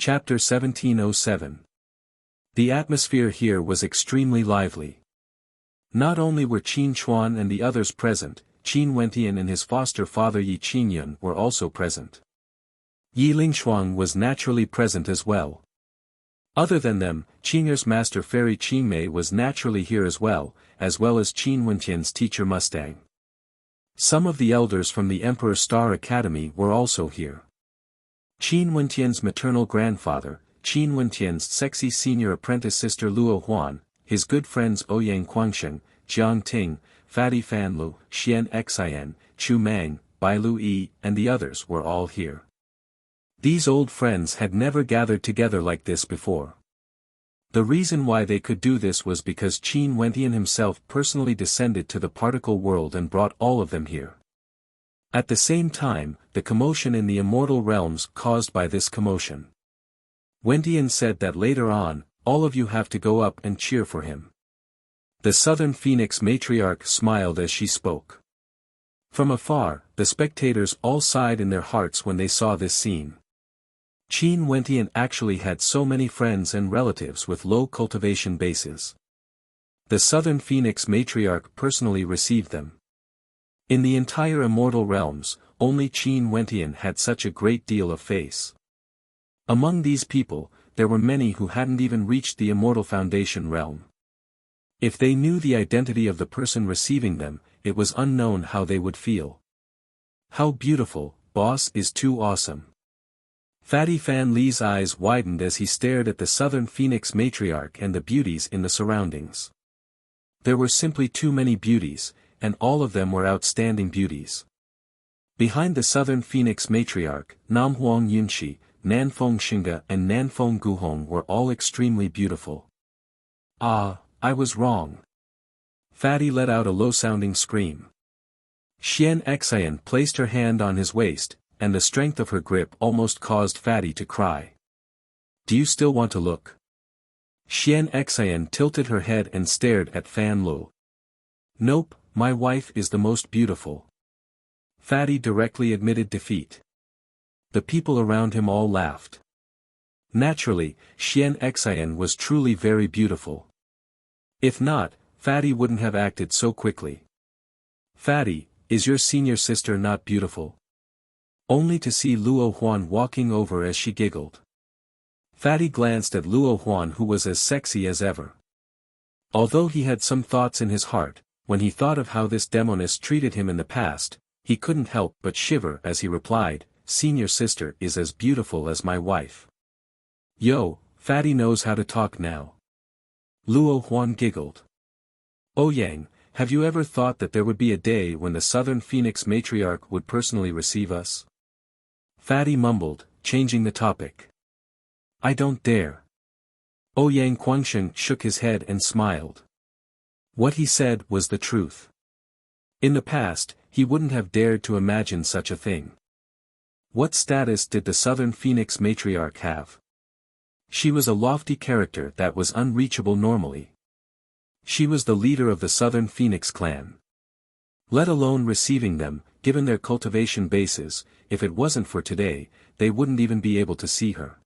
Chapter 1707. The atmosphere here was extremely lively. Not only were Qin Chuan and the others present, Qin Wentian and his foster father Yi Qingyun were also present. Yi Lingshuang was naturally present as well. Other than them, Qinger's master fairy Qinmei was naturally here as well as Qin Wentian's teacher Mustang. Some of the elders from the Emperor Star Academy were also here. Qin Wentian's maternal grandfather, Qin Wentian's sexy senior apprentice sister Luo Huan, his good friends Ouyang Guangsheng, Jiang Ting, Fatty Fanlu, Xian Xian, Chu Mang, Bai Lu Yi, and the others were all here. These old friends had never gathered together like this before. The reason why they could do this was because Qin Wentian himself personally descended to the particle world and brought all of them here. At the same time, the commotion in the immortal realms caused by this commotion. Wentian said that later on, all of you have to go up and cheer for him. The Southern Phoenix matriarch smiled as she spoke. From afar, the spectators all sighed in their hearts when they saw this scene. Qin Wentian actually had so many friends and relatives with low cultivation bases. The Southern Phoenix matriarch personally received them. In the entire immortal realms, only Qin Wentian had such a great deal of face. Among these people, there were many who hadn't even reached the immortal foundation realm. If they knew the identity of the person receiving them, it was unknown how they would feel. How beautiful, boss is too awesome. Fatty Fan Li's eyes widened as he stared at the Southern Phoenix matriarch and the beauties in the surroundings. There were simply too many beauties, and all of them were outstanding beauties. Behind the Southern Phoenix matriarch, Namhuang Yunxi, Nanfeng Xinga and Nanfeng Guhong were all extremely beautiful. Ah, I was wrong. Fatty let out a low-sounding scream. Xian Xian placed her hand on his waist, and the strength of her grip almost caused Fatty to cry. Do you still want to look? Xian Xian tilted her head and stared at Fan Lu. Nope, my wife is the most beautiful. Fatty directly admitted defeat. The people around him all laughed. Naturally, Xian Xian was truly very beautiful. If not, Fatty wouldn't have acted so quickly. Fatty, is your senior sister not beautiful? Only to see Luo Huan walking over as she giggled. Fatty glanced at Luo Huan, who was as sexy as ever. Although he had some thoughts in his heart, when he thought of how this demoness treated him in the past, he couldn't help but shiver as he replied, "Senior sister is as beautiful as my wife." Yo, Fatty knows how to talk now. Luo Huan giggled. Ouyang, have you ever thought that there would be a day when the Southern Phoenix matriarch would personally receive us? Fatty mumbled, changing the topic. I don't dare. Ouyang Guangsheng shook his head and smiled. What he said was the truth. In the past, he wouldn't have dared to imagine such a thing. What status did the Southern Phoenix matriarch have? She was a lofty character that was unreachable normally. She was the leader of the Southern Phoenix clan. Let alone receiving them, given their cultivation bases, if it wasn't for today, they wouldn't even be able to see her.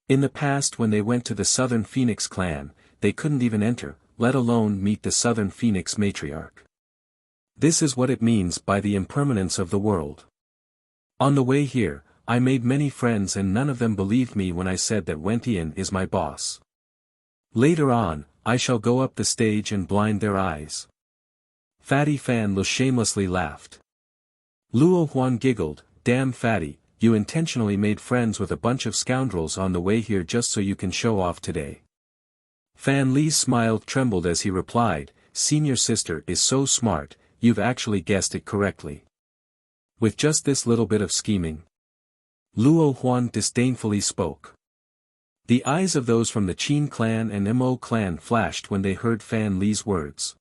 In the past, when they went to the Southern Phoenix clan, they couldn't even enter, let alone meet the Southern Phoenix matriarch. This is what it means by the impermanence of the world. On the way here, I made many friends and none of them believed me when I said that Wentian is my boss. Later on, I shall go up the stage and blind their eyes. Fatty Fan Lu shamelessly laughed. Luo Huan giggled, damn Fatty, you intentionally made friends with a bunch of scoundrels on the way here just so you can show off today. Fan Li's smile trembled as he replied, senior sister is so smart, you've actually guessed it correctly. With just this little bit of scheming. Luo Huan disdainfully spoke. The eyes of those from the Qin clan and Mo clan flashed when they heard Fan Li's words.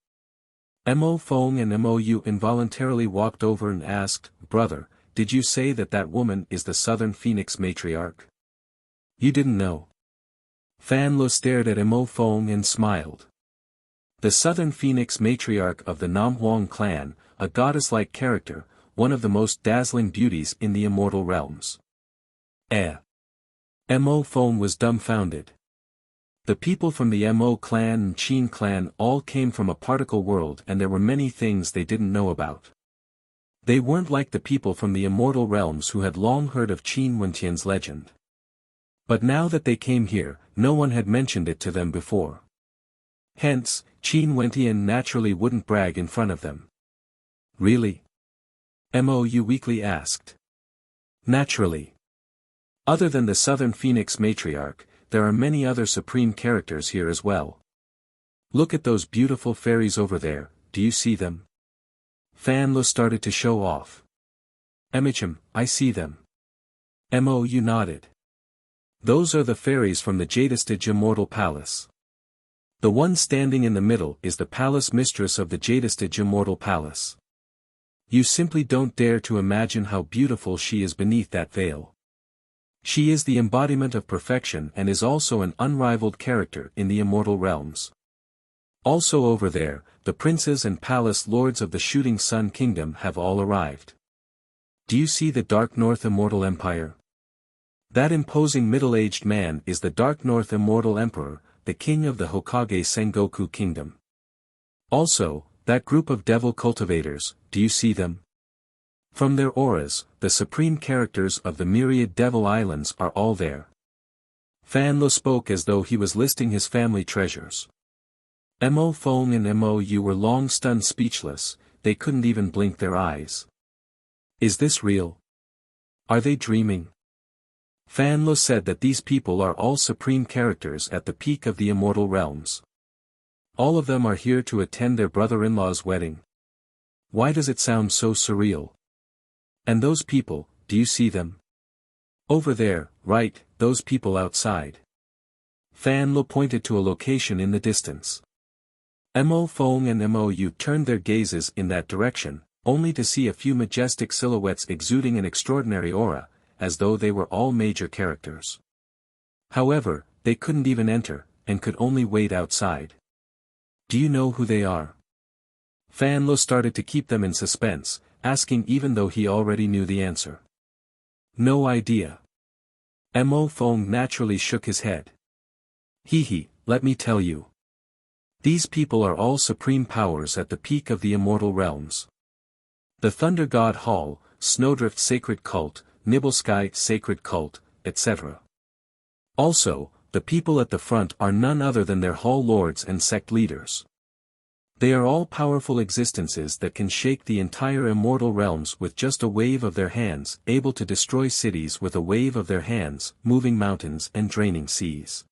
Mo Feng and Mo Yu involuntarily walked over and asked, brother, did you say that that woman is the Southern Phoenix matriarch? You didn't know. Fan Lu stared at Mo Feng and smiled. The Southern Phoenix matriarch of the Namhuang clan, a goddess-like character, one of the most dazzling beauties in the immortal realms. Mo Feng was dumbfounded. The people from the Mo clan and Qin clan all came from a particle world, and there were many things they didn't know about. They weren't like the people from the immortal realms who had long heard of Qin Wentian's legend. But now that they came here, no one had mentioned it to them before. Hence, Qin Wentian naturally wouldn't brag in front of them. Really? Mou weakly asked. Naturally. Other than the Southern Phoenix matriarch, there are many other supreme characters here as well. Look at those beautiful fairies over there, do you see them? Fan Lu started to show off. Emichim, I see them. Mou nodded. Those are the fairies from the Jadestage Immortal Palace. The one standing in the middle is the palace mistress of the Jadestage Immortal Palace. You simply don't dare to imagine how beautiful she is beneath that veil. She is the embodiment of perfection and is also an unrivaled character in the immortal realms. Also over there, the princes and palace lords of the Shooting Sun Kingdom have all arrived. Do you see the Dark North Immortal Empire? That imposing middle-aged man is the Dark North Immortal Emperor, the king of the Hokage Sengoku Kingdom. Also, that group of devil cultivators, do you see them? From their auras, the supreme characters of the myriad devil islands are all there. Fan Lu spoke as though he was listing his family treasures. Mo Feng and Mou were long stunned speechless, they couldn't even blink their eyes. Is this real? Are they dreaming? Fan Lu said that these people are all supreme characters at the peak of the immortal realms. All of them are here to attend their brother-in-law's wedding. Why does it sound so surreal? And those people, do you see them? Over there, right, those people outside. Fan Lu pointed to a location in the distance. Mo Feng and Mou turned their gazes in that direction, only to see a few majestic silhouettes exuding an extraordinary aura, as though they were all major characters. However, they couldn't even enter, and could only wait outside. Do you know who they are? Fan Lu started to keep them in suspense, asking even though he already knew the answer. No idea. Mo Feng naturally shook his head. Let me tell you. These people are all supreme powers at the peak of the immortal realms. The Thunder God Hall, Snowdrift Sacred Cult, Nibblesky Sacred Cult, etc. Also, the people at the front are none other than their hall lords and sect leaders. They are all powerful existences that can shake the entire immortal realms with just a wave of their hands, able to destroy cities with a wave of their hands, moving mountains and draining seas.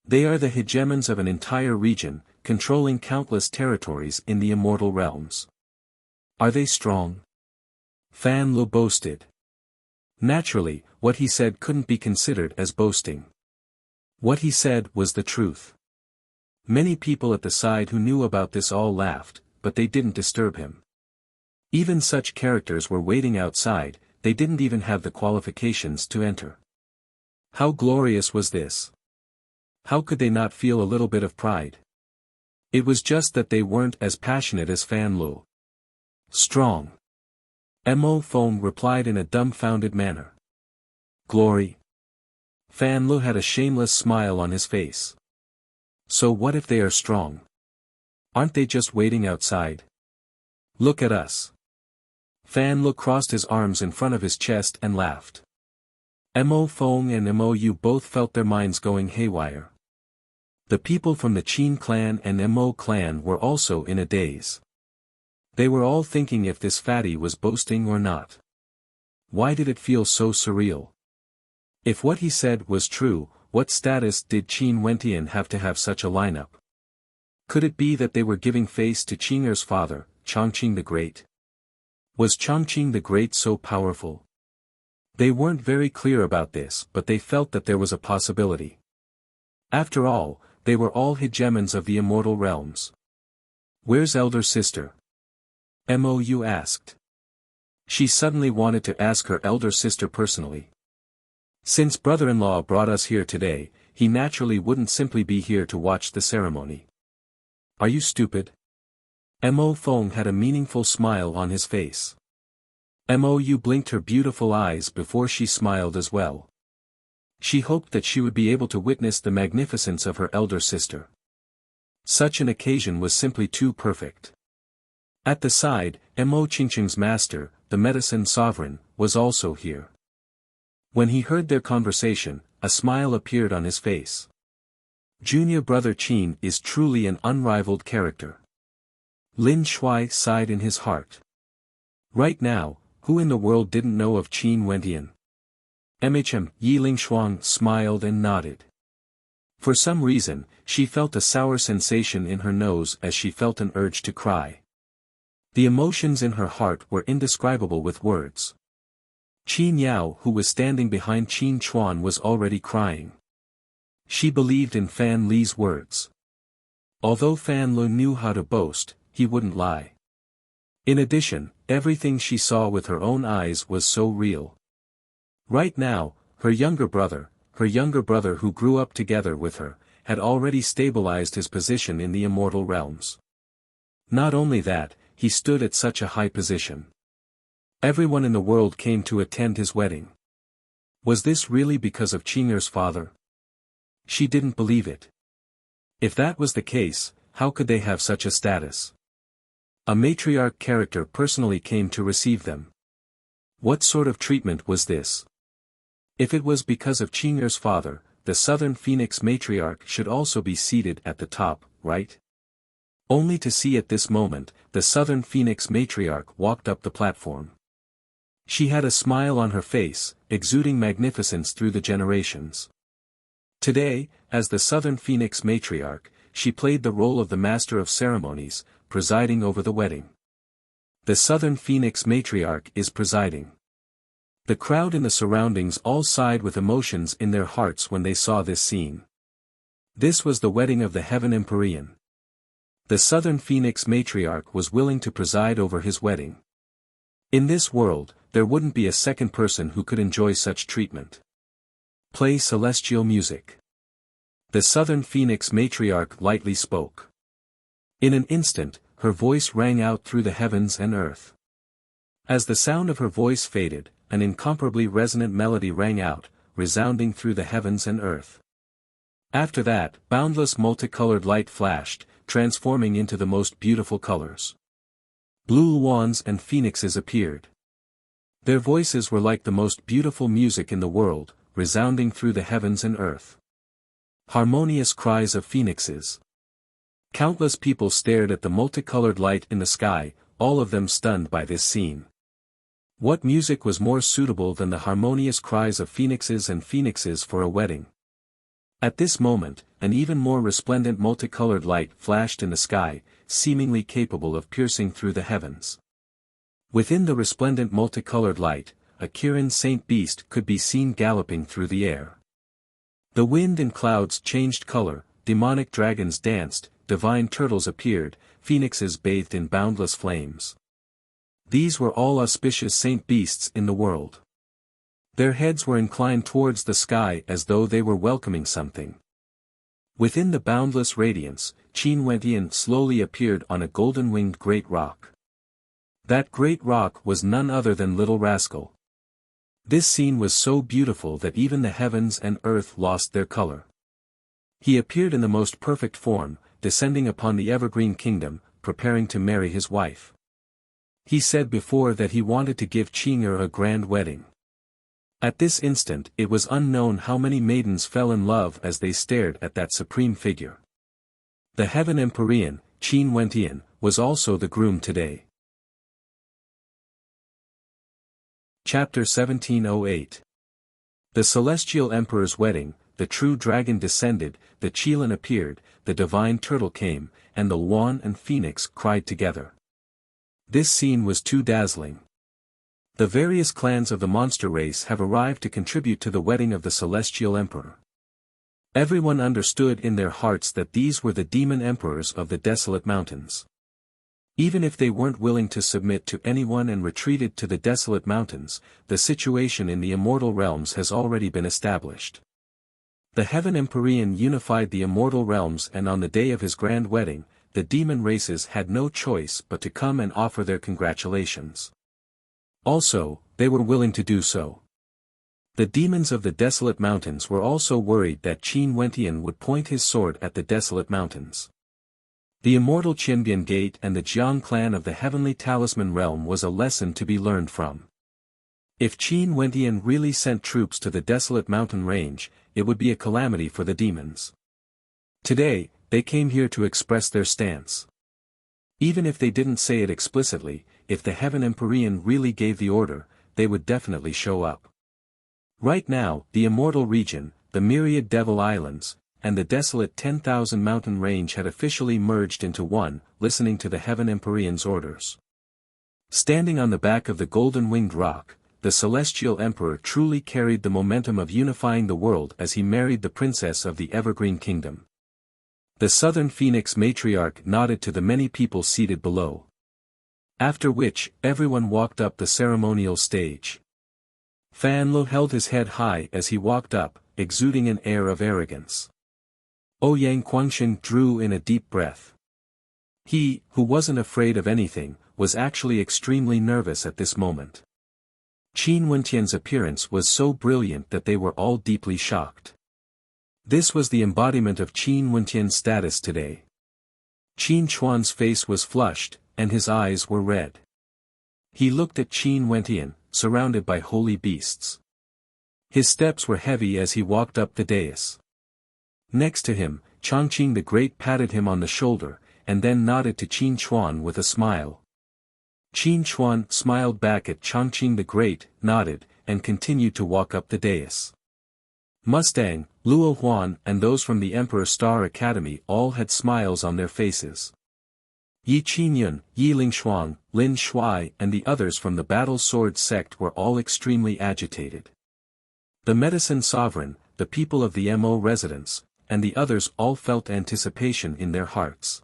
They are the hegemons of an entire region, controlling countless territories in the immortal realms. Are they strong? Fan Lu boasted. Naturally, what he said couldn't be considered as boasting. What he said was the truth. Many people at the side who knew about this all laughed, but they didn't disturb him. Even such characters were waiting outside, they didn't even have the qualifications to enter. How glorious was this? How could they not feel a little bit of pride? It was just that they weren't as passionate as Fan Lu. Strong. Mo Feng replied in a dumbfounded manner. Glory. Fan Lu had a shameless smile on his face. So what if they are strong? Aren't they just waiting outside? Look at us. Fan Lu crossed his arms in front of his chest and laughed. Mo Feng and Mou both felt their minds going haywire. The people from the Qin clan and Mo clan were also in a daze. They were all thinking if this fatty was boasting or not. Why did it feel so surreal? If what he said was true, what status did Qin Wentian have to have such a lineup? Could it be that they were giving face to Qing'er's father, Chongqing the Great? Was Chongqing the Great so powerful? They weren't very clear about this, but they felt that there was a possibility. After all, they were all hegemons of the immortal realms. Where's elder sister? Mou asked. She suddenly wanted to ask her elder sister personally. Since brother-in-law brought us here today, he naturally wouldn't simply be here to watch the ceremony. Are you stupid? Mo Feng had a meaningful smile on his face. Mou blinked her beautiful eyes before she smiled as well. She hoped that she would be able to witness the magnificence of her elder sister. Such an occasion was simply too perfect. At the side, Mo Qingqing's master, the medicine sovereign, was also here. When he heard their conversation, a smile appeared on his face. Junior brother Qin is truly an unrivaled character. Lin Shuai sighed in his heart. Right now, who in the world didn't know of Qin Wentian? Yi Lingshuang smiled and nodded. For some reason, she felt a sour sensation in her nose as she felt an urge to cry. The emotions in her heart were indescribable with words. Qin Yao, who was standing behind Qin Chuan, was already crying. She believed in Fan Li's words. Although Fan Li knew how to boast, he wouldn't lie. In addition, everything she saw with her own eyes was so real. Right now, her younger brother who grew up together with her, had already stabilized his position in the immortal realms. Not only that, he stood at such a high position. Everyone in the world came to attend his wedding. Was this really because of Qing'er's father? She didn't believe it. If that was the case, how could they have such a status? A matriarch character personally came to receive them. What sort of treatment was this? If it was because of Qing'er's father, the Southern Phoenix matriarch should also be seated at the top, right? Only to see at this moment, the Southern Phoenix matriarch walked up the platform. She had a smile on her face, exuding magnificence through the generations. Today, as the Southern Phoenix matriarch, she played the role of the master of ceremonies, presiding over the wedding. The Southern Phoenix matriarch is presiding. The crowd in the surroundings all sighed with emotions in their hearts when they saw this scene. This was the wedding of the Heaven Empyrean. The Southern Phoenix matriarch was willing to preside over his wedding. In this world, there wouldn't be a second person who could enjoy such treatment. Play celestial music. The Southern Phoenix matriarch lightly spoke. In an instant, her voice rang out through the heavens and earth. As the sound of her voice faded, an incomparably resonant melody rang out, resounding through the heavens and earth. After that, boundless multicolored light flashed, transforming into the most beautiful colors. Blue wands and phoenixes appeared. Their voices were like the most beautiful music in the world, resounding through the heavens and earth. Harmonious cries of phoenixes. Countless people stared at the multicolored light in the sky, all of them stunned by this scene. What music was more suitable than the harmonious cries of phoenixes for a wedding? At this moment, an even more resplendent multicolored light flashed in the sky, seemingly capable of piercing through the heavens. Within the resplendent multicolored light, a Kirin saint beast could be seen galloping through the air. The wind and clouds changed color, demonic dragons danced, divine turtles appeared, phoenixes bathed in boundless flames. These were all auspicious saint beasts in the world. Their heads were inclined towards the sky as though they were welcoming something. Within the boundless radiance, Qin Wentian slowly appeared on a golden-winged great rock. That great rock was none other than Little Rascal. This scene was so beautiful that even the heavens and earth lost their color. He appeared in the most perfect form, descending upon the Evergreen Kingdom, preparing to marry his wife. He said before that he wanted to give Qing'er a grand wedding. At this instant it was unknown how many maidens fell in love as they stared at that supreme figure. The Heaven Empyrean, Qin Wentian, was also the groom today. Chapter 1708. The Celestial Emperor's Wedding. The true dragon descended, the Qilin appeared, the divine turtle came, and the Luan and Phoenix cried together. This scene was too dazzling. The various clans of the monster race have arrived to contribute to the wedding of the Celestial Emperor. Everyone understood in their hearts that these were the demon emperors of the desolate mountains. Even if they weren't willing to submit to anyone and retreated to the desolate mountains, the situation in the immortal realms has already been established. The Heaven Empyrean unified the immortal realms, and on the day of his grand wedding, the demon races had no choice but to come and offer their congratulations. Also, they were willing to do so. The demons of the desolate mountains were also worried that Qin Wentian would point his sword at the desolate mountains. The immortal Qinbian Gate and the Jiang clan of the heavenly talisman realm was a lesson to be learned from. If Qin Wentian really sent troops to the desolate mountain range, it would be a calamity for the demons. Today, they came here to express their stance. Even if they didn't say it explicitly, if the Heaven Empyrean really gave the order, they would definitely show up. Right now, the Immortal region, the myriad Devil Islands, and the desolate 10,000 mountain range had officially merged into one, listening to the Heaven Empyrean's orders. Standing on the back of the golden-winged rock, the Celestial Emperor truly carried the momentum of unifying the world as he married the princess of the Evergreen Kingdom. The Southern Phoenix matriarch nodded to the many people seated below. After which, everyone walked up the ceremonial stage. Fan Lo held his head high as he walked up, exuding an air of arrogance. Ouyang Quanxin drew in a deep breath. He, who wasn't afraid of anything, was actually extremely nervous at this moment. Qin Wentian's appearance was so brilliant that they were all deeply shocked. This was the embodiment of Qin Wentian's status today. Qin Chuan's face was flushed, and his eyes were red. He looked at Qin Wentian, surrounded by holy beasts. His steps were heavy as he walked up the dais. Next to him, Chongqing the Great patted him on the shoulder, and then nodded to Qin Chuan with a smile. Qin Chuan smiled back at Chongqing the Great, nodded, and continued to walk up the dais. Mustang, Luo Huan and those from the Emperor Star Academy all had smiles on their faces. Yi Qinyun, Yi Lingshuang, Lin Shuai and the others from the Battle Sword sect were all extremely agitated. The Medicine Sovereign, the people of the Mo residence, and the others all felt anticipation in their hearts.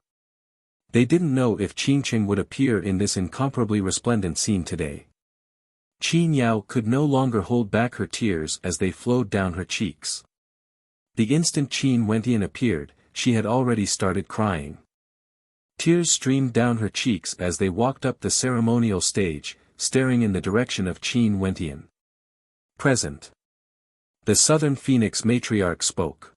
They didn't know if Qingqing would appear in this incomparably resplendent scene today. Qin Yao could no longer hold back her tears as they flowed down her cheeks. The instant Qin Wentian appeared, she had already started crying. Tears streamed down her cheeks as they walked up the ceremonial stage, staring in the direction of Qin Wentian. Present. The Southern Phoenix matriarch spoke.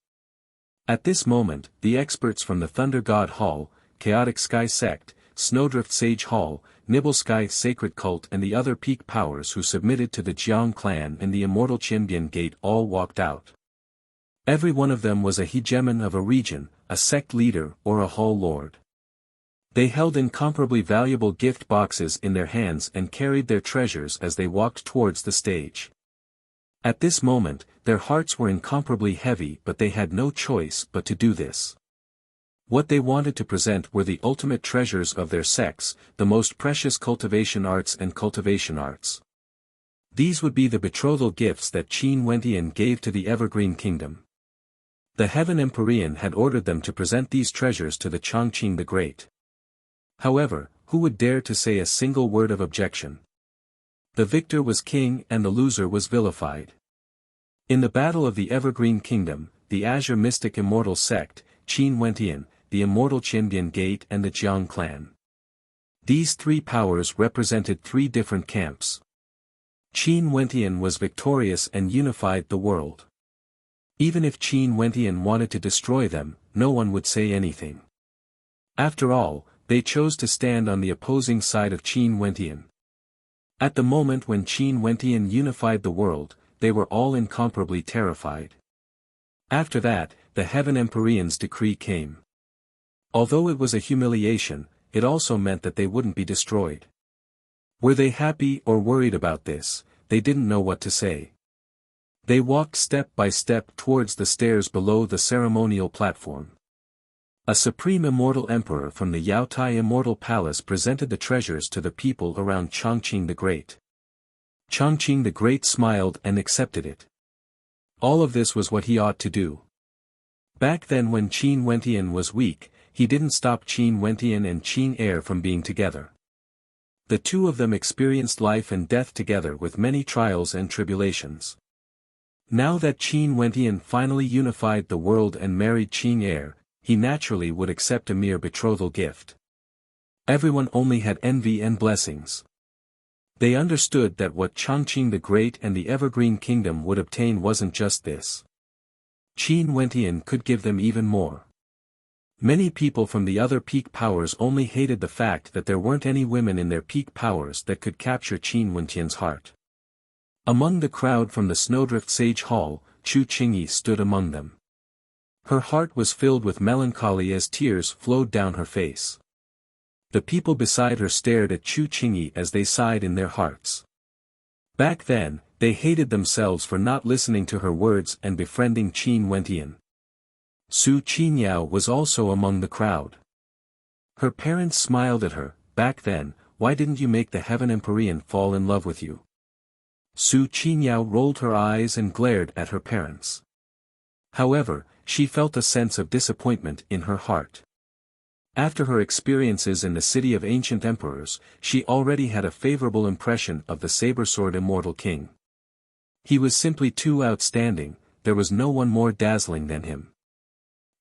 At this moment, the experts from the Thunder God Hall, Chaotic Sky Sect, Snowdrift Sage Hall, Nibble Sky Sacred Cult and the other peak powers who submitted to the Jiang clan and the Immortal Qinbian Gate all walked out. Every one of them was a hegemon of a region, a sect leader or a hall lord. They held incomparably valuable gift boxes in their hands and carried their treasures as they walked towards the stage. At this moment, their hearts were incomparably heavy but they had no choice but to do this. What they wanted to present were the ultimate treasures of their sects, the most precious cultivation arts and cultivation arts. These would be the betrothal gifts that Qin Wentian gave to the Evergreen Kingdom. The Heaven Empyrean had ordered them to present these treasures to the Chongqing the Great. However, who would dare to say a single word of objection? The victor was king and the loser was vilified. In the battle of the Evergreen Kingdom, the Azure Mystic Immortal Sect, Qin Wentian, the Immortal Qinbian Gate and the Jiang clan. These three powers represented three different camps. Qin Wentian was victorious and unified the world. Even if Qin Wentian wanted to destroy them, no one would say anything. After all, they chose to stand on the opposing side of Qin Wentian. At the moment when Qin Wentian unified the world, they were all incomparably terrified. After that, the Heaven Empyrean's decree came. Although it was a humiliation, it also meant that they wouldn't be destroyed. Were they happy or worried about this? They didn't know what to say. They walked step by step towards the stairs below the ceremonial platform. A supreme immortal emperor from the Yaotai Immortal Palace presented the treasures to the people around Chongqing the Great. Chongqing the Great smiled and accepted it. All of this was what he ought to do. Back then when Qin Wentian was weak, he didn't stop Qin Wentian and Qin Air from being together. The two of them experienced life and death together with many trials and tribulations. Now that Qin Wentian finally unified the world and married Qin Air, he naturally would accept a mere betrothal gift. Everyone only had envy and blessings. They understood that what Chongqing the Great and the Evergreen Kingdom would obtain wasn't just this. Qin Wentian could give them even more. Many people from the other peak powers only hated the fact that there weren't any women in their peak powers that could capture Qin Wentian's heart. Among the crowd from the Snowdrift Sage Hall, Chu Qingyi stood among them. Her heart was filled with melancholy as tears flowed down her face. The people beside her stared at Chu Qingyi as they sighed in their hearts. Back then, they hated themselves for not listening to her words and befriending Qin Wentian. Su Qinyao was also among the crowd. Her parents smiled at her. Back then, why didn't you make the Heaven Empyrean fall in love with you? Su Qinyao rolled her eyes and glared at her parents. However, she felt a sense of disappointment in her heart. After her experiences in the city of ancient emperors, she already had a favorable impression of the saber-sword Immortal King. He was simply too outstanding, there was no one more dazzling than him.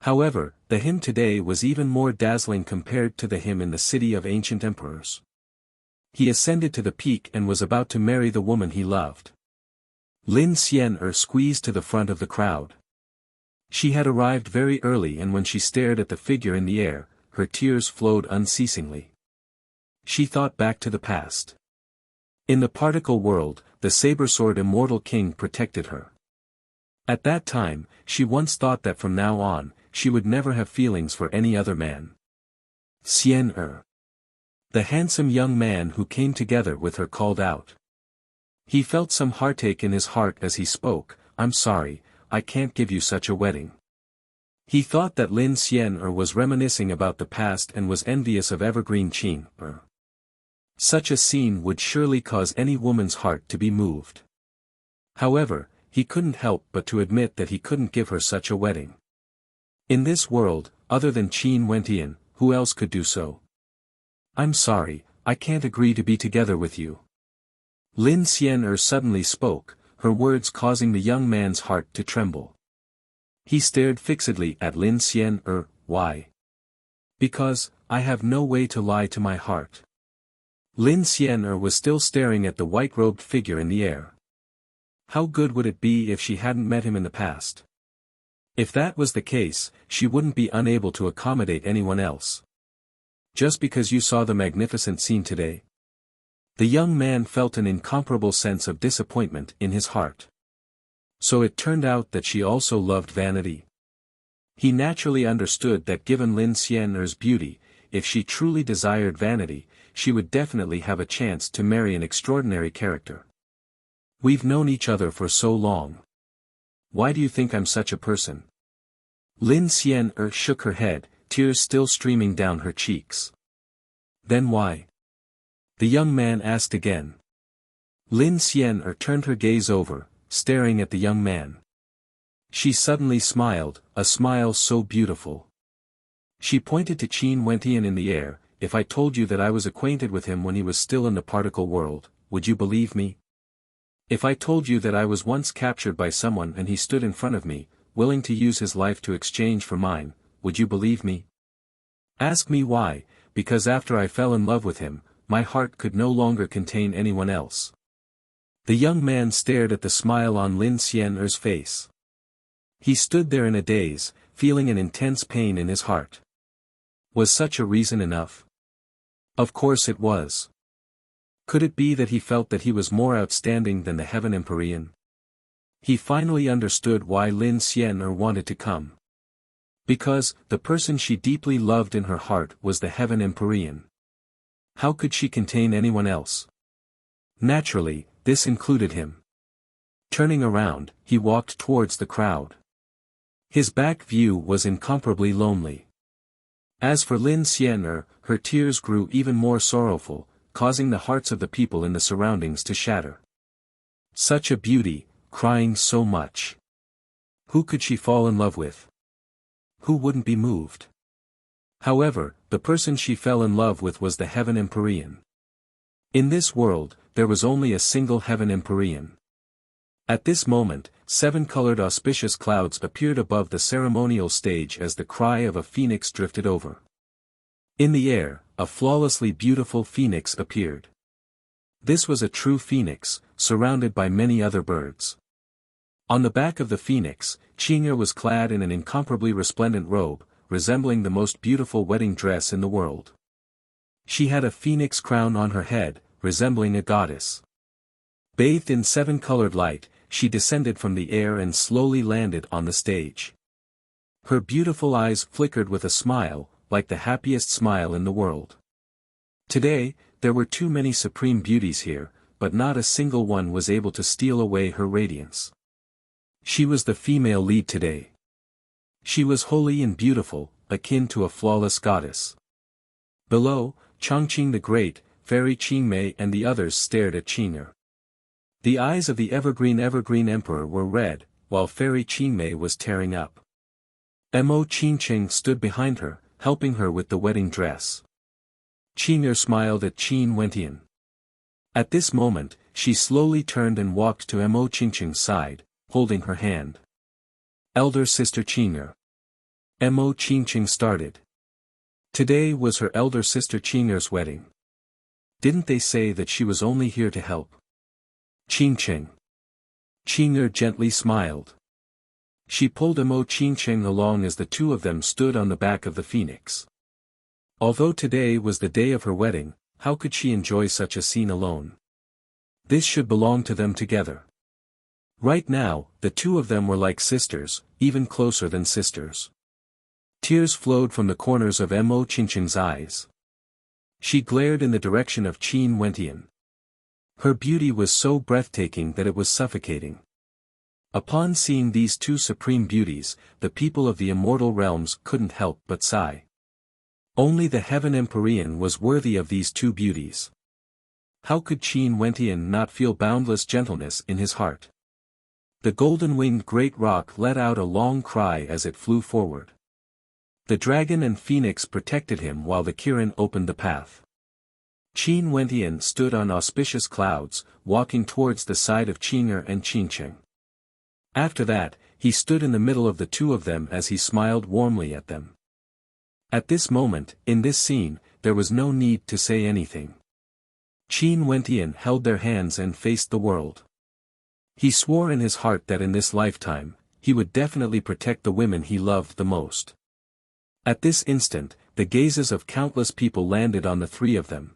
However, the him today was even more dazzling compared to the him in the city of ancient emperors. He ascended to the peak and was about to marry the woman he loved. Lin Xian'er squeezed to the front of the crowd. She had arrived very early, and when she stared at the figure in the air, her tears flowed unceasingly. She thought back to the past. In the particle world, the saber-sword Immortal King protected her. At that time, she once thought that from now on, she would never have feelings for any other man. Xian'er. The handsome young man who came together with her called out. He felt some heartache in his heart as he spoke. I'm sorry, I can't give you such a wedding. He thought that Lin Xian'er was reminiscing about the past and was envious of Evergreen Qin. Such a scene would surely cause any woman's heart to be moved. However, he couldn't help but to admit that he couldn't give her such a wedding. In this world, other than Qin Wentian, who else could do so? I'm sorry, I can't agree to be together with you. Lin Xian'er suddenly spoke, her words causing the young man's heart to tremble. He stared fixedly at Lin Xian'er. Why? Because, I have no way to lie to my heart. Lin Xian'er was still staring at the white-robed figure in the air. How good would it be if she hadn't met him in the past? If that was the case, she wouldn't be unable to accommodate anyone else. Just because you saw the magnificent scene today? The young man felt an incomparable sense of disappointment in his heart. So it turned out that she also loved vanity. He naturally understood that given Lin Xian'er's beauty, if she truly desired vanity, she would definitely have a chance to marry an extraordinary character. We've known each other for so long. Why do you think I'm such a person? Lin Xian'er shook her head, tears still streaming down her cheeks. Then why? The young man asked again. Lin Xian'er turned her gaze over, staring at the young man. She suddenly smiled, a smile so beautiful. She pointed to Qin Wentian in the air. If I told you that I was acquainted with him when he was still in the particle world, would you believe me? If I told you that I was once captured by someone and he stood in front of me, willing to use his life to exchange for mine, would you believe me? Ask me why, because after I fell in love with him, my heart could no longer contain anyone else. The young man stared at the smile on Lin Xian'er's face. He stood there in a daze, feeling an intense pain in his heart. Was such a reason enough? Of course it was. Could it be that he felt that he was more outstanding than the Heaven Empyrean? He finally understood why Lin Xian'er wanted to come. Because, the person she deeply loved in her heart was the Heaven Empyrean. How could she contain anyone else? Naturally, this included him. Turning around, he walked towards the crowd. His back view was incomparably lonely. As for Lin Xian'er, her tears grew even more sorrowful, causing the hearts of the people in the surroundings to shatter. Such a beauty, crying so much. Who could she fall in love with? Who wouldn't be moved? However, the person she fell in love with was the Heaven Empyrean. In this world, there was only a single Heaven Empyrean. At this moment, 7 colored auspicious clouds appeared above the ceremonial stage as the cry of a phoenix drifted over. In the air, a flawlessly beautiful phoenix appeared. This was a true phoenix, surrounded by many other birds. On the back of the phoenix, Qing'er was clad in an incomparably resplendent robe, resembling the most beautiful wedding dress in the world. She had a phoenix crown on her head, resembling a goddess. Bathed in seven-colored light, she descended from the air and slowly landed on the stage. Her beautiful eyes flickered with a smile, like the happiest smile in the world. Today, there were too many supreme beauties here, but not a single one was able to steal away her radiance. She was the female lead today. She was holy and beautiful, akin to a flawless goddess. Below, Chongqing the Great, Fairy Qingmei and the others stared at Qing'er. The eyes of the evergreen emperor were red, while Fairy Qingmei was tearing up. Mo Qingqing stood behind her, helping her with the wedding dress. Qing'er smiled at Qin Wentian. At this moment, she slowly turned and walked to Mo Qingqing's side, holding her hand. Elder sister Qing'er. Mo Qingqing started. Today was her elder sister Qing'er's wedding. Didn't they say that she was only here to help? Qingqing. Qing'er gently smiled. She pulled Mo Qingqing along as the two of them stood on the back of the phoenix. Although today was the day of her wedding, how could she enjoy such a scene alone? This should belong to them together. Right now, the two of them were like sisters, even closer than sisters. Tears flowed from the corners of Mo Qingqing's eyes. She glared in the direction of Qin Wentian. Her beauty was so breathtaking that it was suffocating. Upon seeing these two supreme beauties, the people of the immortal realms couldn't help but sigh. Only the Heaven Empyrean was worthy of these two beauties. How could Qin Wentian not feel boundless gentleness in his heart? The golden-winged great rock let out a long cry as it flew forward. The dragon and phoenix protected him while the Kirin opened the path. Qin Wentian stood on auspicious clouds, walking towards the side of Qing'er and Qingqing. After that, he stood in the middle of the two of them as he smiled warmly at them. At this moment, in this scene, there was no need to say anything. Qin Wentian held their hands and faced the world. He swore in his heart that in this lifetime, he would definitely protect the women he loved the most. At this instant, the gazes of countless people landed on the three of them.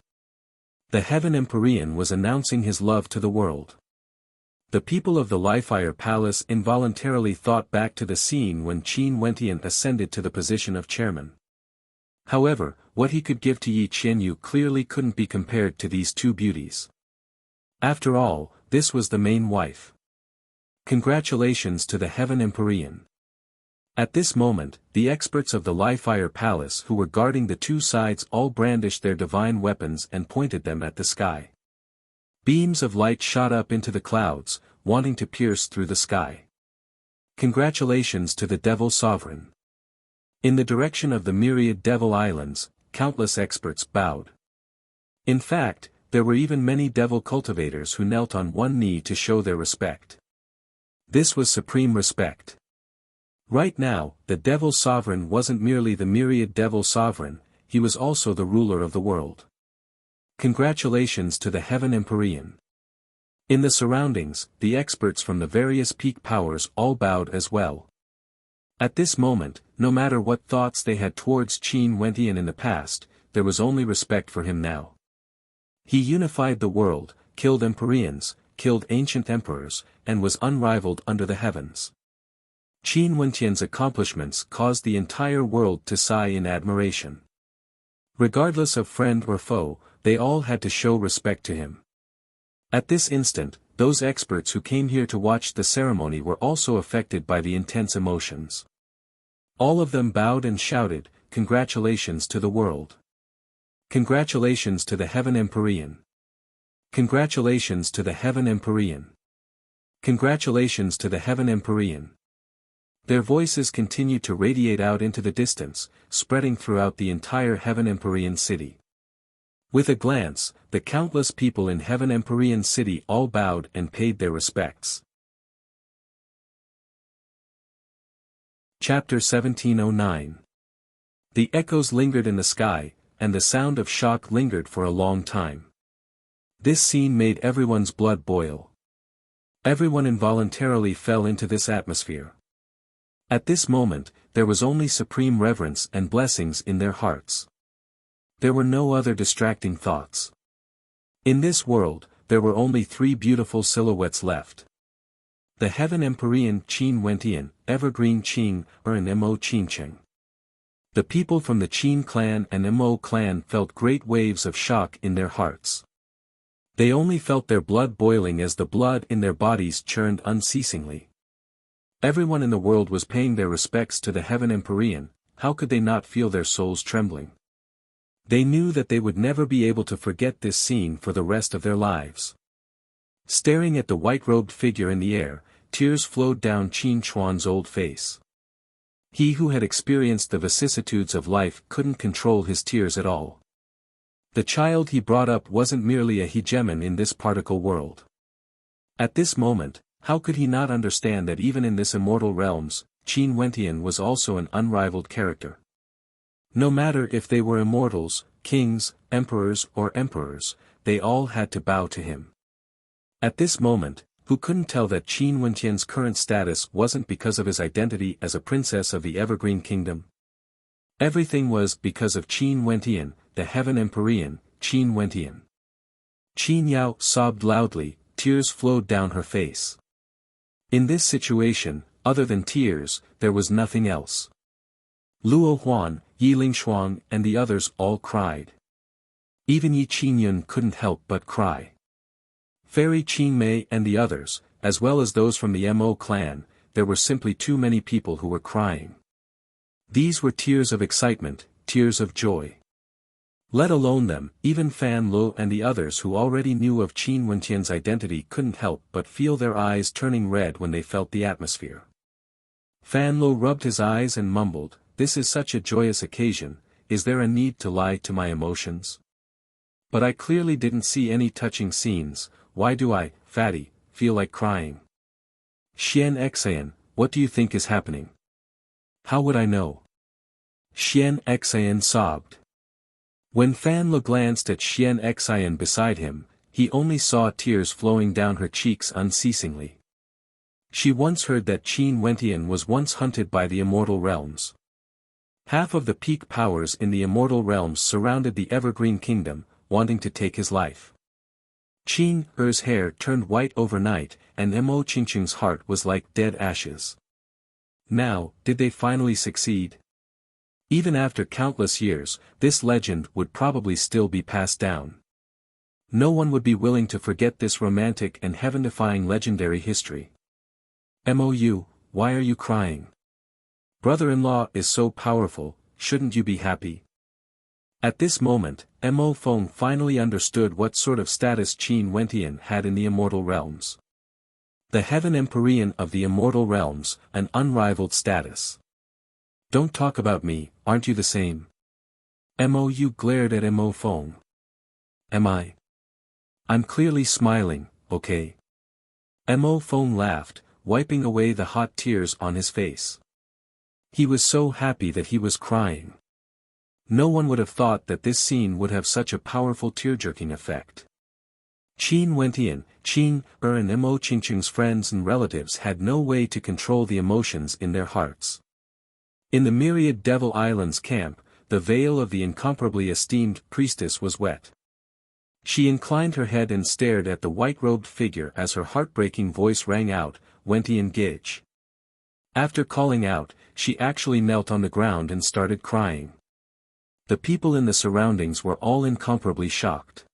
The Heaven Empyrean was announcing his love to the world. The people of the Lifire Palace involuntarily thought back to the scene when Qin Wentian ascended to the position of chairman. However, what he could give to Yi Qianyu clearly couldn't be compared to these two beauties. After all, this was the main wife. Congratulations to the Heaven Empyrean. At this moment, the experts of the Lifire Palace who were guarding the two sides all brandished their divine weapons and pointed them at the sky. Beams of light shot up into the clouds, wanting to pierce through the sky. Congratulations to the Devil Sovereign. In the direction of the myriad Devil Islands, countless experts bowed. In fact, there were even many devil cultivators who knelt on one knee to show their respect. This was supreme respect. Right now, the Devil Sovereign wasn't merely the myriad Devil Sovereign, he was also the ruler of the world. Congratulations to the Heaven Empyrean. In the surroundings, the experts from the various peak powers all bowed as well. At this moment, no matter what thoughts they had towards Qin Wentian in the past, there was only respect for him now. He unified the world, killed Empyreans, killed ancient emperors, and was unrivaled under the heavens. Qin Wentian's accomplishments caused the entire world to sigh in admiration. Regardless of friend or foe, they all had to show respect to him. At this instant, those experts who came here to watch the ceremony were also affected by the intense emotions. All of them bowed and shouted, "Congratulations to the world! Congratulations to the Heaven Empyrean! Congratulations to the Heaven Empyrean! Congratulations to the Heaven Empyrean!" Their voices continued to radiate out into the distance, spreading throughout the entire Heaven Empyrean city. With a glance, the countless people in Heaven Empyrean city all bowed and paid their respects. Chapter 1709. The echoes lingered in the sky, and the sound of shock lingered for a long time. This scene made everyone's blood boil. Everyone involuntarily fell into this atmosphere. At this moment, there was only supreme reverence and blessings in their hearts. There were no other distracting thoughts. In this world, there were only three beautiful silhouettes left. The Heaven Empyrean Qin Wentian, Evergreen Qing, and Mo Qingcheng. The people from the Qin clan and Mo clan felt great waves of shock in their hearts. They only felt their blood boiling as the blood in their bodies churned unceasingly. Everyone in the world was paying their respects to the Heaven Empyrean. How could they not feel their souls trembling? They knew that they would never be able to forget this scene for the rest of their lives. Staring at the white-robed figure in the air, tears flowed down Qin Chuan's old face. He who had experienced the vicissitudes of life couldn't control his tears at all. The child he brought up wasn't merely a hegemon in this particle world. At this moment, how could he not understand that even in this immortal realms, Qin Wentian was also an unrivaled character? No matter if they were immortals, kings, emperors, they all had to bow to him. At this moment, who couldn't tell that Qin Wentian's current status wasn't because of his identity as a princess of the Evergreen Kingdom? Everything was because of Qin Wentian, the Heaven Empyrean, Qin Wentian. Qin Yao sobbed loudly, tears flowed down her face. In this situation, other than tears, there was nothing else. Luo Huan, Yi Lingshuang and the others all cried. Even Yi Qingyun couldn't help but cry. Fairy Qin Mei and the others, as well as those from the Mo clan, there were simply too many people who were crying. These were tears of excitement, tears of joy. Let alone them, even Fan Lo and the others who already knew of Qin Wentian's identity couldn't help but feel their eyes turning red when they felt the atmosphere. Fan Lo rubbed his eyes and mumbled, "This is such a joyous occasion, is there a need to lie to my emotions? But I clearly didn't see any touching scenes, why do I, fatty, feel like crying? Xian Xian, what do you think is happening? How would I know?" Xian Xian sobbed. When Fan Le glanced at Xian Xian beside him, he only saw tears flowing down her cheeks unceasingly. She once heard that Qin Wentian was once hunted by the immortal realms. Half of the peak powers in the immortal realms surrounded the Evergreen Kingdom, wanting to take his life. Qin Er's hair turned white overnight, and Mo Qingqing's heart was like dead ashes. Now, did they finally succeed? Even after countless years, this legend would probably still be passed down. No one would be willing to forget this romantic and heaven-defying legendary history. Mou, why are you crying? Brother-in-law is so powerful, shouldn't you be happy? At this moment, Mo Feng finally understood what sort of status Qin Wentian had in the immortal realms. The Heaven Empyrean of the immortal realms, an unrivaled status. Don't talk about me, aren't you the same? Mou glared at Mo Feng. Am I? I'm clearly smiling, okay? Mo Feng laughed, wiping away the hot tears on his face. He was so happy that he was crying. No one would have thought that this scene would have such a powerful tear-jerking effect. Qin Wentian, Qin Er and Mo Qingqing's friends and relatives had no way to control the emotions in their hearts. In the myriad Devil Islands camp, the veil of the incomparably esteemed priestess was wet. She inclined her head and stared at the white-robed figure as her heartbreaking voice rang out, "Wentian Gij." After calling out, she actually knelt on the ground and started crying. The people in the surroundings were all incomparably shocked.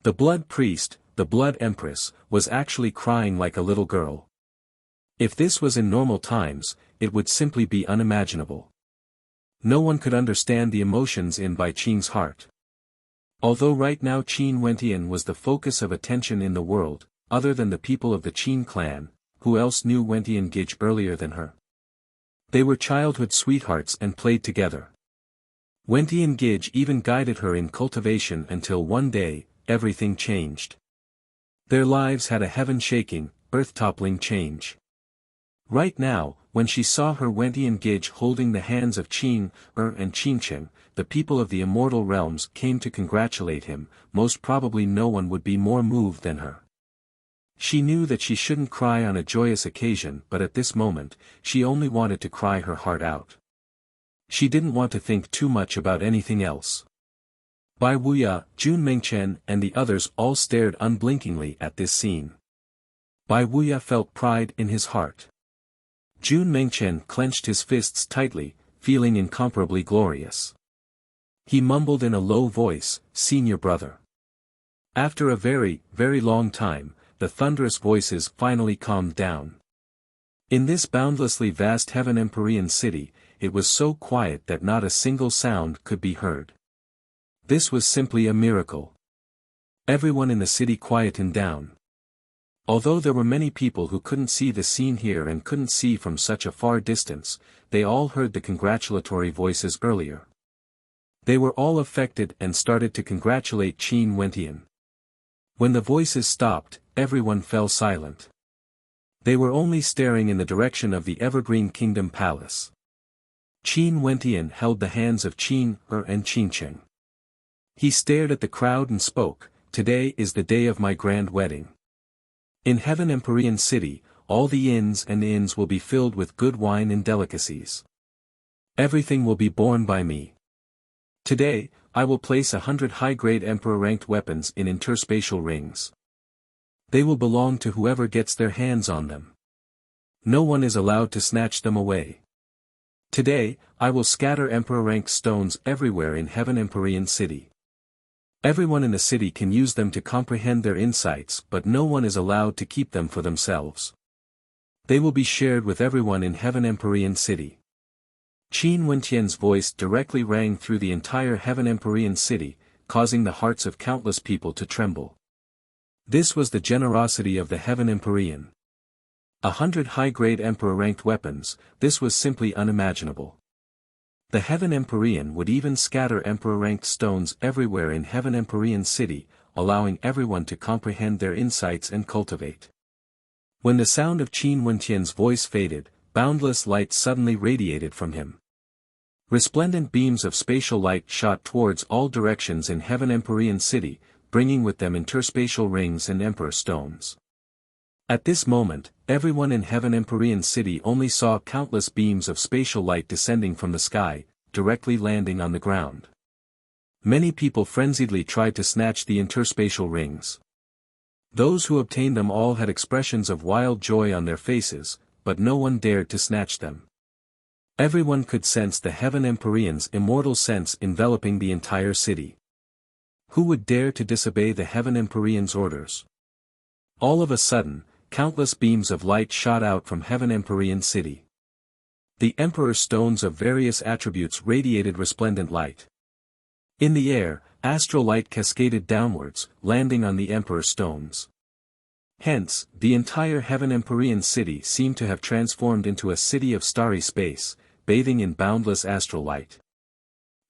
The Blood Priest, the Blood Empress, was actually crying like a little girl. If this was in normal times, it would simply be unimaginable. No one could understand the emotions in Bai Qing's heart. Although right now Qin Wentian was the focus of attention in the world, other than the people of the Qin clan, who else knew Wentian Gij earlier than her? They were childhood sweethearts and played together. Wentian Gij even guided her in cultivation until one day, everything changed. Their lives had a heaven-shaking, earth-toppling change. Right now, when she saw her Wentian Gage holding the hands of Qin, and Qincheng, the people of the immortal realms came to congratulate him. Most probably no one would be more moved than her. She knew that she shouldn't cry on a joyous occasion, but at this moment, she only wanted to cry her heart out. She didn't want to think too much about anything else. Bai Wuya, Jun Mengchen and the others all stared unblinkingly at this scene. Bai Wuya felt pride in his heart. Jun Mengchen clenched his fists tightly, feeling incomparably glorious. He mumbled in a low voice, "Senior brother." After a very, very long time, the thunderous voices finally calmed down. In this boundlessly vast Heaven Empyrean city, it was so quiet that not a single sound could be heard. This was simply a miracle. Everyone in the city quietened down. Although there were many people who couldn't see the scene here and couldn't see from such a far distance, they all heard the congratulatory voices earlier. They were all affected and started to congratulate Qin Wentian. When the voices stopped, everyone fell silent. They were only staring in the direction of the Evergreen Kingdom Palace. Qin Wentian held the hands of Qin and Qincheng. He stared at the crowd and spoke, "Today is the day of my grand wedding. In Heaven Empyrean City, all the inns will be filled with good wine and delicacies. Everything will be borne by me. Today, I will place 100 high-grade Emperor-ranked weapons in interspatial rings. They will belong to whoever gets their hands on them. No one is allowed to snatch them away. Today, I will scatter Emperor-ranked stones everywhere in Heaven Empyrean City. Everyone in the city can use them to comprehend their insights, but no one is allowed to keep them for themselves. They will be shared with everyone in Heaven Empyrean City." Qin Wentian's voice directly rang through the entire Heaven Empyrean City, causing the hearts of countless people to tremble. This was the generosity of the Heaven Empyrean. 100 high-grade Emperor-ranked weapons, this was simply unimaginable. The Heaven Empyrean would even scatter Emperor-ranked stones everywhere in Heaven Empyrean City, allowing everyone to comprehend their insights and cultivate. When the sound of Qin Wentian's voice faded, boundless light suddenly radiated from him. Resplendent beams of spatial light shot towards all directions in Heaven Empyrean City, bringing with them interspatial rings and Emperor stones. At this moment, everyone in Heaven Empyrean City only saw countless beams of spatial light descending from the sky, directly landing on the ground. Many people frenziedly tried to snatch the interspatial rings. Those who obtained them all had expressions of wild joy on their faces, but no one dared to snatch them. Everyone could sense the Heaven Empyrean's immortal sense enveloping the entire city. Who would dare to disobey the Heaven Empyrean's orders? All of a sudden, countless beams of light shot out from Heaven Empyrean City. The Emperor stones of various attributes radiated resplendent light. In the air, astral light cascaded downwards, landing on the Emperor stones. Hence, the entire Heaven Empyrean City seemed to have transformed into a city of starry space, bathing in boundless astral light.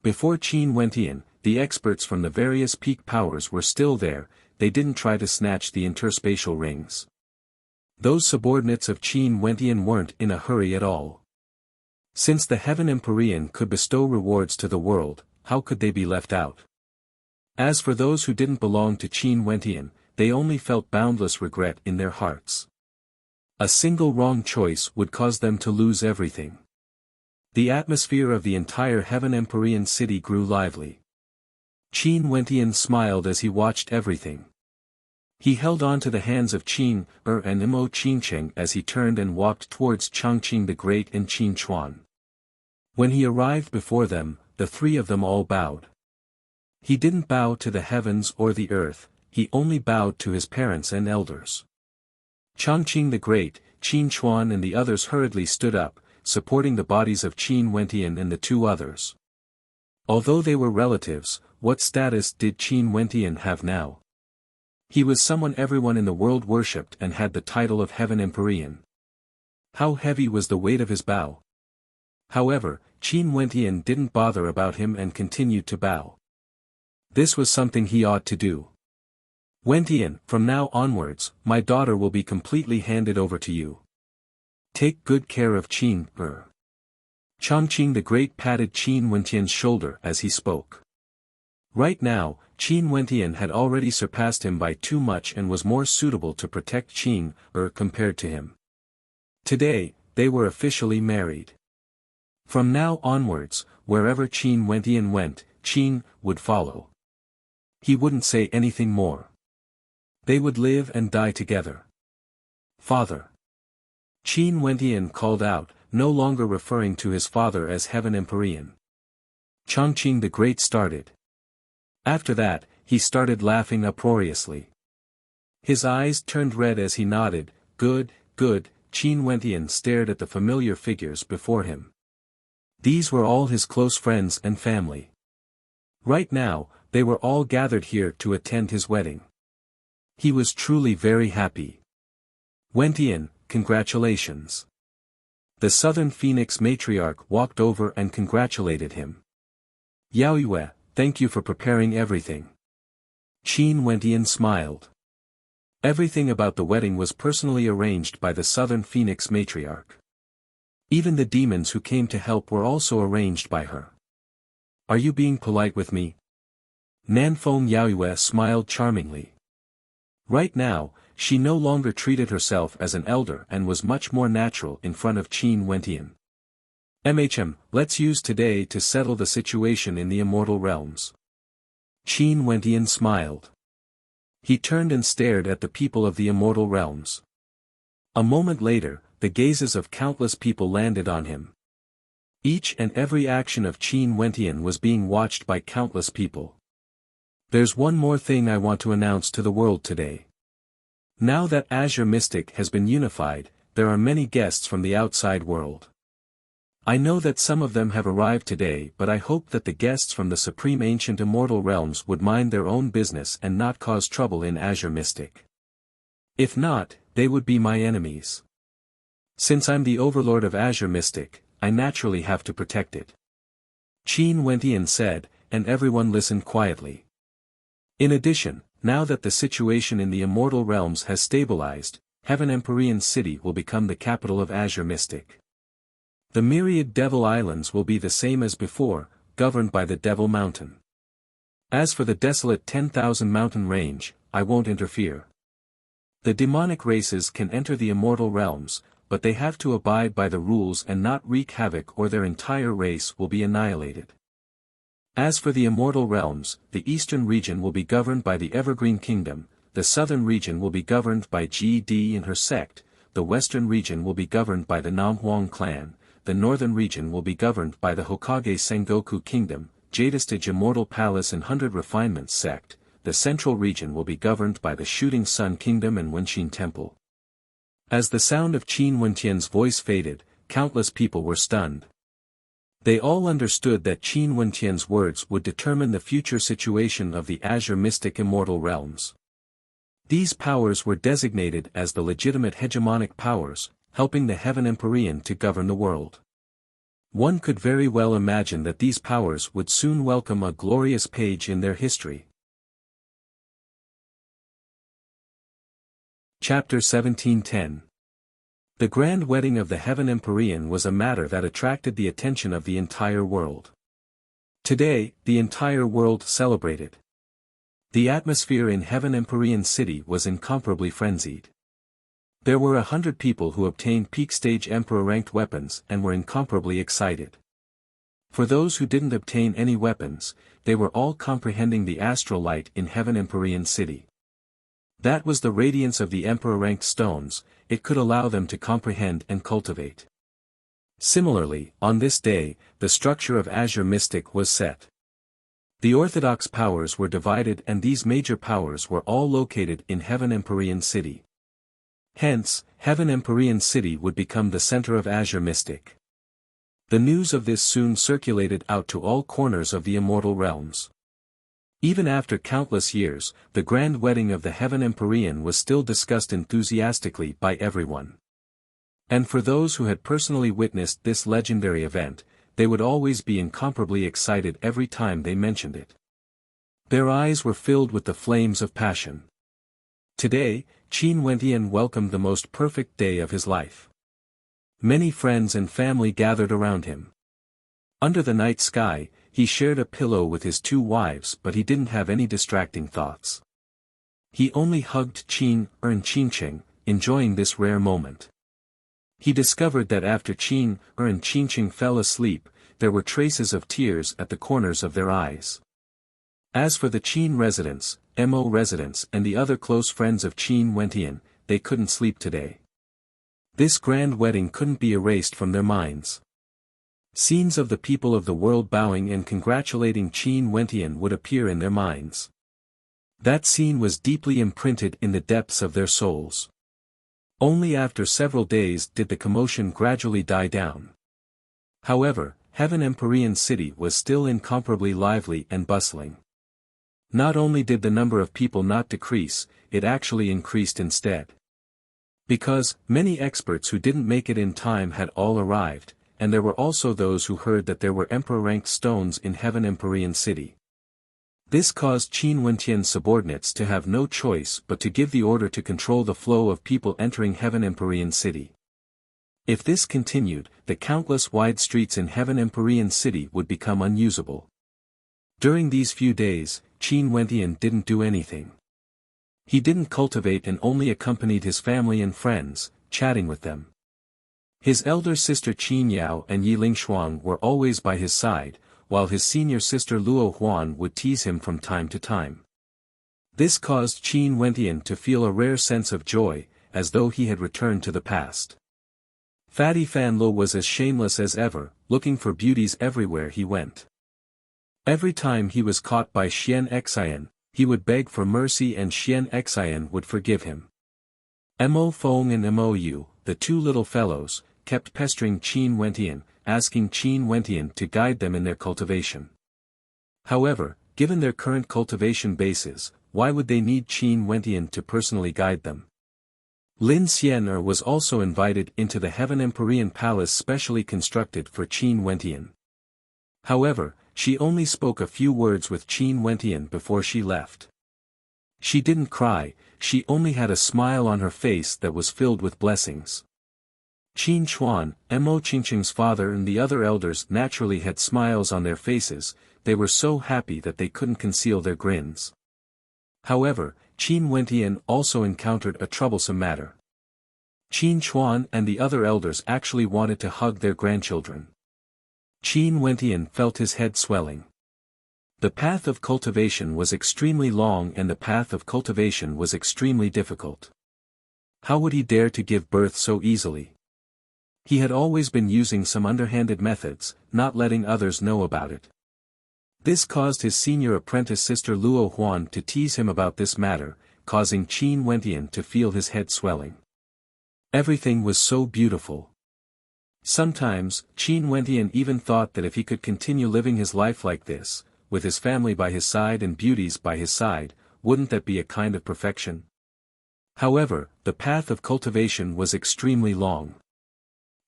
Before Qin Wentian, the experts from the various peak powers were still there. They didn't try to snatch the interspatial rings. Those subordinates of Qin Wentian weren't in a hurry at all. Since the Heaven Empyrean could bestow rewards to the world, how could they be left out? As for those who didn't belong to Qin Wentian, they only felt boundless regret in their hearts. A single wrong choice would cause them to lose everything. The atmosphere of the entire Heaven Empyrean City grew lively. Qin Wentian smiled as he watched everything. He held on to the hands of Qin and Qincheng as he turned and walked towards Chongqing the Great and Qin Chuan. When he arrived before them, the three of them all bowed. He didn't bow to the heavens or the earth, he only bowed to his parents and elders. Chongqing the Great, Qin Chuan and the others hurriedly stood up, supporting the bodies of Qin Wentian and the two others. Although they were relatives, what status did Qin Wentian have now? He was someone everyone in the world worshipped and had the title of Heaven Empyrean. How heavy was the weight of his bow? However, Qin Wentian didn't bother about him and continued to bow. This was something he ought to do. Wentian, from now onwards, my daughter will be completely handed over to you. Take good care of Qin, Chongqing the Great patted Qin Wentian's shoulder as he spoke. Right now, Qin Wentian had already surpassed him by too much and was more suitable to protect Qin, compared to him. Today, they were officially married. From now onwards, wherever Qin Wentian went, Qin would follow. He wouldn't say anything more. They would live and die together. Father. Qin Wentian called out, no longer referring to his father as Heaven Empyrean. Chongqing the Great started. After that, he started laughing uproariously. His eyes turned red as he nodded. Good, good. Qin Wentian stared at the familiar figures before him. These were all his close friends and family. Right now, they were all gathered here to attend his wedding. He was truly very happy. Wentian, congratulations. The Southern Phoenix matriarch walked over and congratulated him. Yaoyue, thank you for preparing everything. Qin Wentian smiled. Everything about the wedding was personally arranged by the Southern Phoenix matriarch. Even the demons who came to help were also arranged by her. Are you being polite with me? Nanfeng Yaoyue smiled charmingly. Right now, she no longer treated herself as an elder and was much more natural in front of Qin Wentian. Let's use today to settle the situation in the immortal realms. Qin Wentian smiled. He turned and stared at the people of the immortal realms. A moment later, the gazes of countless people landed on him. Each and every action of Qin Wentian was being watched by countless people. There's one more thing I want to announce to the world today. Now that Azure Mystic has been unified, there are many guests from the outside world. I know that some of them have arrived today, but I hope that the guests from the Supreme Ancient Immortal Realms would mind their own business and not cause trouble in Azure Mystic. If not, they would be my enemies. Since I'm the overlord of Azure Mystic, I naturally have to protect it. Qin Wentian said, and everyone listened quietly. In addition, now that the situation in the immortal realms has stabilized, Heaven Empyrean City will become the capital of Azure Mystic. The myriad Devil Islands will be the same as before, governed by the Devil Mountain. As for the desolate 10,000 mountain range, I won't interfere. The demonic races can enter the immortal realms, but they have to abide by the rules and not wreak havoc or their entire race will be annihilated. As for the immortal realms, the eastern region will be governed by the Evergreen Kingdom, the southern region will be governed by GD and her sect, the western region will be governed by the Namhuang clan, the northern region will be governed by the Hokage Sengoku Kingdom, Jadestage Immortal Palace and 100 Refinements sect, the central region will be governed by the Shooting Sun Kingdom and Wenqin Temple. As the sound of Qin Wentian's voice faded, countless people were stunned. They all understood that Qin Wentian's words would determine the future situation of the Azure Mystic Immortal Realms. These powers were designated as the legitimate hegemonic powers, helping the Heaven Empyrean to govern the world. One could very well imagine that these powers would soon welcome a glorious page in their history. Chapter 1710. The grand wedding of the Heaven Empyrean was a matter that attracted the attention of the entire world. Today, the entire world celebrated. The atmosphere in Heaven Empyrean City was incomparably frenzied. There were 100 people who obtained peak-stage Emperor-ranked weapons and were incomparably excited. For those who didn't obtain any weapons, they were all comprehending the astral light in Heaven Empyrean City. That was the radiance of the Emperor-ranked stones, it could allow them to comprehend and cultivate. Similarly, on this day, the structure of Azure Mystic was set. The orthodox powers were divided and these major powers were all located in Heaven Empyrean City. Hence, Heaven Empyrean City would become the center of Azure Mystic. The news of this soon circulated out to all corners of the immortal realms. Even after countless years, the grand wedding of the Heaven Empyrean was still discussed enthusiastically by everyone. And for those who had personally witnessed this legendary event, they would always be incomparably excited every time they mentioned it. Their eyes were filled with the flames of passion. Today, Qin Wentian welcomed the most perfect day of his life. Many friends and family gathered around him. Under the night sky, he shared a pillow with his two wives, but he didn't have any distracting thoughts. He only hugged Qin and Qingqing, enjoying this rare moment. He discovered that after Qin and Qingqing fell asleep, there were traces of tears at the corners of their eyes. As for the Qin residents, Mo residents and the other close friends of Qin Wentian, they couldn't sleep today. This grand wedding couldn't be erased from their minds. Scenes of the people of the world bowing and congratulating Qin Wentian would appear in their minds. That scene was deeply imprinted in the depths of their souls. Only after several days did the commotion gradually die down. However, Heaven Empyrean City was still incomparably lively and bustling. Not only did the number of people not decrease, it actually increased instead. Because, many experts who didn't make it in time had all arrived, and there were also those who heard that there were emperor-ranked stones in Heaven Empyrean City. This caused Qin Wentian's subordinates to have no choice but to give the order to control the flow of people entering Heaven Empyrean City. If this continued, the countless wide streets in Heaven Empyrean City would become unusable. During these few days, Qin Wentian didn't do anything. He didn't cultivate and only accompanied his family and friends, chatting with them. His elder sister Qin Yao and Yi Lingshuang were always by his side, while his senior sister Luo Huan would tease him from time to time. This caused Qin Wentian to feel a rare sense of joy, as though he had returned to the past. Fatty Fan Lo was as shameless as ever, looking for beauties everywhere he went. Every time he was caught by Xian Xian, he would beg for mercy and Xian Xian would forgive him. Mo Feng and Mo Yu, the two little fellows, kept pestering Qin Wentian, asking Qin Wentian to guide them in their cultivation. However, given their current cultivation bases, why would they need Qin Wentian to personally guide them? Lin Xian'er was also invited into the Heaven Empyrean Palace specially constructed for Qin Wentian. However, she only spoke a few words with Qin Wentian before she left. She didn't cry, she only had a smile on her face that was filled with blessings. Qin Chuan, Mo Qingqing's father and the other elders naturally had smiles on their faces, they were so happy that they couldn't conceal their grins. However, Qin Wentian also encountered a troublesome matter. Qin Chuan and the other elders actually wanted to hug their grandchildren. Qin Wentian felt his head swelling. The path of cultivation was extremely long and the path of cultivation was extremely difficult. How would he dare to give birth so easily? He had always been using some underhanded methods, not letting others know about it. This caused his senior apprentice sister Luo Huan to tease him about this matter, causing Qin Wentian to feel his head swelling. Everything was so beautiful. Sometimes, Qin Wentian even thought that if he could continue living his life like this, with his family by his side and beauties by his side, wouldn't that be a kind of perfection? However, the path of cultivation was extremely long.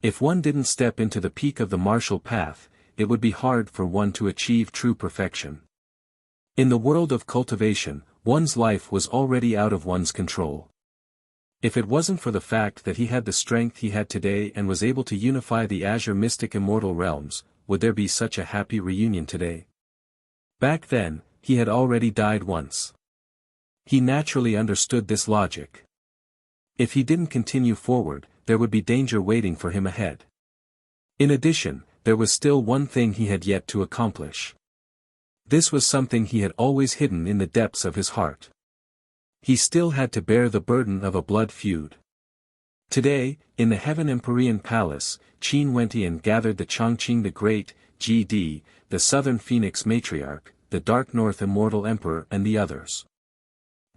If one didn't step into the peak of the martial path, it would be hard for one to achieve true perfection. In the world of cultivation, one's life was already out of one's control. If it wasn't for the fact that he had the strength he had today and was able to unify the Azure Mystic Immortal realms, would there be such a happy reunion today? Back then, he had already died once. He naturally understood this logic. If he didn't continue forward, there would be danger waiting for him ahead. In addition, there was still one thing he had yet to accomplish. This was something he had always hidden in the depths of his heart. He still had to bear the burden of a blood feud. Today, in the Heaven Empyrean Palace, Qin Wentian gathered the Chongqing the Great, GD, the Southern Phoenix Matriarch, the Dark North Immortal Emperor and the others.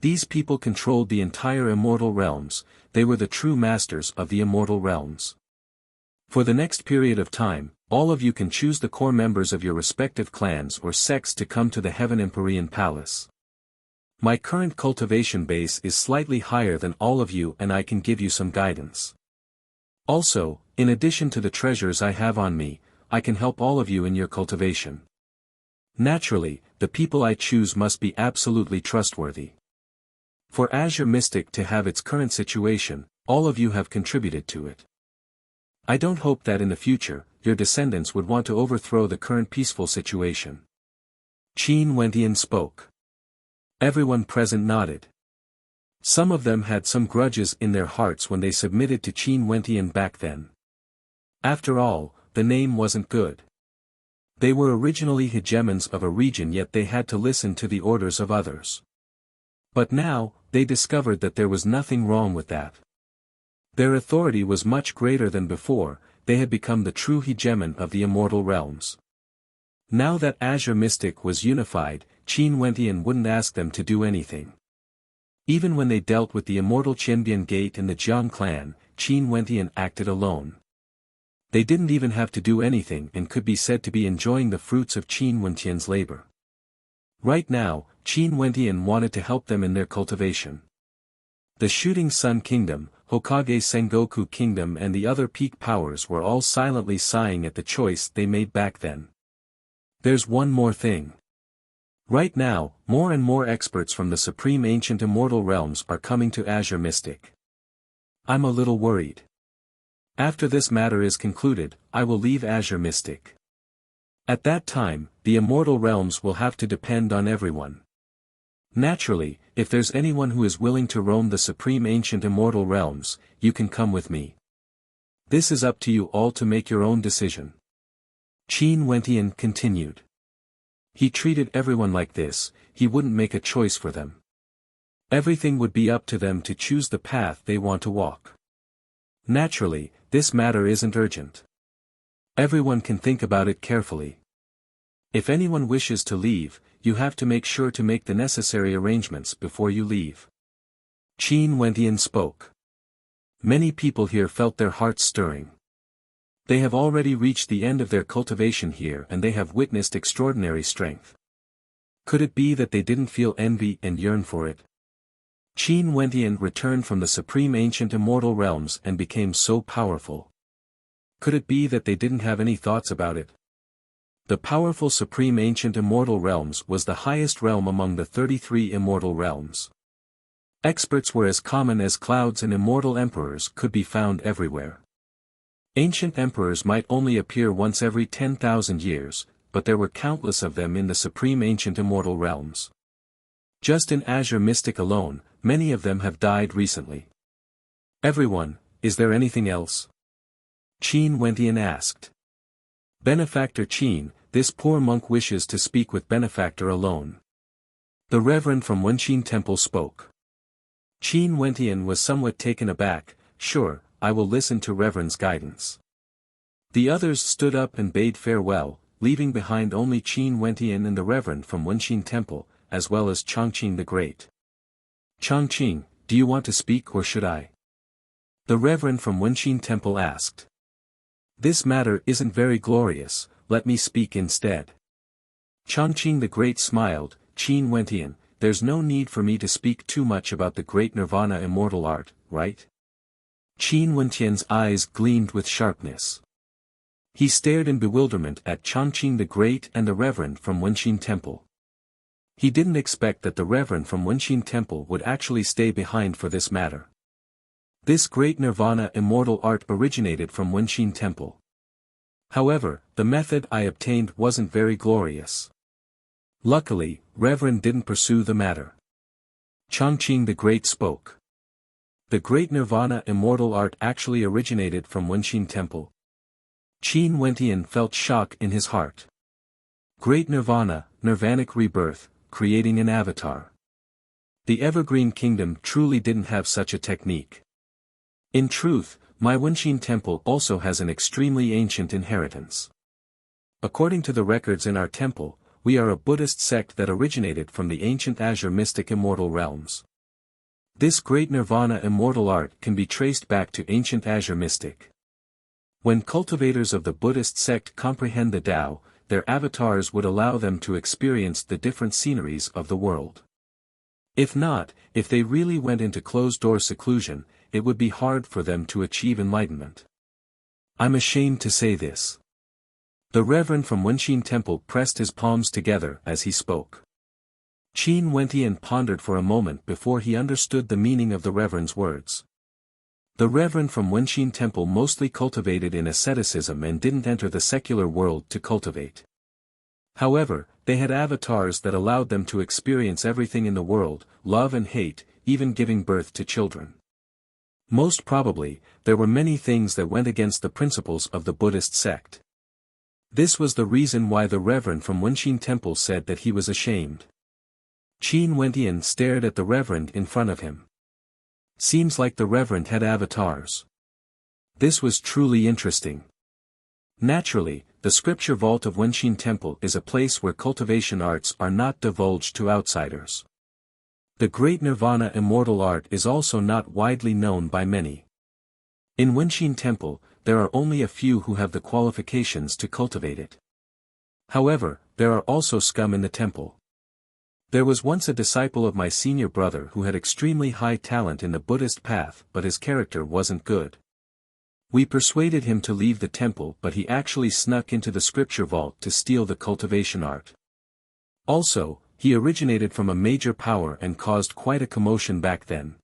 These people controlled the entire immortal realms, they were the true masters of the immortal realms. For the next period of time, all of you can choose the core members of your respective clans or sects to come to the Heaven Empyrean Palace. My current cultivation base is slightly higher than all of you and I can give you some guidance. Also, in addition to the treasures I have on me, I can help all of you in your cultivation. Naturally, the people I choose must be absolutely trustworthy. For Azure Mystic to have its current situation, all of you have contributed to it. I don't hope that in the future, your descendants would want to overthrow the current peaceful situation. Qin Wentian spoke. Everyone present nodded. Some of them had some grudges in their hearts when they submitted to Qin Wentian back then. After all, the name wasn't good. They were originally hegemons of a region, yet they had to listen to the orders of others. But now, they discovered that there was nothing wrong with that. Their authority was much greater than before, they had become the true hegemon of the immortal realms. Now that Azure Mystic was unified, Qin Wentian wouldn't ask them to do anything. Even when they dealt with the immortal Qianbian Gate and the Jiang clan, Qin Wentian acted alone. They didn't even have to do anything and could be said to be enjoying the fruits of Qin Wentian's labor. Right now, Qin Wentian wanted to help them in their cultivation. The Shooting Sun Kingdom, Hokage Sengoku Kingdom and the other peak powers were all silently sighing at the choice they made back then. There's one more thing. Right now, more and more experts from the Supreme Ancient Immortal Realms are coming to Azure Mystic. I'm a little worried. After this matter is concluded, I will leave Azure Mystic. At that time, the Immortal Realms will have to depend on everyone. Naturally, if there's anyone who is willing to roam the Supreme Ancient Immortal Realms, you can come with me. This is up to you all to make your own decision. Qin Wentian continued. He treated everyone like this, he wouldn't make a choice for them. Everything would be up to them to choose the path they want to walk. Naturally, this matter isn't urgent. Everyone can think about it carefully. If anyone wishes to leave, you have to make sure to make the necessary arrangements before you leave. Qin Wentian spoke. Many people here felt their hearts stirring. They have already reached the end of their cultivation here and they have witnessed extraordinary strength. Could it be that they didn't feel envy and yearn for it? Qin Wentian returned from the Supreme Ancient Immortal Realms and became so powerful. Could it be that they didn't have any thoughts about it? The powerful Supreme Ancient Immortal Realms was the highest realm among the 33 immortal realms. Experts were as common as clouds and immortal emperors could be found everywhere. Ancient emperors might only appear once every 10,000 years, but there were countless of them in the Supreme Ancient Immortal Realms. Just in Azure Mystic alone, many of them have died recently. Everyone, is there anything else? Qin Wentian asked. Benefactor Qin, this poor monk wishes to speak with Benefactor alone. The Reverend from Wenqin Temple spoke. Qin Wentian was somewhat taken aback. Sure, I will listen to Reverend's guidance. The others stood up and bade farewell, leaving behind only Qin Wentian and the Reverend from Wenqin Temple, as well as Chongqing the Great. Chongqing, do you want to speak or should I? The Reverend from Wenqin Temple asked. This matter isn't very glorious, let me speak instead. Chongqing the Great smiled. Qin Wentian, there's no need for me to speak too much about the great Nirvana immortal art, right? Qin Wentian's eyes gleamed with sharpness. He stared in bewilderment at Chongqing the Great and the Reverend from Wenqin Temple. He didn't expect that the Reverend from Wenqin Temple would actually stay behind for this matter. This great Nirvana immortal art originated from Wenqin Temple. However, the method I obtained wasn't very glorious. Luckily, Reverend didn't pursue the matter. Chongqing the Great spoke. The great Nirvana immortal art actually originated from Wenqin Temple. Qin Wentian felt shock in his heart. Great Nirvana, Nirvanic rebirth, creating an avatar. The Evergreen Kingdom truly didn't have such a technique. In truth, my Wenqin Temple also has an extremely ancient inheritance. According to the records in our temple, we are a Buddhist sect that originated from the ancient Azure Mystic Immortal Realms. This great Nirvana immortal art can be traced back to ancient Azure Mystic. When cultivators of the Buddhist sect comprehend the Tao, their avatars would allow them to experience the different sceneries of the world. If not, if they really went into closed-door seclusion, it would be hard for them to achieve enlightenment. I'm ashamed to say this. The Reverend from Wenqin Temple pressed his palms together as he spoke. Qin Wentian pondered for a moment before he understood the meaning of the Reverend's words. The Reverend from Wenqin Temple mostly cultivated in asceticism and didn't enter the secular world to cultivate. However, they had avatars that allowed them to experience everything in the world, love and hate, even giving birth to children. Most probably, there were many things that went against the principles of the Buddhist sect. This was the reason why the Reverend from Wenqin Temple said that he was ashamed. Qin Wentian stared at the Reverend in front of him. Seems like the Reverend had avatars. This was truly interesting. Naturally, the scripture vault of Wenqin Temple is a place where cultivation arts are not divulged to outsiders. The great Nirvana immortal art is also not widely known by many. In Wenqin Temple, there are only a few who have the qualifications to cultivate it. However, there are also scum in the temple. There was once a disciple of my senior brother who had extremely high talent in the Buddhist path, but his character wasn't good. We persuaded him to leave the temple, but he actually snuck into the scripture vault to steal the cultivation art. Also, he originated from a major power and caused quite a commotion back then.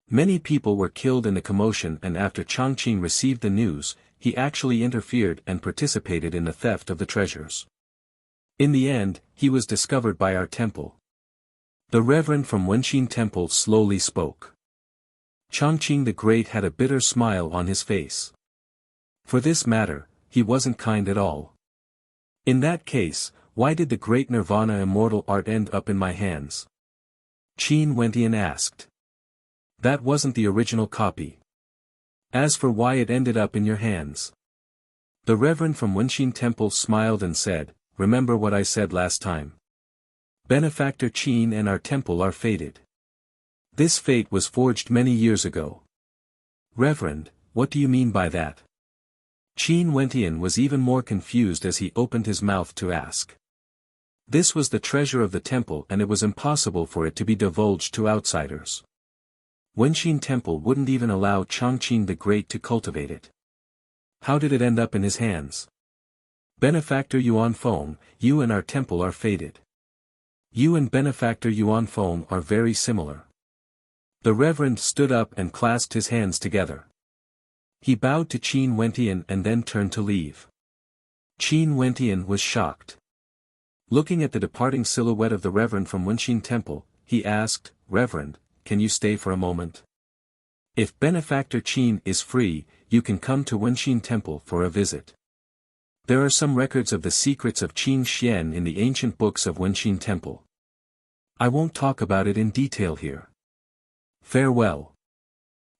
Many people were killed in the commotion, and after Changqing received the news, he actually interfered and participated in the theft of the treasures. In the end, he was discovered by our temple. The Reverend from Wenqin Temple slowly spoke. Changqing the Great had a bitter smile on his face. For this matter, he wasn't kind at all. In that case, why did the great Nirvana immortal art end up in my hands? Qin Wentian asked. That wasn't the original copy. As for why it ended up in your hands. The Reverend from Wenqin Temple smiled and said, remember what I said last time. Benefactor Qin and our temple are fated. This fate was forged many years ago. Reverend, what do you mean by that? Qin Wentian was even more confused as he opened his mouth to ask. This was the treasure of the temple, and it was impossible for it to be divulged to outsiders. Wenqin Temple wouldn't even allow Changqing the Great to cultivate it. How did it end up in his hands? Benefactor Yuan Feng, you and our temple are fated. You and Benefactor Yuan Feng are very similar. The Reverend stood up and clasped his hands together. He bowed to Qin Wentian and then turned to leave. Qin Wentian was shocked. Looking at the departing silhouette of the Reverend from Wenqin Temple, he asked, Reverend, can you stay for a moment? If Benefactor Qin is free, you can come to Wenqin Temple for a visit. There are some records of the secrets of Qin Xian in the ancient books of Wenqin Temple. I won't talk about it in detail here. Farewell.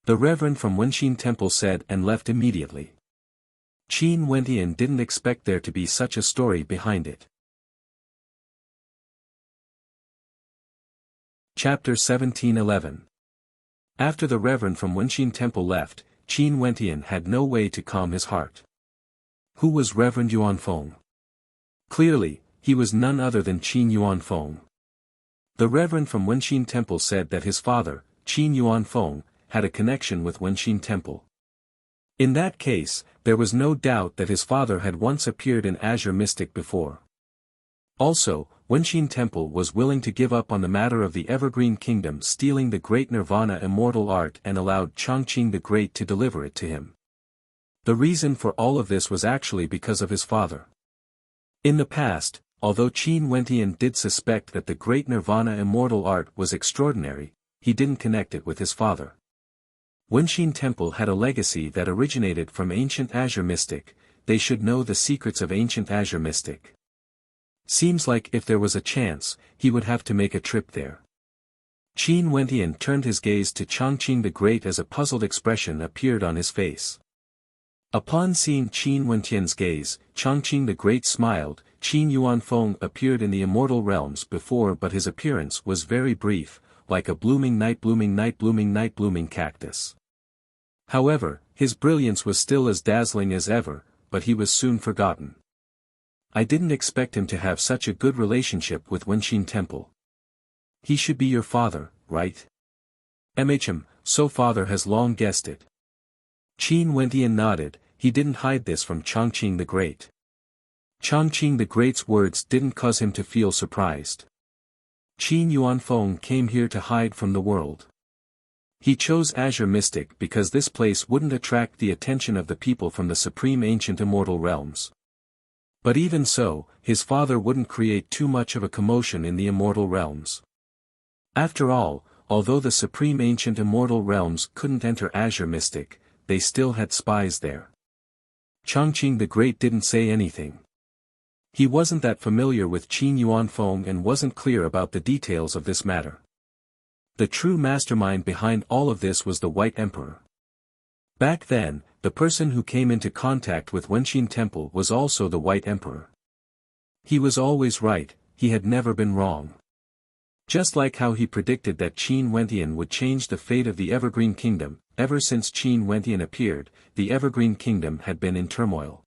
The Reverend from Wenqin Temple said and left immediately. Qin Wentian didn't expect there to be such a story behind it. Chapter 1711. After the Reverend from Wenqin Temple left, Qin Wentian had no way to calm his heart. Who was Reverend Yuan Feng? Clearly, he was none other than Qin Yuan Feng. The Reverend from Wenqin Temple said that his father, Qin Yuan Feng, had a connection with Wenqin Temple. In that case, there was no doubt that his father had once appeared in Azure Mystic before. Also, Wenqin Temple was willing to give up on the matter of the Evergreen Kingdom stealing the great Nirvana immortal art and allowed Changqing the Great to deliver it to him. The reason for all of this was actually because of his father. In the past, although Qin Wentian did suspect that the great Nirvana immortal art was extraordinary, he didn't connect it with his father. Wenqin Temple had a legacy that originated from ancient Azure Mystic. They should know the secrets of ancient Azure Mystic. Seems like if there was a chance, he would have to make a trip there. Qin Wentian turned his gaze to Changqing the Great as a puzzled expression appeared on his face. Upon seeing Qin Wentian's gaze, Changqing the Great smiled. Qin Yuan Feng appeared in the immortal realms before, but his appearance was very brief, like a blooming night-blooming cactus. However, his brilliance was still as dazzling as ever, but he was soon forgotten. I didn't expect him to have such a good relationship with Wenqin Temple. He should be your father, right? So father has long guessed it. Qin Wentian nodded. He didn't hide this from Changqing the Great. Changqing the Great's words didn't cause him to feel surprised. Qin Yuan Feng came here to hide from the world. He chose Azure Mystic because this place wouldn't attract the attention of the people from the supreme ancient immortal realms. But even so, his father wouldn't create too much of a commotion in the immortal realms. After all, although the supreme ancient immortal realms couldn't enter Azure Mystic, they still had spies there. Chongqing the Great didn't say anything. He wasn't that familiar with Qin Yuanfeng and wasn't clear about the details of this matter. The true mastermind behind all of this was the White Emperor. Back then, the person who came into contact with Wenqin Temple was also the White Emperor. He was always right, he had never been wrong. Just like how he predicted that Qin Wentian would change the fate of the Evergreen Kingdom, ever since Qin Wentian appeared, the Evergreen Kingdom had been in turmoil.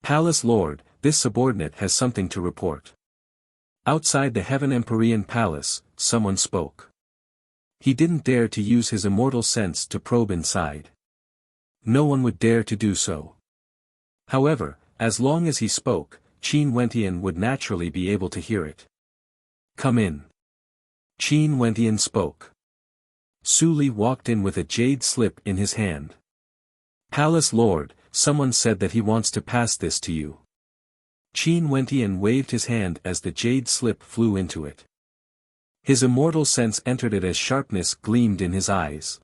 Palace Lord, this subordinate has something to report. Outside the Heaven Empyrean Palace, someone spoke. He didn't dare to use his immortal sense to probe inside. No one would dare to do so. However, as long as he spoke, Qin Wentian would naturally be able to hear it. Come in. Qin Wentian spoke. Su Li walked in with a jade slip in his hand. Palace Lord, someone said that he wants to pass this to you. Qin Wentian waved his hand as the jade slip flew into it. His immortal sense entered it as sharpness gleamed in his eyes.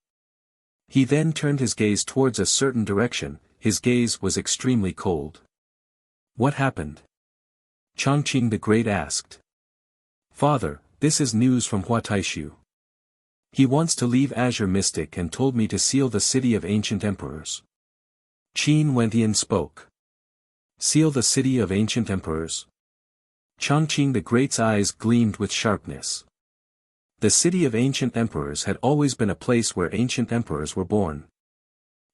He then turned his gaze towards a certain direction, his gaze was extremely cold. What happened? Chongqing the Great asked. Father, this is news from Hua Taishu. He wants to leave Azure Mystic and told me to seal the city of ancient emperors. Qin Wentian spoke. Seal the city of ancient emperors? Chongqing the Great's eyes gleamed with sharpness. The city of ancient emperors had always been a place where ancient emperors were born.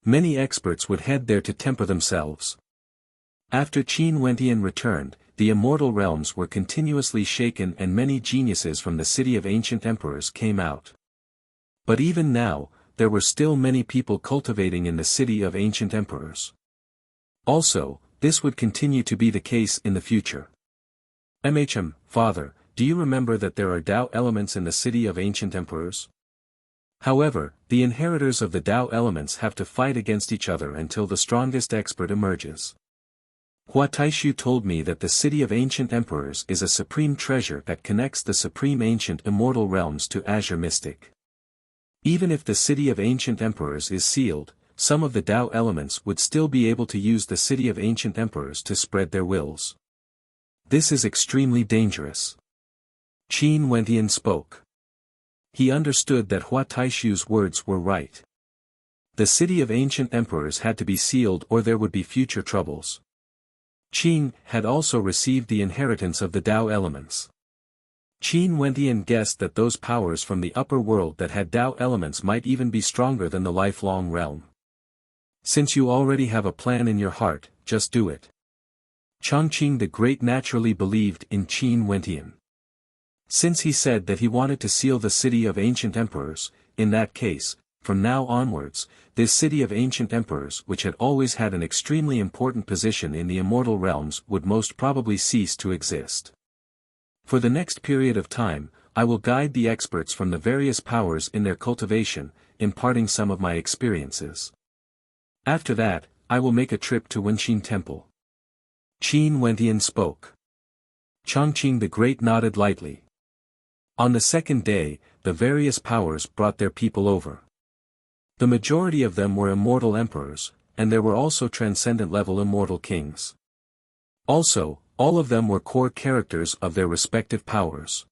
Many experts would head there to temper themselves. After Qin Wentian returned, the immortal realms were continuously shaken and many geniuses from the city of ancient emperors came out. But even now, there were still many people cultivating in the city of ancient emperors. Also, this would continue to be the case in the future. Father, do you remember that there are Tao elements in the city of ancient emperors? However, the inheritors of the Tao elements have to fight against each other until the strongest expert emerges. Hua Taishu told me that the city of ancient emperors is a supreme treasure that connects the supreme ancient immortal realms to Azure Mystic. Even if the city of ancient emperors is sealed, some of the Tao elements would still be able to use the city of ancient emperors to spread their wills. This is extremely dangerous. Qin Wentian spoke. He understood that Hua Taishu's words were right. The city of ancient emperors had to be sealed or there would be future troubles. Qin had also received the inheritance of the Tao elements. Qin Wentian guessed that those powers from the upper world that had Tao elements might even be stronger than the lifelong realm. Since you already have a plan in your heart, just do it. Chongqing the Great naturally believed in Qin Wentian. Since he said that he wanted to seal the city of ancient emperors, in that case, from now onwards, this city of ancient emperors which had always had an extremely important position in the immortal realms would most probably cease to exist. For the next period of time, I will guide the experts from the various powers in their cultivation, imparting some of my experiences. After that, I will make a trip to Wenqin Temple. Qin Wentian spoke. Chongqing the Great nodded lightly. On the second day, the various powers brought their people over. The majority of them were immortal emperors, and there were also transcendent-level immortal kings. Also, all of them were core characters of their respective powers.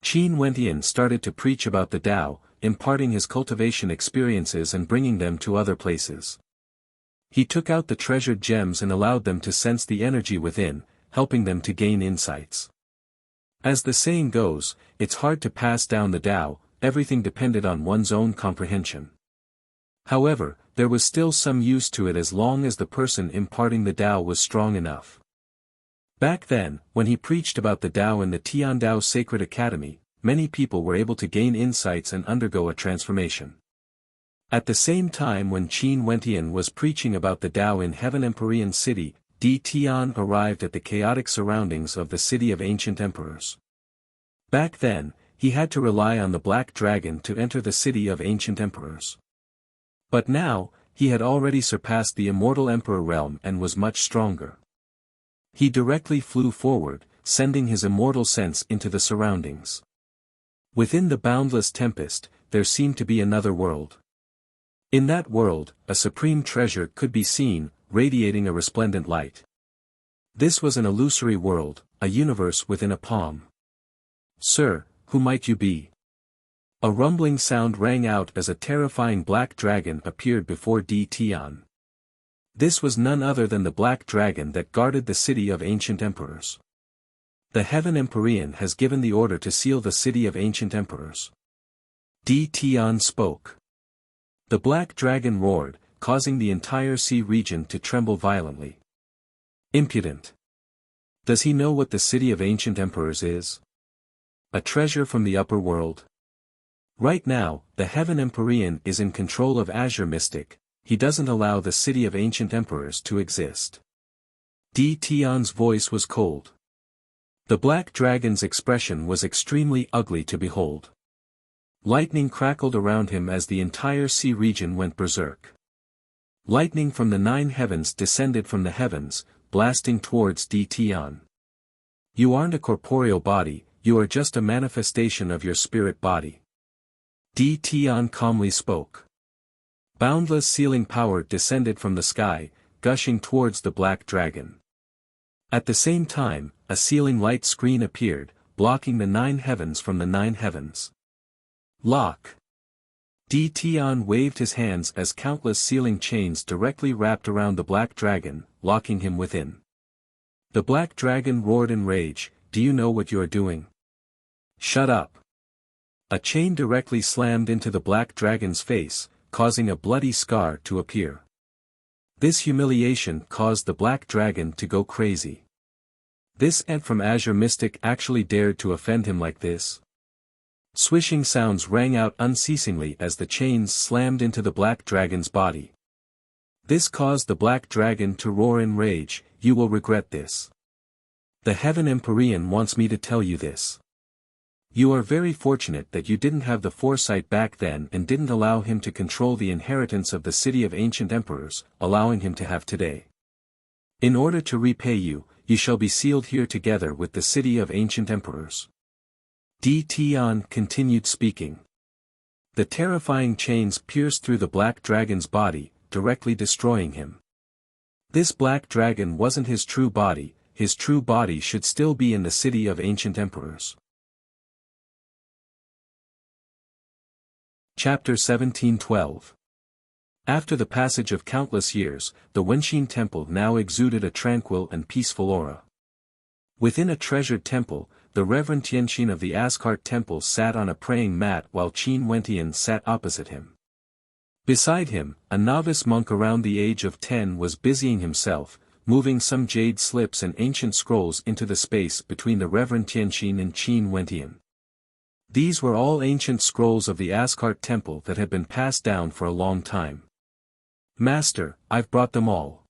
Qin Wentian started to preach about the Tao, imparting his cultivation experiences and bringing them to other places. He took out the treasured gems and allowed them to sense the energy within, helping them to gain insights. As the saying goes, it's hard to pass down the Tao, everything depended on one's own comprehension. However, there was still some use to it as long as the person imparting the Tao was strong enough. Back then, when he preached about the Tao in the Tiandao Sacred Academy, many people were able to gain insights and undergo a transformation. At the same time when Qin Wentian was preaching about the Tao in Heaven Empyrean City, Di Tian arrived at the chaotic surroundings of the city of ancient emperors. Back then, he had to rely on the black dragon to enter the city of ancient emperors. But now, he had already surpassed the immortal emperor realm and was much stronger. He directly flew forward, sending his immortal sense into the surroundings. Within the boundless tempest, there seemed to be another world. In that world, a supreme treasure could be seen, radiating a resplendent light. This was an illusory world, a universe within a palm. "Sir, who might you be?" A rumbling sound rang out as a terrifying black dragon appeared before Di Tian. This was none other than the black dragon that guarded the city of ancient emperors. "The Heaven Empyrean has given the order to seal the city of ancient emperors." Di Tian spoke. The black dragon roared, causing the entire sea region to tremble violently. Impudent! Does he know what the city of ancient emperors is? A treasure from the upper world? Right now, the Heaven Empyrean is in control of Azure Mystic. He doesn't allow the city of ancient emperors to exist. Di Tian's voice was cold. The black dragon's expression was extremely ugly to behold. Lightning crackled around him as the entire sea region went berserk. Lightning from the 9 heavens descended from the heavens, blasting towards Di Tian. "You aren't a corporeal body, you are just a manifestation of your spirit body." Di Tian calmly spoke. Boundless sealing power descended from the sky, gushing towards the black dragon. At the same time, a sealing light screen appeared, blocking the 9 heavens from the 9 heavens. "Lock!" Di Tian waved his hands as countless sealing chains directly wrapped around the black dragon, locking him within. The black dragon roared in rage, "Do you know what you are doing? Shut up!" A chain directly slammed into the black dragon's face, causing a bloody scar to appear. This humiliation caused the black dragon to go crazy. This ant from Azure Mystic actually dared to offend him like this? Swishing sounds rang out unceasingly as the chains slammed into the black dragon's body. This caused the black dragon to roar in rage, "You will regret this. The Heaven Empyrean wants me to tell you this. You are very fortunate that you didn't have the foresight back then and didn't allow him to control the inheritance of the city of ancient emperors, allowing him to have today. In order to repay you, you shall be sealed here together with the city of ancient emperors." Di Tian continued speaking. The terrifying chains pierced through the black dragon's body, directly destroying him. This black dragon wasn't his true body should still be in the city of ancient emperors. Chapter 17:12. After the passage of countless years, the Wenxin Temple now exuded a tranquil and peaceful aura. Within a treasured temple, the Reverend Tianxin of the Ascart Temple sat on a praying mat while Qin Wentian sat opposite him. Beside him, a novice monk around the age of 10 was busying himself, moving some jade slips and ancient scrolls into the space between the Reverend Tianxin and Qin Wentian. These were all ancient scrolls of the Ascart Temple that had been passed down for a long time. "Master, I've brought them all."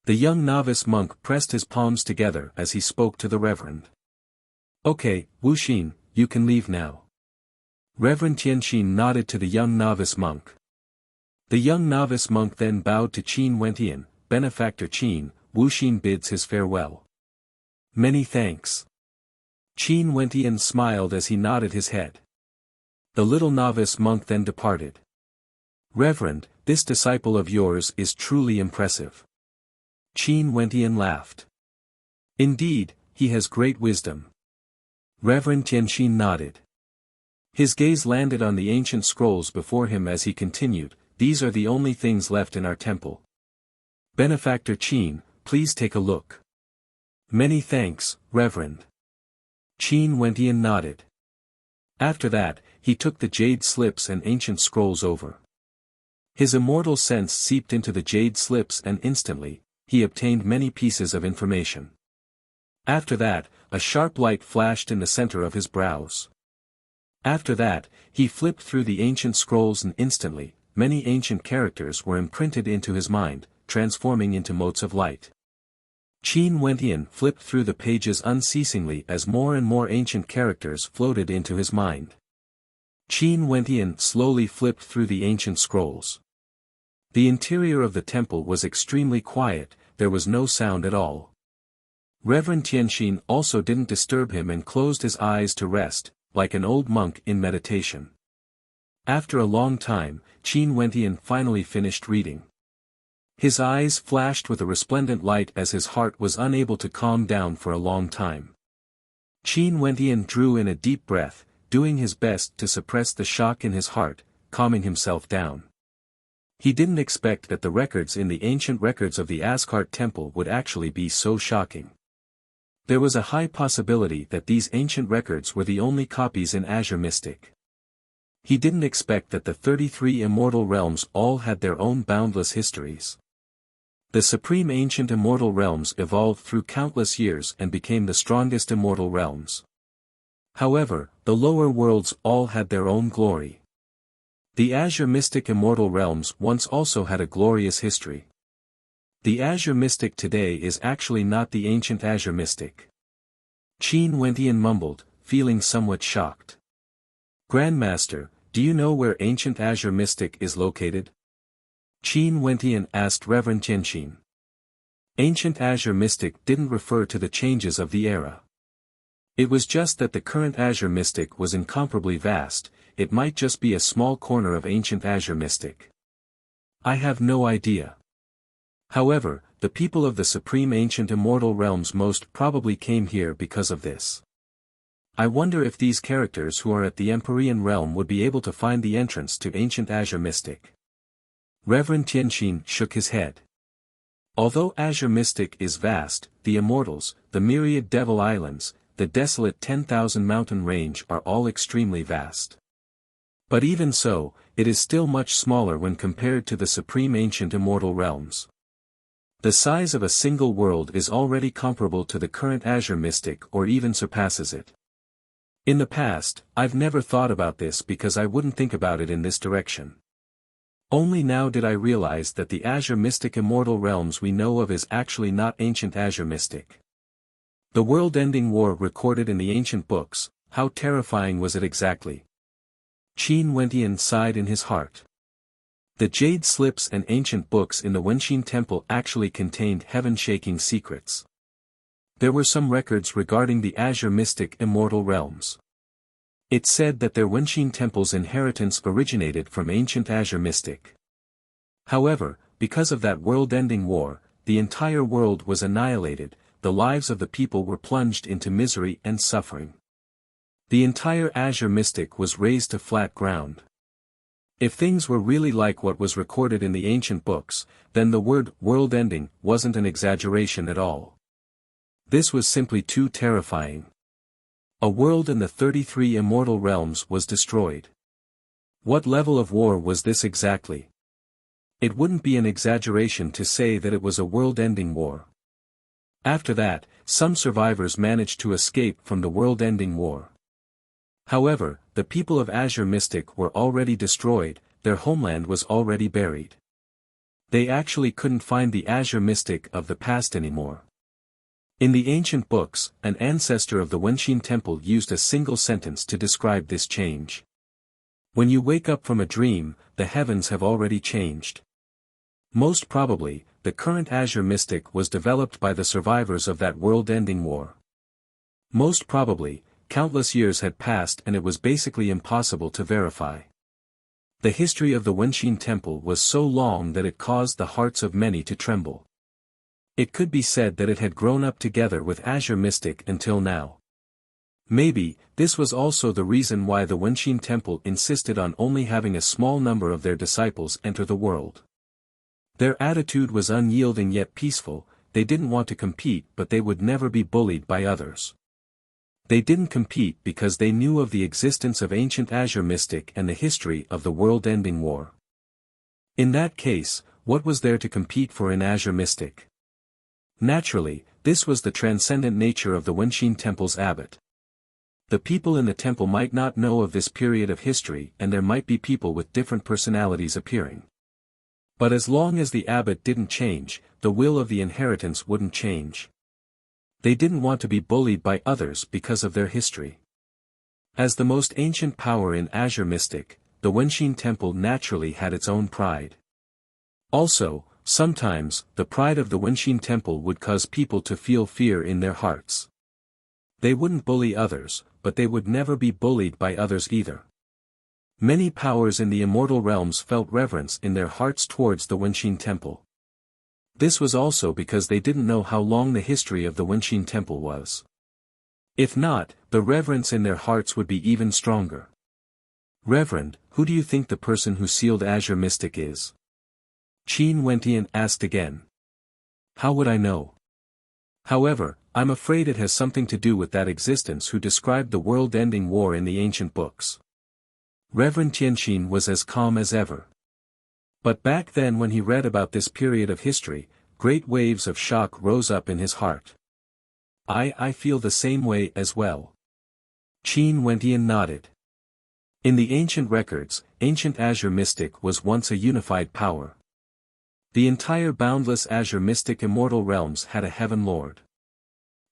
The young novice monk pressed his palms together as he spoke to the Reverend. "Okay, Wuxin, you can leave now." Reverend Tianxin nodded to the young novice monk. The young novice monk then bowed to Qin Wentian. "Benefactor Qin, Wuxin bids his farewell." "Many thanks." Qin Wentian smiled as he nodded his head. The little novice monk then departed. "Reverend, this disciple of yours is truly impressive." Qin Wentian laughed. "Indeed, he has great wisdom." Reverend Tianxin nodded. His gaze landed on the ancient scrolls before him as he continued, "These are the only things left in our temple. Benefactor Qin, please take a look." "Many thanks, Reverend." Qin Wentian nodded. After that, he took the jade slips and ancient scrolls over. His immortal sense seeped into the jade slips and instantly, he obtained many pieces of information. After that, a sharp light flashed in the center of his brows. After that, he flipped through the ancient scrolls and instantly, many ancient characters were imprinted into his mind, transforming into motes of light. Qin Wentian flipped through the pages unceasingly as more and more ancient characters floated into his mind. Qin Wentian slowly flipped through the ancient scrolls. The interior of the temple was extremely quiet, there was no sound at all. Reverend Tianxin also didn't disturb him and closed his eyes to rest, like an old monk in meditation. After a long time, Qin Wentian finally finished reading. His eyes flashed with a resplendent light as his heart was unable to calm down for a long time. Qin Wentian drew in a deep breath, doing his best to suppress the shock in his heart, calming himself down. He didn't expect that the records in the ancient records of the Asgard temple would actually be so shocking. There was a high possibility that these ancient records were the only copies in Azure Mystic. He didn't expect that the 33 immortal realms all had their own boundless histories. The supreme ancient immortal realms evolved through countless years and became the strongest immortal realms. However, the lower worlds all had their own glory. The Azure Mystic immortal realms once also had a glorious history. The Azure Mystic today is actually not the ancient Azure Mystic. Qin Wentian mumbled, feeling somewhat shocked. Grandmaster, do you know where ancient Azure Mystic is located? Qin Wentian asked Reverend Tianxin. Ancient Azure Mystic didn't refer to the changes of the era. It was just that the current Azure Mystic was incomparably vast, it might just be a small corner of ancient Azure Mystic. I have no idea. However, the people of the supreme ancient immortal realms most probably came here because of this. I wonder if these characters who are at the Empyrean realm would be able to find the entrance to ancient Azure Mystic. Reverend Tianxin shook his head. Although Azure Mystic is vast, the Immortals, the myriad Devil Islands, the desolate 10,000 mountain range are all extremely vast. But even so, it is still much smaller when compared to the supreme ancient immortal realms. The size of a single world is already comparable to the current Azure Mystic or even surpasses it. In the past, I've never thought about this because I wouldn't think about it in this direction. Only now did I realize that the Azure Mystic immortal realms we know of is actually not ancient Azure Mystic. The world-ending war recorded in the ancient books, how terrifying was it exactly? Qin Wentian sighed in his heart. The jade slips and ancient books in the Wenqin temple actually contained heaven-shaking secrets. There were some records regarding the Azure Mystic immortal realms. It said that their Wenqin temple's inheritance originated from ancient Azure Mystic. However, because of that world-ending war, the entire world was annihilated, the lives of the people were plunged into misery and suffering. The entire Azure Mystic was razed to flat ground. If things were really like what was recorded in the ancient books, then the word world-ending wasn't an exaggeration at all. This was simply too terrifying. A world in the 33 immortal realms was destroyed. What level of war was this exactly? It wouldn't be an exaggeration to say that it was a world-ending war. After that, some survivors managed to escape from the world-ending war. However, the people of Azure Mystic were already destroyed, their homeland was already buried. They actually couldn't find the Azure Mystic of the past anymore. In the ancient books, an ancestor of the Wenqin temple used a single sentence to describe this change. When you wake up from a dream, the heavens have already changed. Most probably, the current Azure Mystic was developed by the survivors of that world-ending war. Most probably, countless years had passed and it was basically impossible to verify. The history of the Wenqin temple was so long that it caused the hearts of many to tremble. It could be said that it had grown up together with Azure Mystic until now. Maybe, this was also the reason why the Wenqin temple insisted on only having a small number of their disciples enter the world. Their attitude was unyielding yet peaceful, they didn't want to compete but they would never be bullied by others. They didn't compete because they knew of the existence of ancient Azure Mystic and the history of the world-ending war. In that case, what was there to compete for in Azure Mystic? Naturally, this was the transcendent nature of the Wenqin temple's abbot. The people in the temple might not know of this period of history and there might be people with different personalities appearing. But as long as the abbot didn't change, the will of the inheritance wouldn't change. They didn't want to be bullied by others because of their history. As the most ancient power in Azure Mystic, the Wenxin Temple naturally had its own pride. Also, sometimes, the pride of the Wenxin Temple would cause people to feel fear in their hearts. They wouldn't bully others, but they would never be bullied by others either. Many powers in the immortal realms felt reverence in their hearts towards the Wenxin Temple. This was also because they didn't know how long the history of the Wenxin Temple was. If not, the reverence in their hearts would be even stronger. Reverend, who do you think the person who sealed Azure Mystic is? Qin Wentian asked again. How would I know? However, I'm afraid it has something to do with that existence who described the world-ending war in the ancient books. Reverend Tianqin was as calm as ever. But back then when he read about this period of history, great waves of shock rose up in his heart. I feel the same way as well. Qin Wentian nodded. In the ancient records, ancient Azure Mystic was once a unified power. The entire boundless Azure Mystic immortal realms had a Heaven Lord.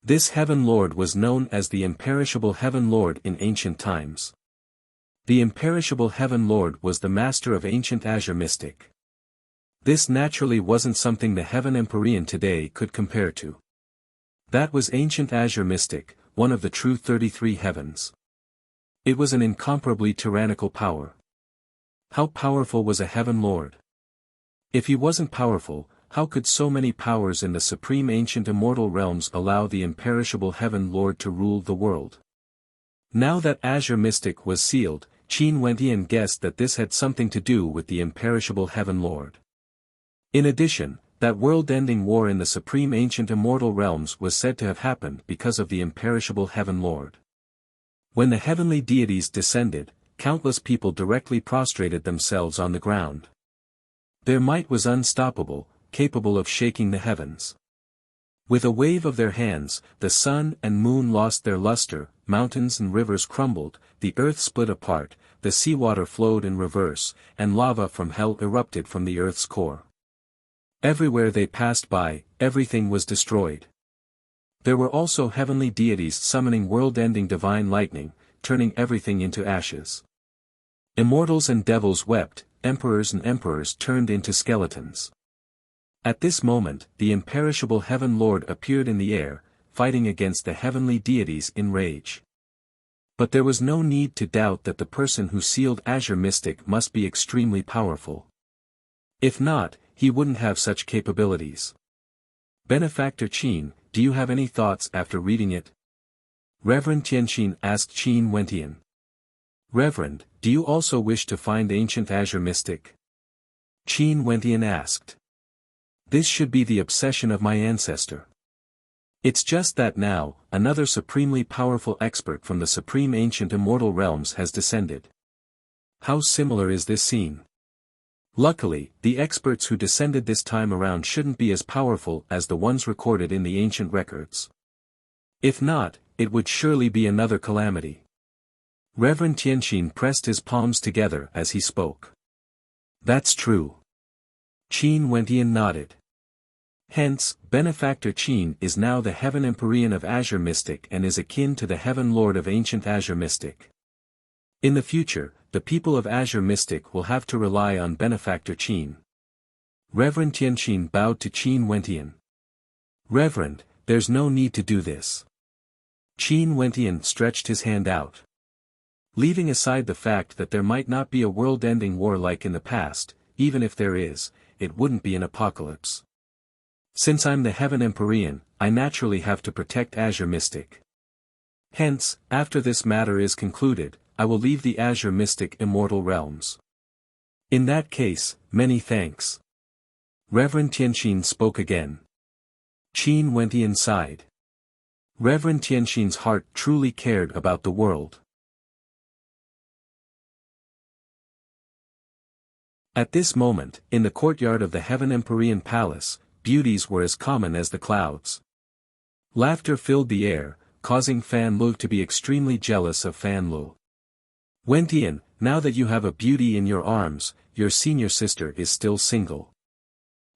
This Heaven Lord was known as the Imperishable Heaven Lord in ancient times. The Imperishable Heaven Lord was the master of ancient Azure Mystic. This naturally wasn't something the Heaven Empyrean today could compare to. That was ancient Azure Mystic, one of the true 33 heavens. It was an incomparably tyrannical power. How powerful was a Heaven Lord? If he wasn't powerful, how could so many powers in the supreme ancient immortal realms allow the Imperishable Heaven Lord to rule the world? Now that Azure Mystic was sealed, Qin Wentian guessed that this had something to do with the Imperishable Heaven Lord. In addition, that world-ending war in the supreme ancient immortal realms was said to have happened because of the Imperishable Heaven Lord. When the heavenly deities descended, countless people directly prostrated themselves on the ground. Their might was unstoppable, capable of shaking the heavens. With a wave of their hands, the sun and moon lost their luster, mountains and rivers crumbled, the earth split apart, the seawater flowed in reverse, and lava from hell erupted from the earth's core. Everywhere they passed by, everything was destroyed. There were also heavenly deities summoning world-ending divine lightning, turning everything into ashes. Immortals and devils wept, emperors and emperors turned into skeletons. At this moment, the Imperishable Heaven Lord appeared in the air, fighting against the heavenly deities in rage. But there was no need to doubt that the person who sealed Azure Mystic must be extremely powerful. If not, he wouldn't have such capabilities. Benefactor Qin, do you have any thoughts after reading it? Reverend Tianqin asked Qin Wentian. Reverend, do you also wish to find ancient Azure Mystic? Qin Wentian asked. This should be the obsession of my ancestor. It's just that now, another supremely powerful expert from the supreme ancient immortal realms has descended. How similar is this scene? Luckily, the experts who descended this time around shouldn't be as powerful as the ones recorded in the ancient records. If not, it would surely be another calamity. Reverend Tianqin pressed his palms together as he spoke. That's true. Qin Wentian nodded. Hence, Benefactor Qin is now the Heaven Empyrean of Azure Mystic and is akin to the Heaven Lord of ancient Azure Mystic. In the future, the people of Azure Mystic will have to rely on Benefactor Qin. Reverend Tianqin bowed to Qin Wentian. Reverend, there's no need to do this. Qin Wentian stretched his hand out. Leaving aside the fact that there might not be a world-ending war like in the past, even if there is, it wouldn't be an apocalypse. Since I'm the Heaven Empyrean, I naturally have to protect Azure Mystic. Hence, after this matter is concluded, I will leave the Azure Mystic immortal realms. In that case, many thanks. Reverend Tianqin spoke again. Qin Wentian sighed. Reverend Tianqin's heart truly cared about the world. At this moment, in the courtyard of the Heaven Empyrean Palace, beauties were as common as the clouds. Laughter filled the air, causing Fan Lu to be extremely jealous of Fan Lu. Wentian, now that you have a beauty in your arms, your senior sister is still single.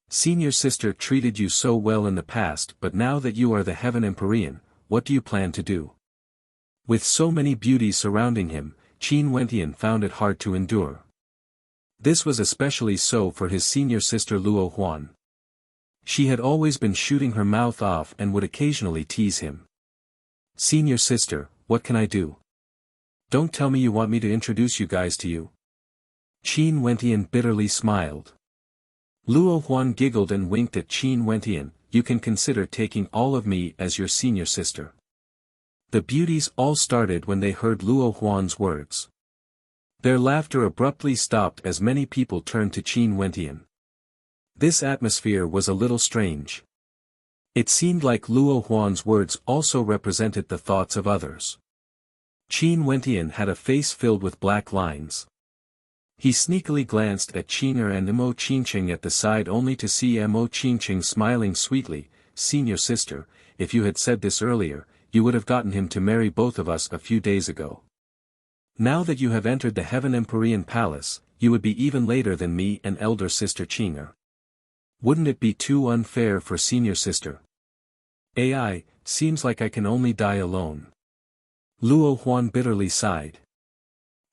Senior sister treated you so well in the past, but now that you are the Heaven Empyrean, what do you plan to do? With so many beauties surrounding him, Qin Wentian found it hard to endure. This was especially so for his senior sister Luo Huan. She had always been shooting her mouth off and would occasionally tease him. Senior sister, what can I do? Don't tell me you want me to introduce you guys to you. Qin Wentian bitterly smiled. Luo Huan giggled and winked at Qin Wentian. You can consider taking all of me as your senior sister. The beauties all started when they heard Luo Huan's words. Their laughter abruptly stopped as many people turned to Qin Wentian. This atmosphere was a little strange. It seemed like Luo Huan's words also represented the thoughts of others. Qin Wentian had a face filled with black lines. He sneakily glanced at Qing'er and Mo Qingqing at the side only to see Mo Qingqing smiling sweetly. Senior sister, if you had said this earlier, you would have gotten him to marry both of us a few days ago. Now that you have entered the Heaven Empyrean Palace, you would be even later than me and elder sister Qing'er. Wouldn't it be too unfair for senior sister? AI, seems like I can only die alone. Luo Huan bitterly sighed.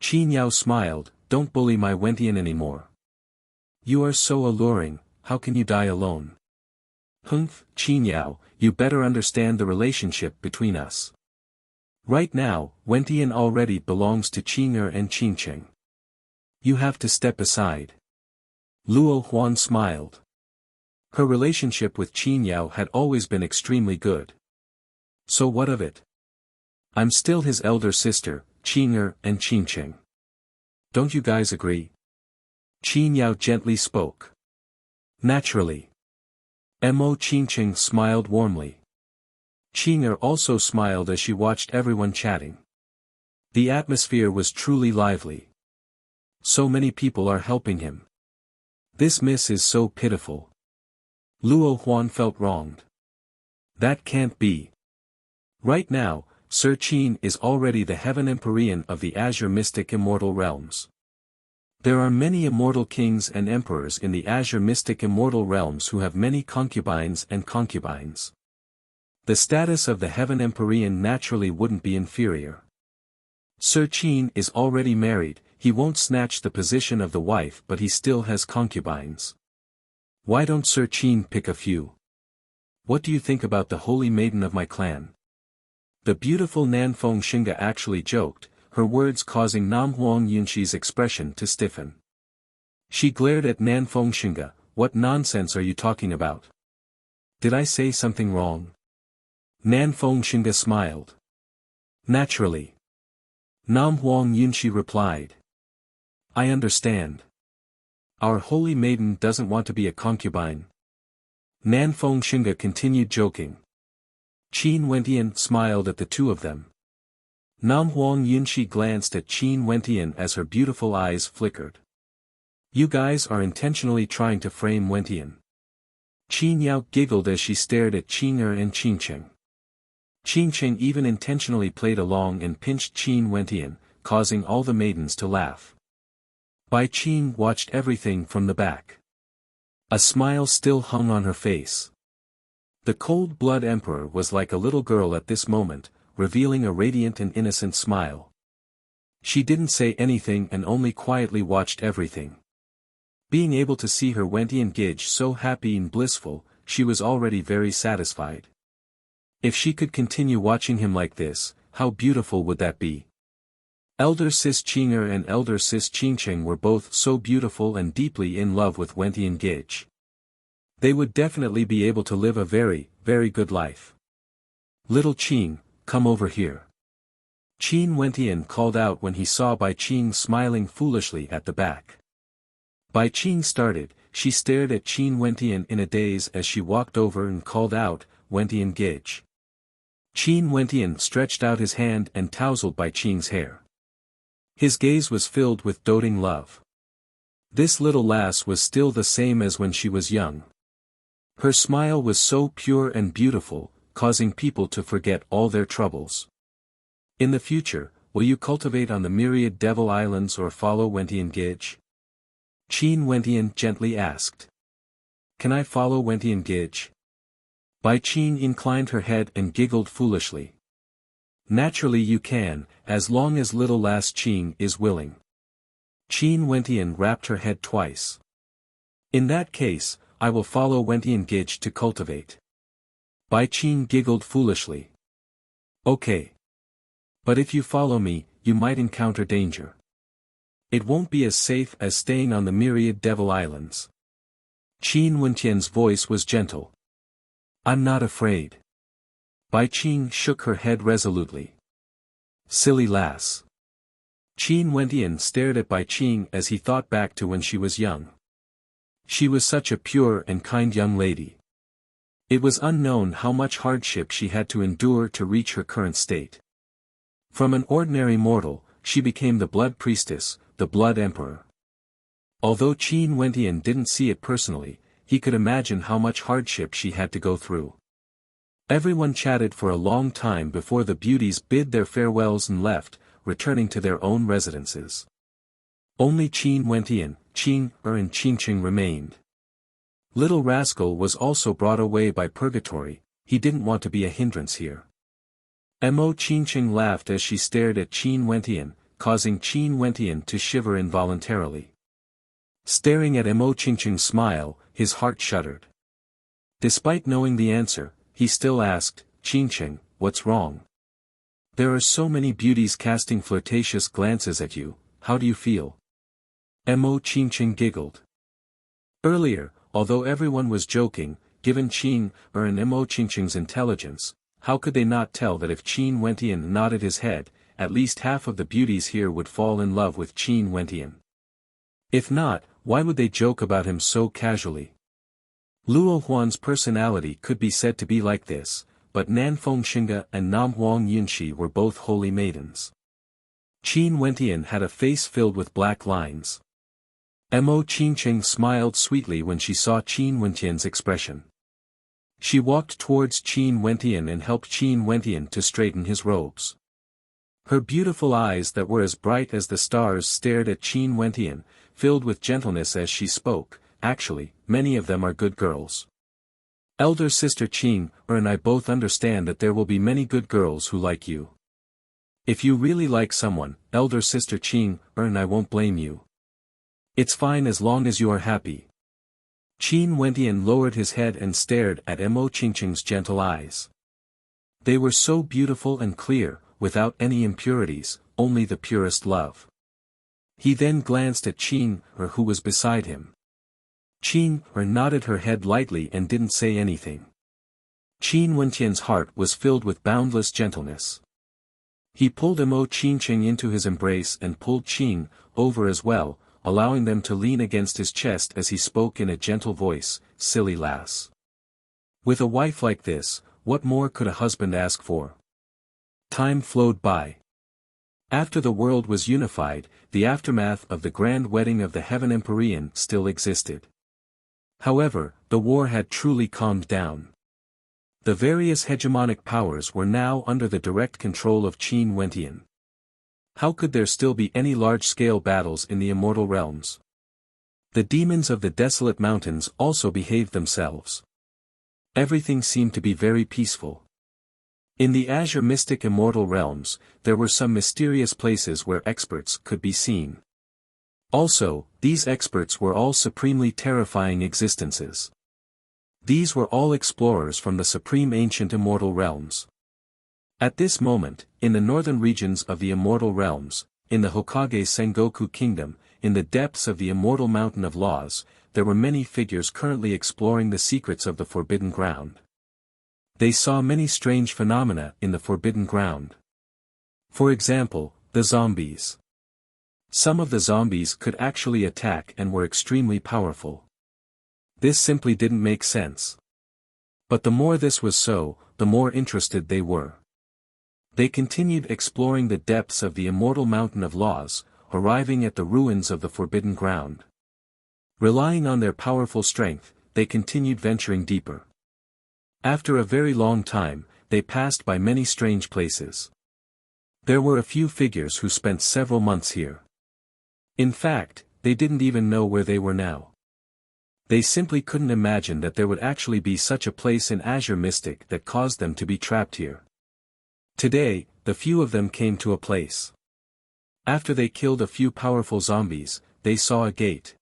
Qin Yao smiled, don't bully my Wentian anymore. You are so alluring, how can you die alone? Humph, Qin Yao, you better understand the relationship between us. Right now, Wentian already belongs to Qing'er and Qingqing. You have to step aside. Luo Huan smiled. Her relationship with Qin Yao had always been extremely good. So what of it? I'm still his elder sister, Qing'er and Qingqing. Don't you guys agree? Qin Yao gently spoke. Naturally. Mo Qingqing smiled warmly. Qing'er also smiled as she watched everyone chatting. The atmosphere was truly lively. So many people are helping him. This miss is so pitiful. Luo Huan felt wronged. That can't be. Right now, Sir Qin is already the Heaven Empyrean of the Azure Mystic Immortal Realms. There are many immortal kings and emperors in the Azure Mystic Immortal Realms who have many concubines and concubines. The status of the Heaven Empyrean naturally wouldn't be inferior. Sir Qin is already married, he won't snatch the position of the wife but he still has concubines. Why don't Sir Qin pick a few? What do you think about the holy maiden of my clan? The beautiful Nanfeng Xinga actually joked, her words causing Nam Huang Yunxi's expression to stiffen. She glared at Nanfeng Xinga, what nonsense are you talking about? Did I say something wrong? Nanfeng Xinga smiled. Naturally. Nam Huang Yunxi replied. I understand. Our holy maiden doesn't want to be a concubine. Nanfeng Xinga continued joking. Qin Wentian smiled at the two of them. Nam Huang Yunxi glanced at Qin Wentian as her beautiful eyes flickered. You guys are intentionally trying to frame Wentian. Qin Yao giggled as she stared at Qing'er and Qingqing. Qingqing even intentionally played along and pinched Qin Wentian, causing all the maidens to laugh. Bai Qing watched everything from the back. A smile still hung on her face. The cold-blood emperor was like a little girl at this moment, revealing a radiant and innocent smile. She didn't say anything and only quietly watched everything. Being able to see her Wentian Gage so happy and blissful, she was already very satisfied. If she could continue watching him like this, how beautiful would that be? Elder Sis Qing'er and Elder Sis Qingqing were both so beautiful and deeply in love with Wentian Gage. They would definitely be able to live a very, very good life. Little Qing, come over here. Qin Wentian called out when he saw Bai Qing smiling foolishly at the back. Bai Qing started, she stared at Qin Wentian in a daze as she walked over and called out, Wentian Gage. Qin Wentian stretched out his hand and tousled Bai Qing's hair. His gaze was filled with doting love. This little lass was still the same as when she was young. Her smile was so pure and beautiful, causing people to forget all their troubles. In the future, will you cultivate on the myriad Devil Islands or follow Wentian Gage? Qin Wentian gently asked. can I follow Wentian Gidge? Bai Qing inclined her head and giggled foolishly. Naturally you can, as long as little lass Qing is willing. Qin Wentian rapped her head twice. In that case, I will follow Wentian Gidge to cultivate. Bai Qing giggled foolishly. Okay. But if you follow me, you might encounter danger. It won't be as safe as staying on the myriad Devil Islands. Qin Wentian's voice was gentle. I'm not afraid. Bai Qing shook her head resolutely. Silly lass. Qin Wentian stared at Bai Qing as he thought back to when she was young. She was such a pure and kind young lady. It was unknown how much hardship she had to endure to reach her current state. From an ordinary mortal, she became the Blood Priestess, the Blood Emperor. Although Qin Wentian didn't see it personally, he could imagine how much hardship she had to go through. Everyone chatted for a long time before the beauties bid their farewells and left, returning to their own residences. Only Qin Wentian, Qing and Qingqing remained. Little Rascal was also brought away by purgatory, he didn't want to be a hindrance here. Mo Qingqing laughed as she stared at Qin Wentian, causing Qin Wentian to shiver involuntarily. Staring at Mo Qingqing's smile, his heart shuddered. Despite knowing the answer, he still asked, Qingqing, what's wrong? There are so many beauties casting flirtatious glances at you, how do you feel? Mo Qingqing giggled. Earlier, although everyone was joking, given Qing and Mo Qingqing's intelligence, how could they not tell that if Qin Wentian nodded his head, at least half of the beauties here would fall in love with Qin Wentian? If not, why would they joke about him so casually? Luo Huan's personality could be said to be like this, but Nanfeng Xinga and Nam Huang Yunxi were both holy maidens. Qin Wentian had a face filled with black lines. Mo Qingqing smiled sweetly when she saw Qin Wentian's expression. She walked towards Qin Wentian and helped Qin Wentian to straighten his robes. Her beautiful eyes that were as bright as the stars stared at Qin Wentian, filled with gentleness as she spoke, actually, many of them are good girls. Elder sister Qing and I both understand that there will be many good girls who like you. If you really like someone, elder sister Qing and I won't blame you. It's fine as long as you are happy. Qin Wentian lowered his head and stared at Mo Qingqing's gentle eyes. They were so beautiful and clear, without any impurities, only the purest love. He then glanced at Qing who was beside him. Qing nodded her head lightly and didn't say anything. Qin Wentian's heart was filled with boundless gentleness. He pulled Mo Qingqing into his embrace and pulled Qing over as well, allowing them to lean against his chest as he spoke in a gentle voice, silly lass. With a wife like this, what more could a husband ask for? Time flowed by. After the world was unified, the aftermath of the grand wedding of the Heaven Empyrean still existed. However, the war had truly calmed down. The various hegemonic powers were now under the direct control of Qin Wentian. How could there still be any large-scale battles in the immortal realms? The demons of the desolate mountains also behaved themselves. Everything seemed to be very peaceful. In the azure mystic immortal realms, there were some mysterious places where experts could be seen. Also, these experts were all supremely terrifying existences. These were all explorers from the supreme ancient immortal realms. At this moment, in the northern regions of the immortal realms, in the Hokage Sengoku Kingdom, in the depths of the immortal mountain of laws, there were many figures currently exploring the secrets of the Forbidden Ground. They saw many strange phenomena in the Forbidden Ground. For example, the zombies. Some of the zombies could actually attack and were extremely powerful. This simply didn't make sense. But the more this was so, the more interested they were. They continued exploring the depths of the immortal mountain of laws, arriving at the ruins of the Forbidden Ground. Relying on their powerful strength, they continued venturing deeper. After a very long time, they passed by many strange places. There were a few figures who spent several months here. In fact, they didn't even know where they were now. They simply couldn't imagine that there would actually be such a place in Azure Mystic that caused them to be trapped here. Today, the few of them came to a place. After they killed a few powerful zombies, they saw a gate.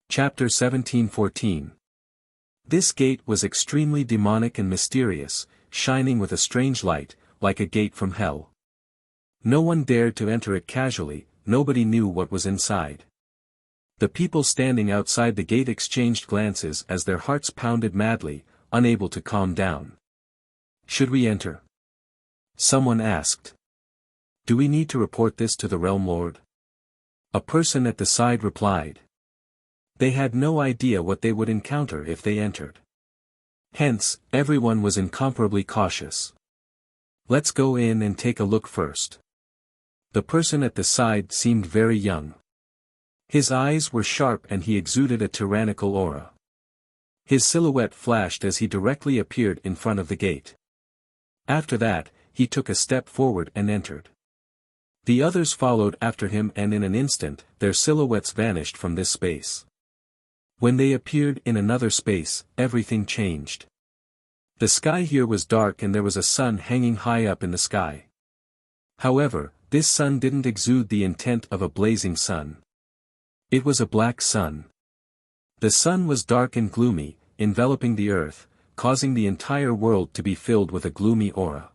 Chapter 17:14. This gate was extremely demonic and mysterious, shining with a strange light, like a gate from hell. No one dared to enter it casually, nobody knew what was inside. The people standing outside the gate exchanged glances as their hearts pounded madly, unable to calm down. "Should we enter?" someone asked. "Do we need to report this to the Realm Lord?" a person at the side replied. They had no idea what they would encounter if they entered. Hence, everyone was incomparably cautious. "Let's go in and take a look first." The person at the side seemed very young. His eyes were sharp and he exuded a tyrannical aura. His silhouette flashed as he directly appeared in front of the gate. After that, he took a step forward and entered. The others followed after him, and in an instant, their silhouettes vanished from this space. When they appeared in another space, everything changed. The sky here was dark and there was a sun hanging high up in the sky. However, this sun didn't exude the intent of a blazing sun. It was a black sun. The sun was dark and gloomy, enveloping the earth, causing the entire world to be filled with a gloomy aura.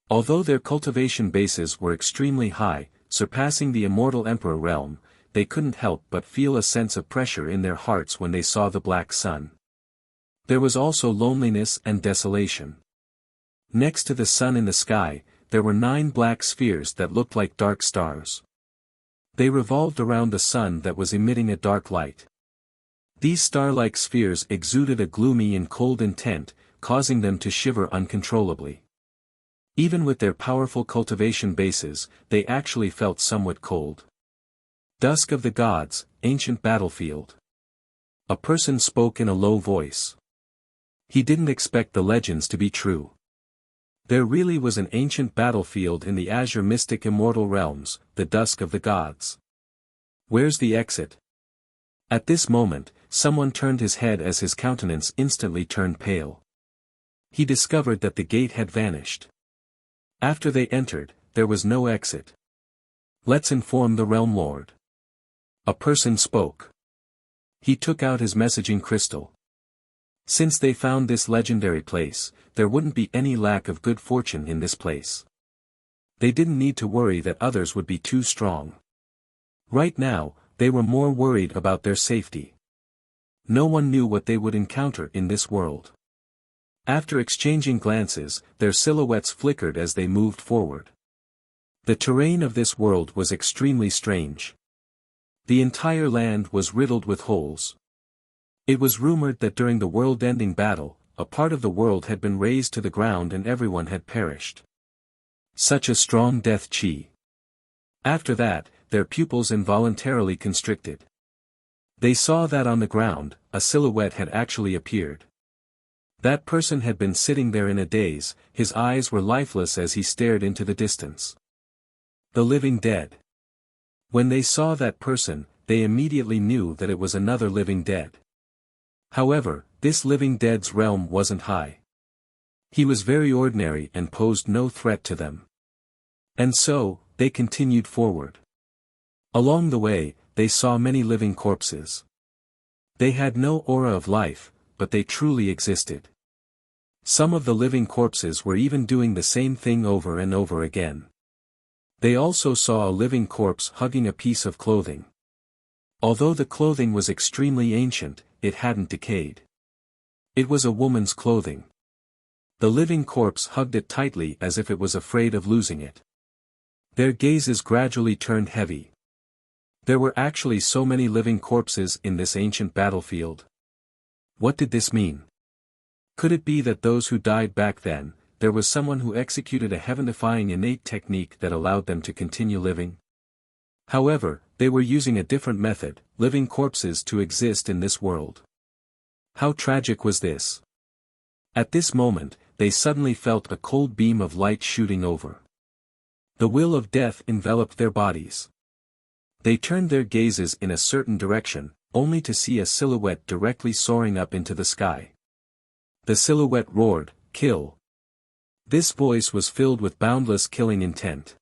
Although their cultivation bases were extremely high, surpassing the Immortal Emperor realm, they couldn't help but feel a sense of pressure in their hearts when they saw the black sun. There was also loneliness and desolation. Next to the sun in the sky, there were 9 black spheres that looked like dark stars. They revolved around the sun that was emitting a dark light. These star-like spheres exuded a gloomy and cold intent, causing them to shiver uncontrollably. Even with their powerful cultivation bases, they actually felt somewhat cold. Dusk of the Gods, Ancient Battlefield. A person spoke in a low voice. He didn't expect the legends to be true. There really was an ancient battlefield in the Azure Mystic Immortal realms, the Dusk of the Gods. Where's the exit? At this moment, someone turned his head as his countenance instantly turned pale. He discovered that the gate had vanished. After they entered, there was no exit. "Let's inform the Realm Lord." A person spoke. He took out his messaging crystal. Since they found this legendary place, there wouldn't be any lack of good fortune in this place. They didn't need to worry that others would be too strong. Right now, they were more worried about their safety. No one knew what they would encounter in this world. After exchanging glances, their silhouettes flickered as they moved forward. The terrain of this world was extremely strange. The entire land was riddled with holes. It was rumored that during the world-ending battle, a part of the world had been razed to the ground and everyone had perished. Such a strong death chi. After that, their pupils involuntarily constricted. They saw that on the ground, a silhouette had actually appeared. That person had been sitting there in a daze, his eyes were lifeless as he stared into the distance. The living dead. When they saw that person, they immediately knew that it was another living dead. However, this living dead's realm wasn't high. He was very ordinary and posed no threat to them. And so, they continued forward. Along the way, they saw many living corpses. They had no aura of life, but they truly existed. Some of the living corpses were even doing the same thing over and over again. They also saw a living corpse hugging a piece of clothing. Although the clothing was extremely ancient, it hadn't decayed. It was a woman's clothing. The living corpse hugged it tightly as if it was afraid of losing it. Their gazes gradually turned heavy. There were actually so many living corpses in this ancient battlefield. What did this mean? Could it be that those who died back then, there was someone who executed a heaven-defying innate technique that allowed them to continue living? However, they were using a different method, living corpses to exist in this world. How tragic was this? At this moment, they suddenly felt a cold beam of light shooting over. The will of death enveloped their bodies. They turned their gazes in a certain direction, only to see a silhouette directly soaring up into the sky. The silhouette roared, "Kill!" This voice was filled with boundless killing intent.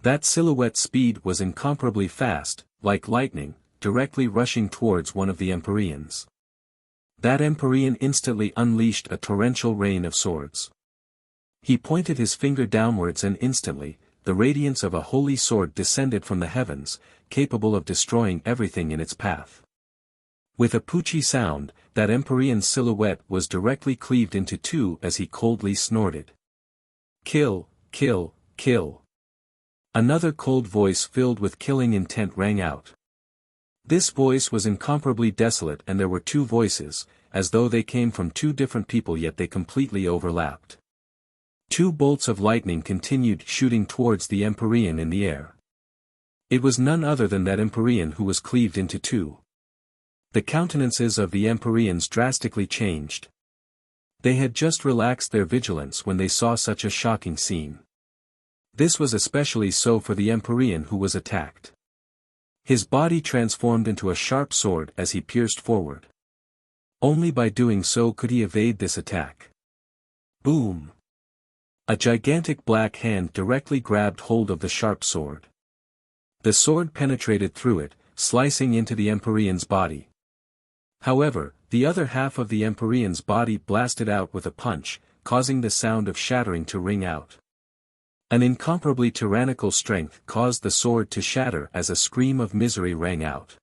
That silhouette's speed was incomparably fast, like lightning, directly rushing towards one of the Empyreans. That Empyrean instantly unleashed a torrential rain of swords. He pointed his finger downwards and instantly, the radiance of a holy sword descended from the heavens, capable of destroying everything in its path. With a poochie sound, that Empyrean's silhouette was directly cleaved into two as he coldly snorted. "Kill, kill, kill." Another cold voice filled with killing intent rang out. This voice was incomparably desolate, and there were two voices, as though they came from two different people, yet they completely overlapped. Two bolts of lightning continued shooting towards the Empyrean in the air. It was none other than that Empyrean who was cleaved into two. The countenances of the Empyreans drastically changed. They had just relaxed their vigilance when they saw such a shocking scene. This was especially so for the Empyrean who was attacked. His body transformed into a sharp sword as he pierced forward. Only by doing so could he evade this attack. Boom! A gigantic black hand directly grabbed hold of the sharp sword. The sword penetrated through it, slicing into the Empyrean's body. However, the other half of the Empyrean's body blasted out with a punch, causing the sound of shattering to ring out. An incomparably tyrannical strength caused the sword to shatter as a scream of misery rang out.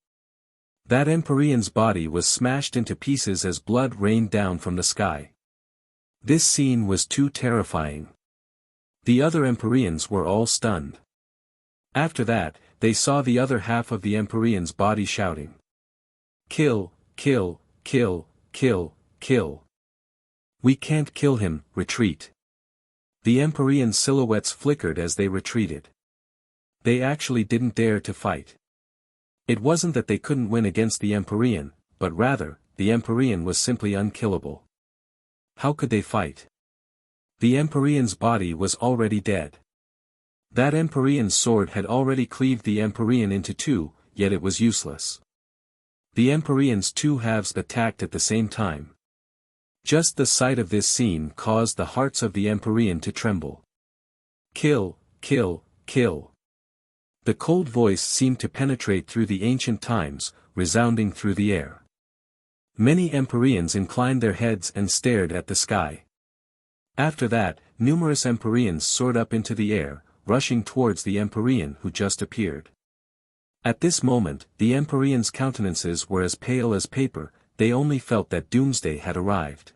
That Empyrean's body was smashed into pieces as blood rained down from the sky. This scene was too terrifying. The other Empyreans were all stunned. After that, they saw the other half of the Empyrean's body shouting, "Kill, kill, kill, kill, kill. We can't kill him, retreat." The Empyrean silhouettes flickered as they retreated. They actually didn't dare to fight. It wasn't that they couldn't win against the Empyrean, but rather, the Empyrean was simply unkillable. How could they fight? The Empyrean's body was already dead. That Empyrean's sword had already cleaved the Empyrean into two, yet it was useless. The Empyrean's two halves attacked at the same time. Just the sight of this scene caused the hearts of the Empyrean to tremble. "Kill, kill, kill." The cold voice seemed to penetrate through the ancient times, resounding through the air. Many Empyreans inclined their heads and stared at the sky. After that, numerous Empyreans soared up into the air, rushing towards the Empyrean who just appeared. At this moment, the Empyreans' countenances were as pale as paper, they only felt that doomsday had arrived.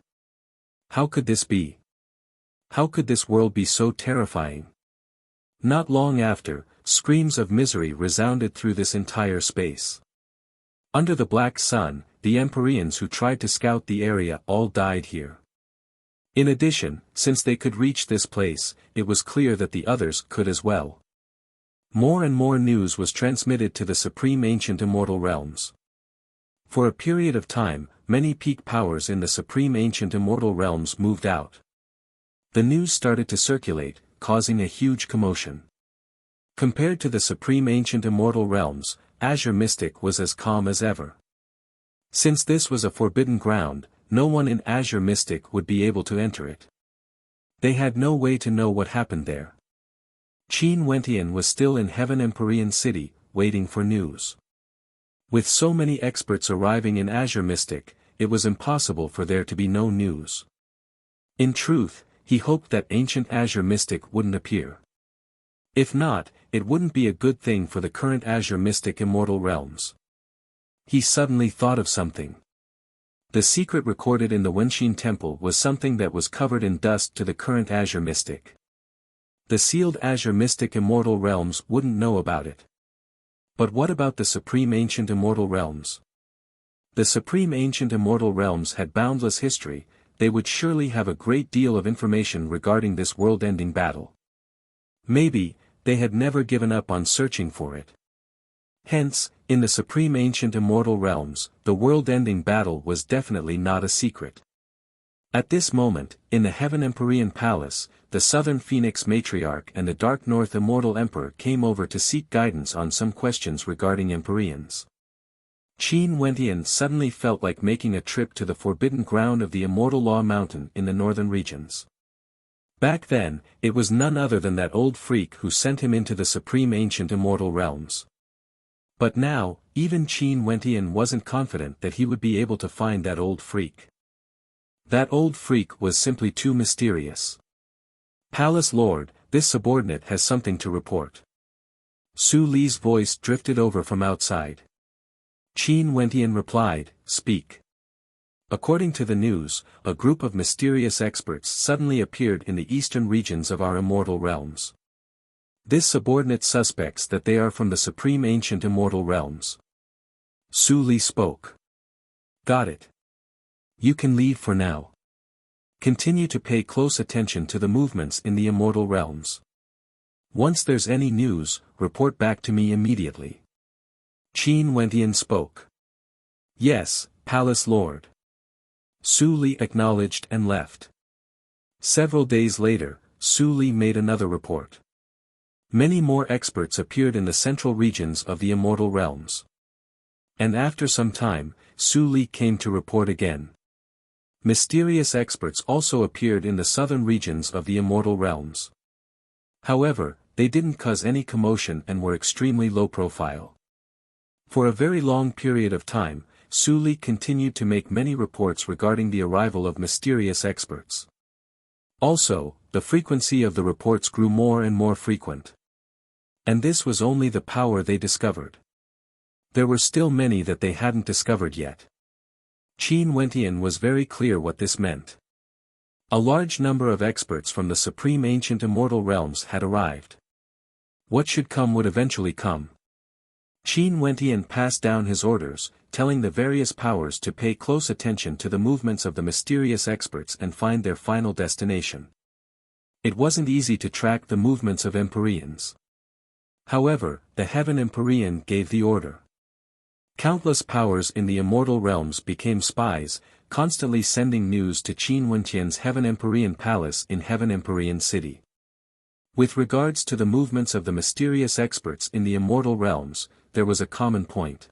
How could this be? How could this world be so terrifying? Not long after, screams of misery resounded through this entire space. Under the black sun, the Empyreans who tried to scout the area all died here. In addition, since they could reach this place, it was clear that the others could as well. More and more news was transmitted to the supreme ancient immortal realms. For a period of time, many peak powers in the supreme ancient immortal realms moved out. The news started to circulate, causing a huge commotion. Compared to the supreme ancient immortal realms, Azure Mystic was as calm as ever. Since this was a forbidden ground, no one in Azure Mystic would be able to enter it. They had no way to know what happened there. Qin Wentian was still in Heaven Empyrean City, waiting for news. With so many experts arriving in Azure Mystic, it was impossible for there to be no news. In truth, he hoped that ancient Azure Mystic wouldn't appear. If not, it wouldn't be a good thing for the current Azure Mystic immortal realms. He suddenly thought of something. The secret recorded in the Wenxin Temple was something that was covered in dust to the current Azure Mystic. The sealed Azure Mystic immortal realms wouldn't know about it. But what about the supreme ancient immortal realms? The supreme ancient immortal realms had boundless history, they would surely have a great deal of information regarding this world-ending battle. Maybe, they had never given up on searching for it. Hence, in the supreme ancient immortal realms, the world-ending battle was definitely not a secret. At this moment, in the Heaven Empyrean Palace, the Southern Phoenix Matriarch and the Dark North Immortal Emperor came over to seek guidance on some questions regarding Empyreans. Qin Wentian suddenly felt like making a trip to the forbidden ground of the Immortal Law Mountain in the northern regions. Back then, it was none other than that old freak who sent him into the supreme ancient immortal realms. But now, even Qin Wentian wasn't confident that he would be able to find that old freak. That old freak was simply too mysterious. Palace Lord, this subordinate has something to report. Su Li's voice drifted over from outside. Qin Wentian replied, "Speak." According to the news, a group of mysterious experts suddenly appeared in the eastern regions of our immortal realms. This subordinate suspects that they are from the supreme ancient immortal realms. Su Li spoke. Got it. You can leave for now. Continue to pay close attention to the movements in the immortal realms. Once there's any news, report back to me immediately. Qin Wentian spoke. Yes, Palace Lord. Su Li acknowledged and left. Several days later, Su Li made another report. Many more experts appeared in the central regions of the immortal realms. And after some time, Su Li came to report again. Mysterious experts also appeared in the southern regions of the immortal realms. However, they didn't cause any commotion and were extremely low profile. For a very long period of time, Su Li continued to make many reports regarding the arrival of mysterious experts. Also, the frequency of the reports grew more and more frequent. And this was only the power they discovered. There were still many that they hadn't discovered yet. Qin Wentian was very clear what this meant. A large number of experts from the supreme ancient immortal realms had arrived. What should come would eventually come. Qin Wentian passed down his orders, telling the various powers to pay close attention to the movements of the mysterious experts and find their final destination. It wasn't easy to track the movements of Empyreans. However, the Heaven Empyrean gave the order. Countless powers in the immortal realms became spies, constantly sending news to Qin Wentian's Heaven Empyrean Palace in Heaven Empyrean City. With regards to the movements of the mysterious experts in the immortal realms, there was a common point.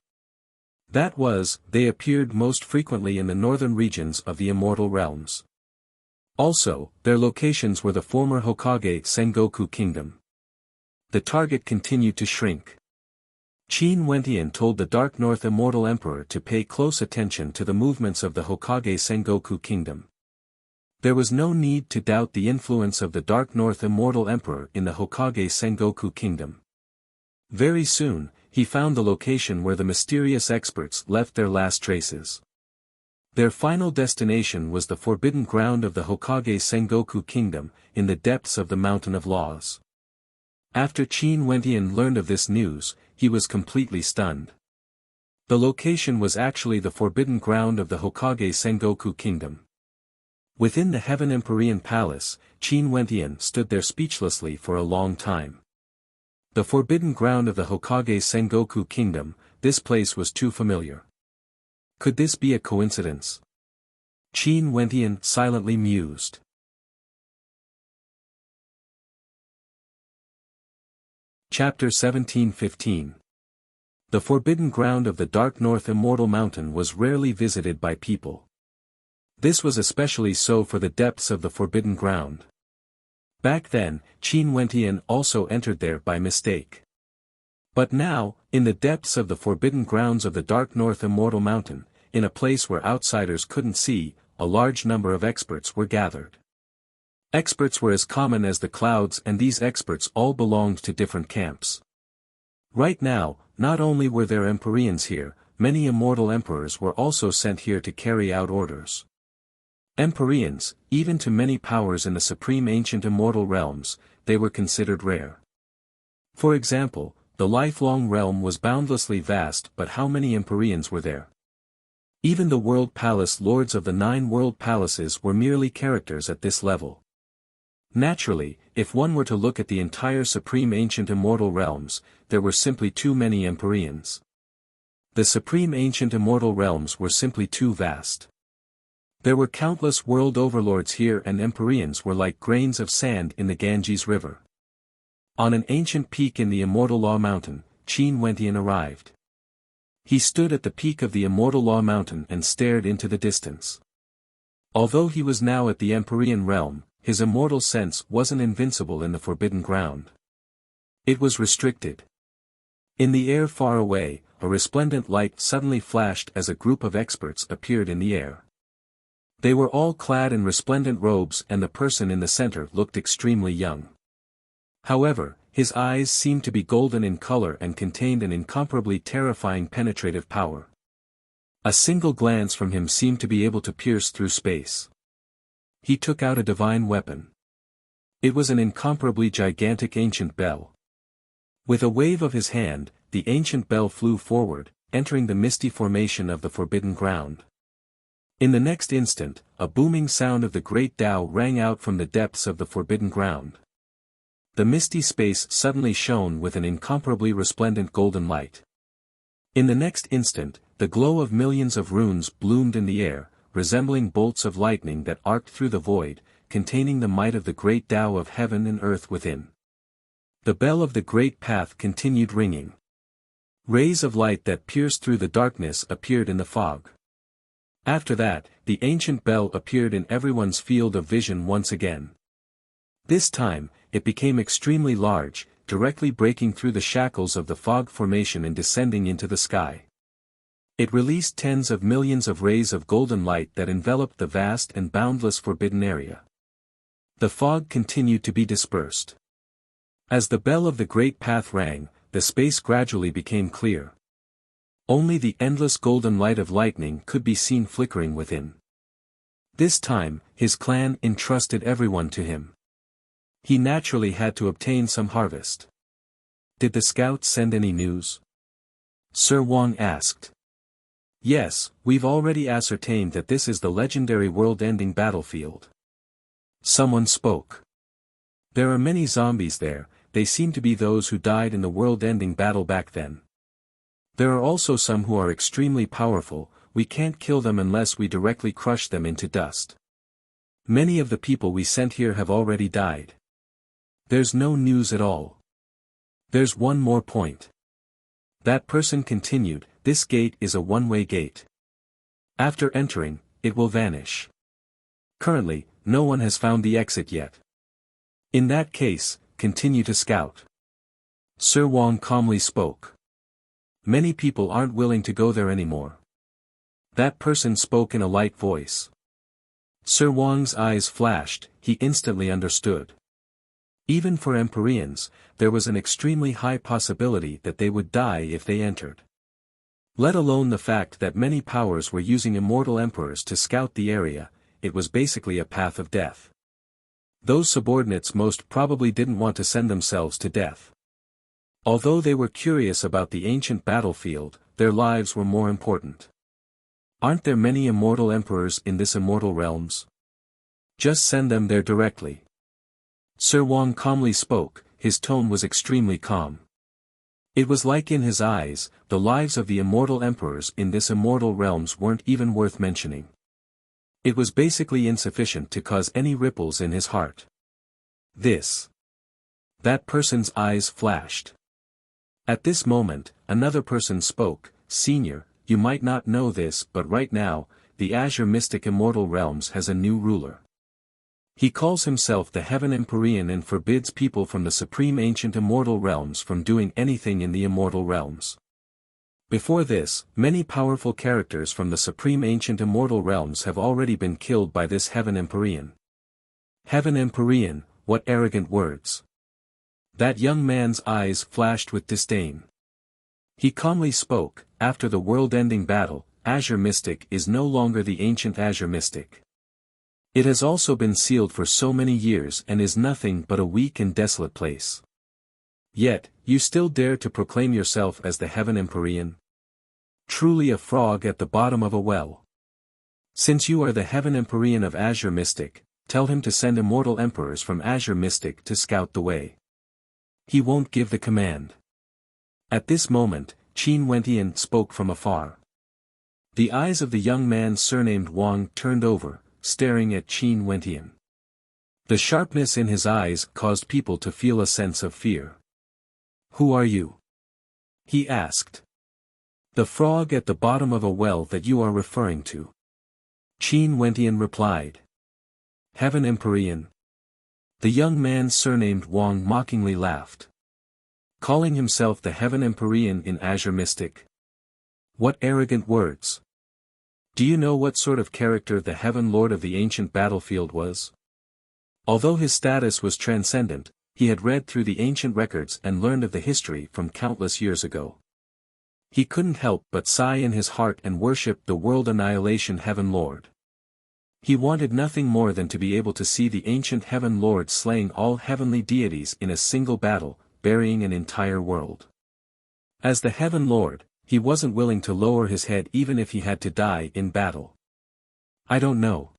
That was, they appeared most frequently in the northern regions of the immortal realms. Also, their locations were the former Hokage Sengoku Kingdom. The target continued to shrink. Qin Wentian told the Dark North Immortal Emperor to pay close attention to the movements of the Hokage Sengoku Kingdom. There was no need to doubt the influence of the Dark North Immortal Emperor in the Hokage Sengoku Kingdom. Very soon, he found the location where the mysterious experts left their last traces. Their final destination was the forbidden ground of the Hokage Sengoku Kingdom, in the depths of the Mountain of Laws. After Qin Wentian learned of this news, he was completely stunned. The location was actually the forbidden ground of the Hokage Sengoku Kingdom. Within the Heaven Empyrean Palace, Qin Wentian stood there speechlessly for a long time. The forbidden ground of the Hokage Sengoku Kingdom, this place was too familiar. Could this be a coincidence? Qin Wentian silently mused. Chapter 17:15. The forbidden ground of the Dark North Immortal Mountain was rarely visited by people. This was especially so for the depths of the forbidden ground. Back then, Qin Wentian also entered there by mistake. But now, in the depths of the forbidden grounds of the Dark North Immortal Mountain, in a place where outsiders couldn't see, a large number of experts were gathered. Experts were as common as the clouds, and these experts all belonged to different camps. Right now, not only were there Empyreans here, many immortal emperors were also sent here to carry out orders. Empyreans, even to many powers in the supreme ancient immortal realms, they were considered rare. For example, the lifelong realm was boundlessly vast, but how many Empyreans were there? Even the World Palace lords of the 9 world palaces were merely characters at this level. Naturally, if one were to look at the entire supreme ancient immortal realms, there were simply too many Empyreans. The supreme ancient immortal realms were simply too vast. There were countless world overlords here, and Empyreans were like grains of sand in the Ganges River. On an ancient peak in the Immortal Law Mountain, Qin Wentian arrived. He stood at the peak of the Immortal Law Mountain and stared into the distance. Although he was now at the Empyrean realm, his immortal sense wasn't invincible in the forbidden ground. It was restricted. In the air far away, a resplendent light suddenly flashed as a group of experts appeared in the air. They were all clad in resplendent robes, and the person in the center looked extremely young. However, his eyes seemed to be golden in color and contained an incomparably terrifying penetrative power. A single glance from him seemed to be able to pierce through space. He took out a divine weapon. It was an incomparably gigantic ancient bell. With a wave of his hand, the ancient bell flew forward, entering the misty formation of the forbidden ground. In the next instant, a booming sound of the great Tao rang out from the depths of the forbidden ground. The misty space suddenly shone with an incomparably resplendent golden light. In the next instant, the glow of millions of runes bloomed in the air, resembling bolts of lightning that arced through the void, containing the might of the great Tao of heaven and earth within. The bell of the great path continued ringing. Rays of light that pierced through the darkness appeared in the fog. After that, the ancient bell appeared in everyone's field of vision once again. This time, it became extremely large, directly breaking through the shackles of the fog formation and descending into the sky. It released tens of millions of rays of golden light that enveloped the vast and boundless forbidden area. The fog continued to be dispersed. As the bell of the great path rang, the space gradually became clear. Only the endless golden light of lightning could be seen flickering within. This time, his clan entrusted everyone to him. He naturally had to obtain some harvest. Did the scouts send any news? Sir Wang asked. Yes, we've already ascertained that this is the legendary world-ending battlefield. Someone spoke. There are many zombies there, they seem to be those who died in the world-ending battle back then. There are also some who are extremely powerful, we can't kill them unless we directly crush them into dust. Many of the people we sent here have already died. There's no news at all. There's one more point. That person continued, this gate is a one-way gate. After entering, it will vanish. Currently, no one has found the exit yet. In that case, continue to scout. Sir Wang calmly spoke. Many people aren't willing to go there anymore. That person spoke in a light voice. Sir Wang's eyes flashed, he instantly understood. Even for Empyreans, there was an extremely high possibility that they would die if they entered. Let alone the fact that many powers were using immortal emperors to scout the area, it was basically a path of death. Those subordinates most probably didn't want to send themselves to death. Although they were curious about the ancient battlefield, their lives were more important. Aren't there many immortal emperors in this immortal realms? Just send them there directly. Sir Wang calmly spoke, his tone was extremely calm. It was like in his eyes, the lives of the immortal emperors in this immortal realms weren't even worth mentioning. It was basically insufficient to cause any ripples in his heart. That person's eyes flashed. At this moment, another person spoke, Senior, you might not know this but right now, the Azure Mystic Immortal Realms has a new ruler. He calls himself the Heaven Empyrean and forbids people from the Supreme Ancient Immortal Realms from doing anything in the Immortal Realms. Before this, many powerful characters from the Supreme Ancient Immortal Realms have already been killed by this Heaven Empyrean. Heaven Empyrean, what arrogant words. That young man's eyes flashed with disdain. He calmly spoke, after the world-ending battle, Azure Mystic is no longer the ancient Azure Mystic. It has also been sealed for so many years and is nothing but a weak and desolate place. Yet, you still dare to proclaim yourself as the Heaven Empyrean? Truly a frog at the bottom of a well. Since you are the Heaven Empyrean of Azure Mystic, tell him to send immortal emperors from Azure Mystic to scout the way. He won't give the command. At this moment, Qin Wentian spoke from afar. The eyes of the young man surnamed Wang turned over, staring at Qin Wentian. The sharpness in his eyes caused people to feel a sense of fear. "Who are you?" he asked. "The frog at the bottom of a well that you are referring to," Qin Wentian replied. "Heaven Empyrean." The young man surnamed Wang mockingly laughed. Calling himself the Heaven Empyrean in Azure Mystic? What arrogant words! Do you know what sort of character the Heaven Lord of the ancient battlefield was? Although his status was transcendent, he had read through the ancient records and learned of the history from countless years ago. He couldn't help but sigh in his heart and worship the World Annihilation Heaven Lord. He wanted nothing more than to be able to see the ancient Heaven Lord slaying all heavenly deities in a single battle, burying an entire world. As the Heaven Lord, he wasn't willing to lower his head even if he had to die in battle. "I don't know.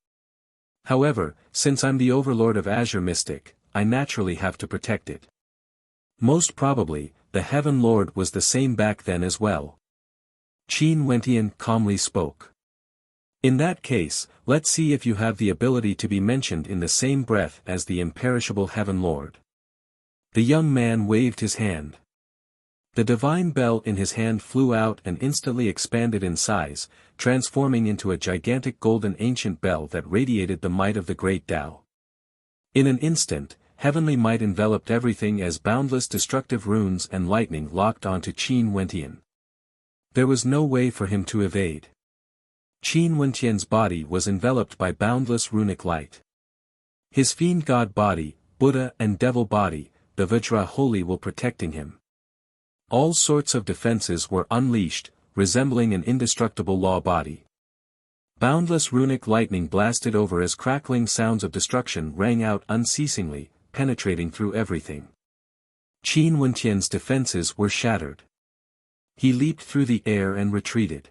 However, since I'm the Overlord of Azure Mystic, I naturally have to protect it." Most probably, the Heaven Lord was the same back then as well. Qin Wentian calmly spoke. "In that case, let's see if you have the ability to be mentioned in the same breath as the imperishable Heaven Lord." The young man waved his hand. The divine bell in his hand flew out and instantly expanded in size, transforming into a gigantic golden ancient bell that radiated the might of the great Tao. In an instant, heavenly might enveloped everything as boundless destructive runes and lightning locked onto Qin Wentian. There was no way for him to evade. Qin Wentian's body was enveloped by boundless runic light. His fiend god body, Buddha and devil body, the Vajra holy will protecting him. All sorts of defenses were unleashed, resembling an indestructible law body. Boundless runic lightning blasted over as crackling sounds of destruction rang out unceasingly, penetrating through everything. Qin Wentian's defenses were shattered. He leaped through the air and retreated.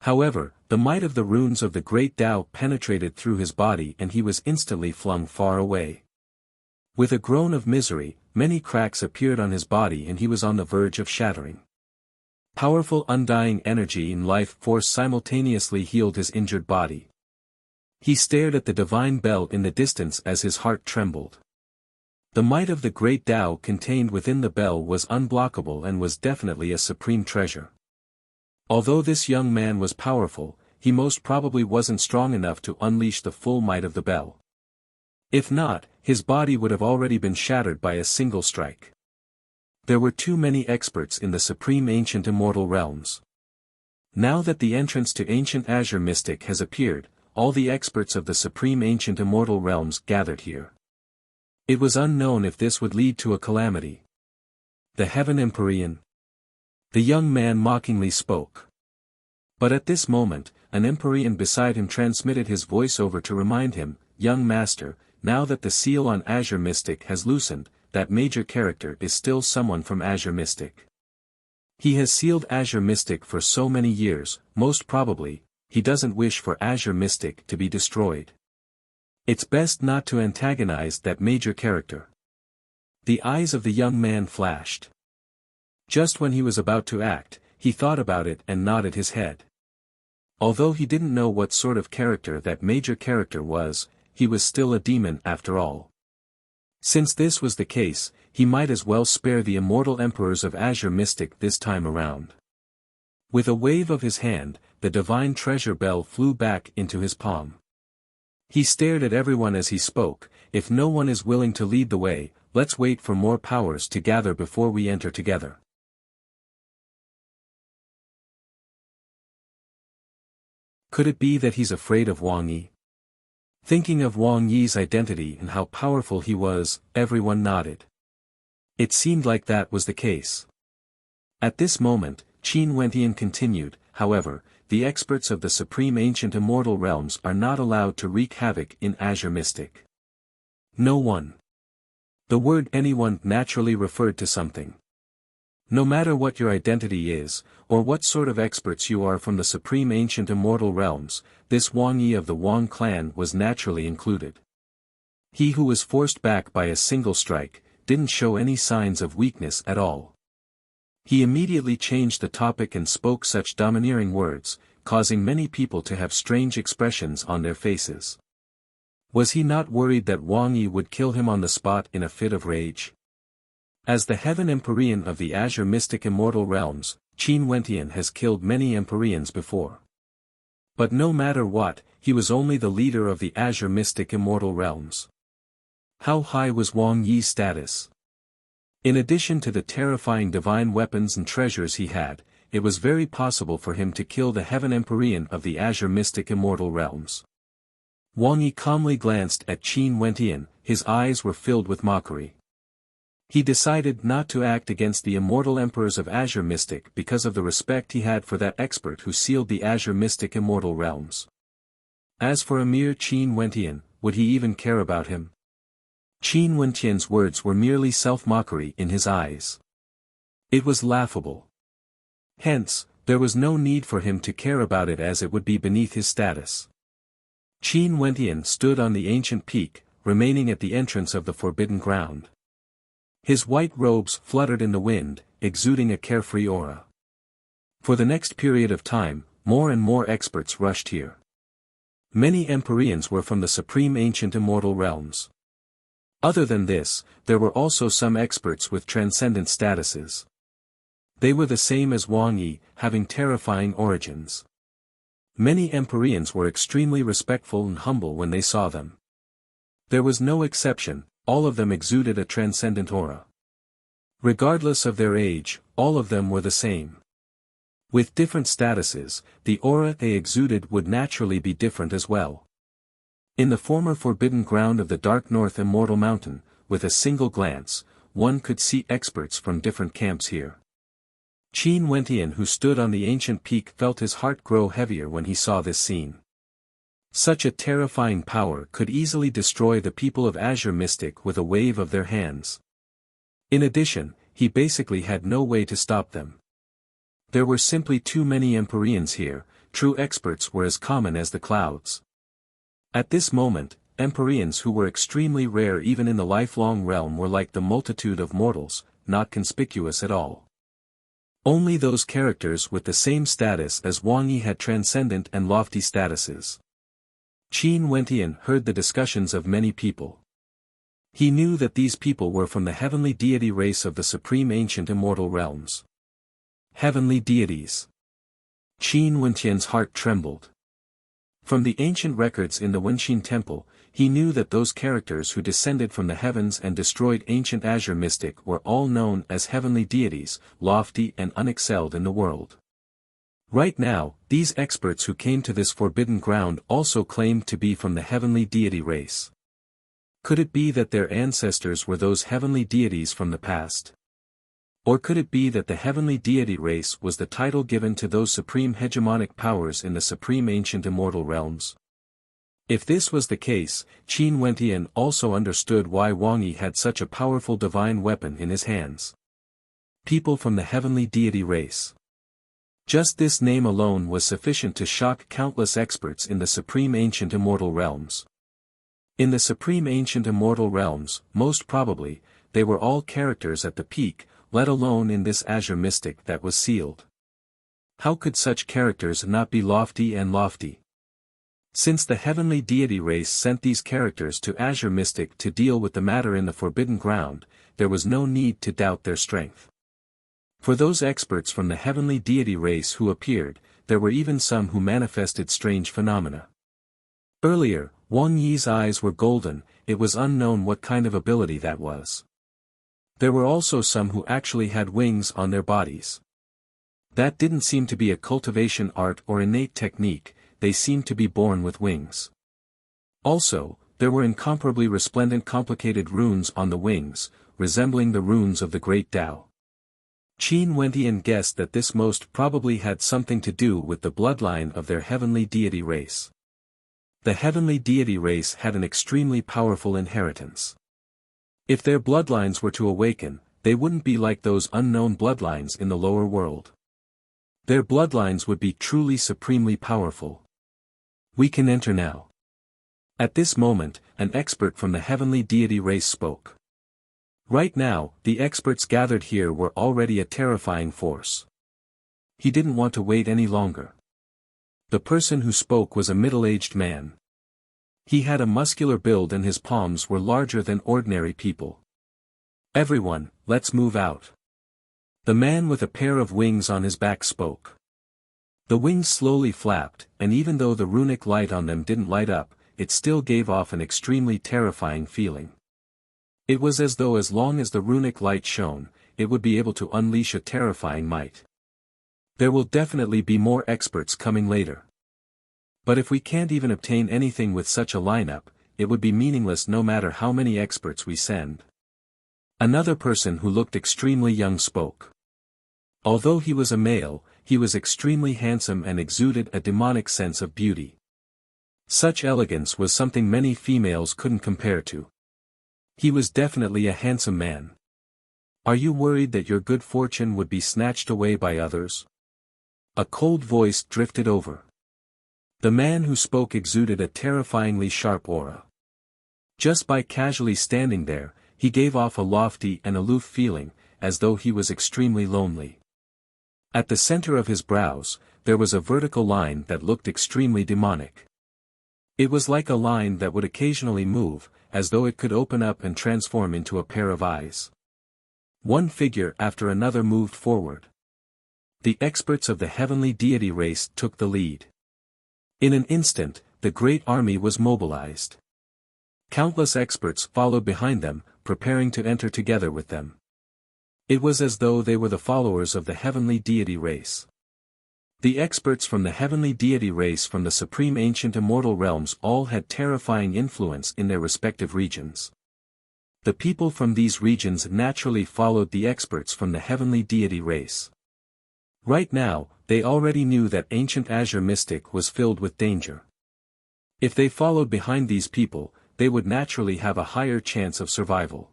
However, the might of the runes of the great Tao penetrated through his body and he was instantly flung far away. With a groan of misery, many cracks appeared on his body and he was on the verge of shattering. Powerful undying energy and life force simultaneously healed his injured body. He stared at the divine bell in the distance as his heart trembled. The might of the great Tao contained within the bell was unblockable and was definitely a supreme treasure. Although this young man was powerful, he most probably wasn't strong enough to unleash the full might of the bell. If not, his body would have already been shattered by a single strike. There were too many experts in the supreme ancient immortal realms. Now that the entrance to ancient Azure Mystic has appeared, all the experts of the supreme ancient immortal realms gathered here. It was unknown if this would lead to a calamity. The Heaven Empyrean. The young man mockingly spoke. But at this moment, an Empyrean beside him transmitted his voice over to remind him, "Young master, now that the seal on Azure Mystic has loosened, that major character is still someone from Azure Mystic. He has sealed Azure Mystic for so many years, most probably, he doesn't wish for Azure Mystic to be destroyed. It's best not to antagonize that major character." The eyes of the young man flashed. Just when he was about to act, he thought about it and nodded his head. Although he didn't know what sort of character that major character was, he was still a demon after all. Since this was the case, he might as well spare the immortal emperors of Azure Mystic this time around. With a wave of his hand, the divine treasure bell flew back into his palm. He stared at everyone as he spoke, "If no one is willing to lead the way, let's wait for more powers to gather before we enter together." Could it be that he's afraid of Wang Yi? Thinking of Wang Yi's identity and how powerful he was, everyone nodded. It seemed like that was the case. At this moment, Qin Wentian continued, "However, the experts of the supreme ancient immortal realms are not allowed to wreak havoc in Azure Mystic. No one." The word anyone naturally referred to something. No matter what your identity is, or what sort of experts you are from the supreme ancient immortal realms, this Wang Yi of the Wang clan was naturally included. He who was forced back by a single strike, didn't show any signs of weakness at all. He immediately changed the topic and spoke such domineering words, causing many people to have strange expressions on their faces. Was he not worried that Wang Yi would kill him on the spot in a fit of rage? As the Heaven Empyrean of the Azure Mystic Immortal Realms, Qin Wentian has killed many Empyreans before. But no matter what, he was only the leader of the Azure Mystic Immortal Realms. How high was Wang Yi's status? In addition to the terrifying divine weapons and treasures he had, it was very possible for him to kill the Heaven Empyrean of the Azure Mystic Immortal Realms. Wang Yi calmly glanced at Qin Wentian, his eyes were filled with mockery. He decided not to act against the immortal emperors of Azure Mystic because of the respect he had for that expert who sealed the Azure Mystic Immortal Realms. As for a mere Qin Wentian, would he even care about him? Qin Wentian's words were merely self-mockery in his eyes. It was laughable. Hence, there was no need for him to care about it as it would be beneath his status. Qin Wentian stood on the ancient peak, remaining at the entrance of the forbidden ground. His white robes fluttered in the wind, exuding a carefree aura. For the next period of time, more and more experts rushed here. Many Empyreans were from the supreme ancient immortal realms. Other than this, there were also some experts with transcendent statuses. They were the same as Wang Yi, having terrifying origins. Many Empyreans were extremely respectful and humble when they saw them. There was no exception, all of them exuded a transcendent aura. Regardless of their age, all of them were the same. With different statuses, the aura they exuded would naturally be different as well. In the former forbidden ground of the Dark North Immortal Mountain, with a single glance, one could see experts from different camps here. Qin Wentian, who stood on the ancient peak, felt his heart grow heavier when he saw this scene. Such a terrifying power could easily destroy the people of Azure Mystic with a wave of their hands. In addition, he basically had no way to stop them. There were simply too many Empyreans here, true experts were as common as the clouds. At this moment, Empyreans who were extremely rare even in the lifelong realm were like the multitude of mortals, not conspicuous at all. Only those characters with the same status as Wang Yi had transcendent and lofty statuses. Qin Wentian heard the discussions of many people. He knew that these people were from the heavenly deity race of the supreme ancient immortal realms. Heavenly deities. Qin Wentian's heart trembled. From the ancient records in the Wenxin Temple, he knew that those characters who descended from the heavens and destroyed ancient Azure Mystic were all known as heavenly deities, lofty and unexcelled in the world. Right now, these experts who came to this forbidden ground also claimed to be from the heavenly deity race. Could it be that their ancestors were those heavenly deities from the past? Or could it be that the heavenly deity race was the title given to those supreme hegemonic powers in the supreme ancient immortal realms? If this was the case, Qin Wentian also understood why Wang Yi had such a powerful divine weapon in his hands. People from the heavenly deity race. Just this name alone was sufficient to shock countless experts in the supreme ancient immortal realms. In the supreme ancient immortal realms, most probably, they were all characters at the peak, let alone in this Azure Mystic that was sealed. How could such characters not be lofty and lofty? Since the heavenly deity race sent these characters to Azure Mystic to deal with the matter in the forbidden ground, there was no need to doubt their strength. For those experts from the heavenly deity race who appeared, there were even some who manifested strange phenomena. Earlier, Wang Yi's eyes were golden, it was unknown what kind of ability that was. There were also some who actually had wings on their bodies. That didn't seem to be a cultivation art or innate technique, they seemed to be born with wings. Also, there were incomparably resplendent complicated runes on the wings, resembling the runes of the Great Tao. Qin Wentian guessed that this most probably had something to do with the bloodline of their heavenly deity race. The heavenly deity race had an extremely powerful inheritance. If their bloodlines were to awaken, they wouldn't be like those unknown bloodlines in the lower world. Their bloodlines would be truly supremely powerful. We can enter now. At this moment, an expert from the heavenly deity race spoke. Right now, the experts gathered here were already a terrifying force. He didn't want to wait any longer. The person who spoke was a middle-aged man. He had a muscular build and his palms were larger than ordinary people. "Everyone, let's move out." The man with a pair of wings on his back spoke. The wings slowly flapped, and even though the runic light on them didn't light up, it still gave off an extremely terrifying feeling. It was as though as long as the runic light shone, it would be able to unleash a terrifying might. There will definitely be more experts coming later. But if we can't even obtain anything with such a lineup, it would be meaningless no matter how many experts we send. Another person who looked extremely young spoke. Although he was a male, he was extremely handsome and exuded a demonic sense of beauty. Such elegance was something many females couldn't compare to. He was definitely a handsome man. "Are you worried that your good fortune would be snatched away by others?" A cold voice drifted over. The man who spoke exuded a terrifyingly sharp aura. Just by casually standing there, he gave off a lofty and aloof feeling, as though he was extremely lonely. At the center of his brows, there was a vertical line that looked extremely demonic. It was like a line that would occasionally move, as though it could open up and transform into a pair of eyes. One figure after another moved forward. The experts of the heavenly deity race took the lead. In an instant, the great army was mobilized. Countless experts followed behind them, preparing to enter together with them. It was as though they were the followers of the heavenly deity race. The experts from the heavenly deity race from the supreme ancient immortal realms all had terrifying influence in their respective regions. The people from these regions naturally followed the experts from the heavenly deity race. Right now, they already knew that ancient Azure Mystic was filled with danger. If they followed behind these people, they would naturally have a higher chance of survival.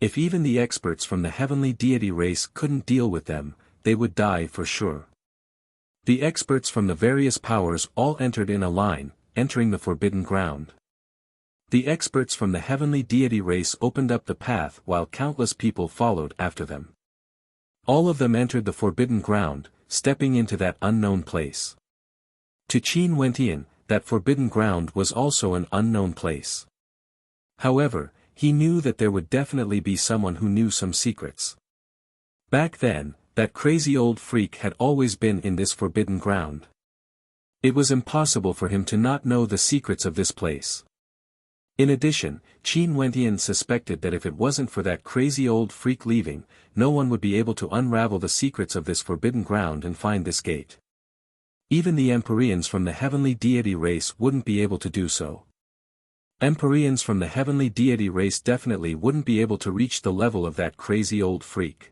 If even the experts from the heavenly deity race couldn't deal with them, they would die for sure. The experts from the various powers all entered in a line, entering the forbidden ground. The experts from the heavenly deity race opened up the path while countless people followed after them. All of them entered the forbidden ground, stepping into that unknown place. To Qin Wentian, that forbidden ground was also an unknown place. However, he knew that there would definitely be someone who knew some secrets. Back then, that crazy old freak had always been in this forbidden ground. It was impossible for him to not know the secrets of this place. In addition, Qin Wentian suspected that if it wasn't for that crazy old freak leaving, no one would be able to unravel the secrets of this forbidden ground and find this gate. Even the Empyreans from the heavenly deity race wouldn't be able to do so. Empyreans from the heavenly deity race definitely wouldn't be able to reach the level of that crazy old freak.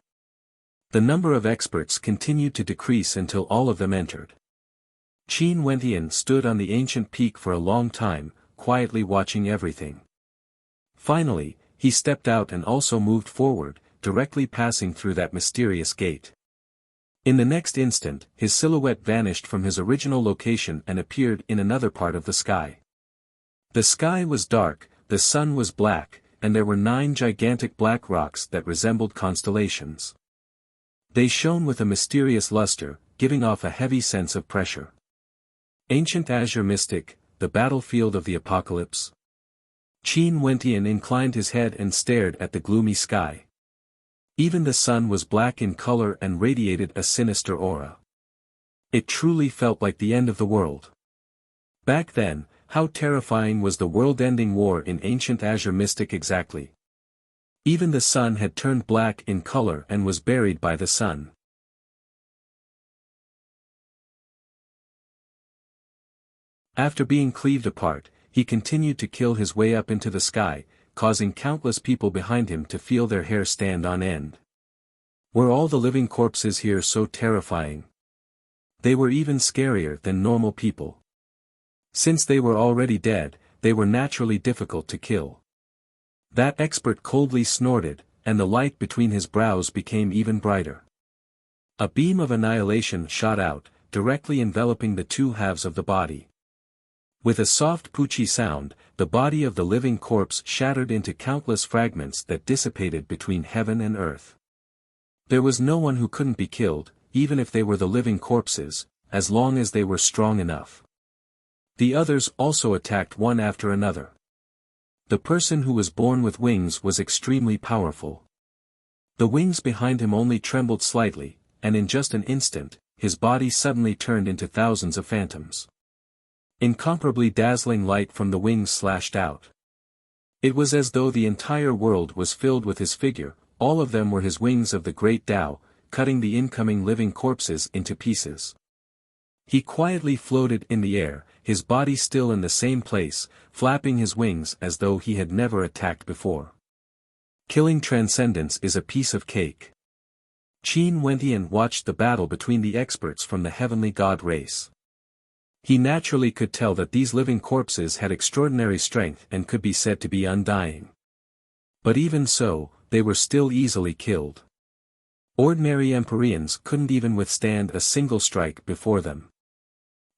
The number of experts continued to decrease until all of them entered. Qin Wentian stood on the ancient peak for a long time, quietly watching everything. Finally, he stepped out and also moved forward, directly passing through that mysterious gate. In the next instant, his silhouette vanished from his original location and appeared in another part of the sky. The sky was dark, the sun was black, and there were 9 gigantic black rocks that resembled constellations. They shone with a mysterious luster, giving off a heavy sense of pressure. Ancient Azure Mystic, the battlefield of the apocalypse. Qin Wentian inclined his head and stared at the gloomy sky. Even the sun was black in color and radiated a sinister aura. It truly felt like the end of the world. Back then, how terrifying was the world-ending war in ancient Azure Mystic exactly? Even the sun had turned black in color and was buried by the sun. After being cleaved apart, he continued to kill his way up into the sky, causing countless people behind him to feel their hair stand on end. Were all the living corpses here so terrifying? They were even scarier than normal people. Since they were already dead, they were naturally difficult to kill. That expert coldly snorted, and the light between his brows became even brighter. A beam of annihilation shot out, directly enveloping the two halves of the body. With a soft poochie sound, the body of the living corpse shattered into countless fragments that dissipated between heaven and earth. There was no one who couldn't be killed, even if they were the living corpses, as long as they were strong enough. The others also attacked one after another. The person who was born with wings was extremely powerful. The wings behind him only trembled slightly, and in just an instant, his body suddenly turned into thousands of phantoms. Incomparably dazzling light from the wings slashed out. It was as though the entire world was filled with his figure. All of them were his wings of the great Tao, cutting the incoming living corpses into pieces. He quietly floated in the air, his body still in the same place, flapping his wings as though he had never attacked before. Killing transcendence is a piece of cake. Qin Wentian watched the battle between the experts from the heavenly god race. He naturally could tell that these living corpses had extraordinary strength and could be said to be undying. But even so, they were still easily killed. Ordinary Empyreans couldn't even withstand a single strike before them.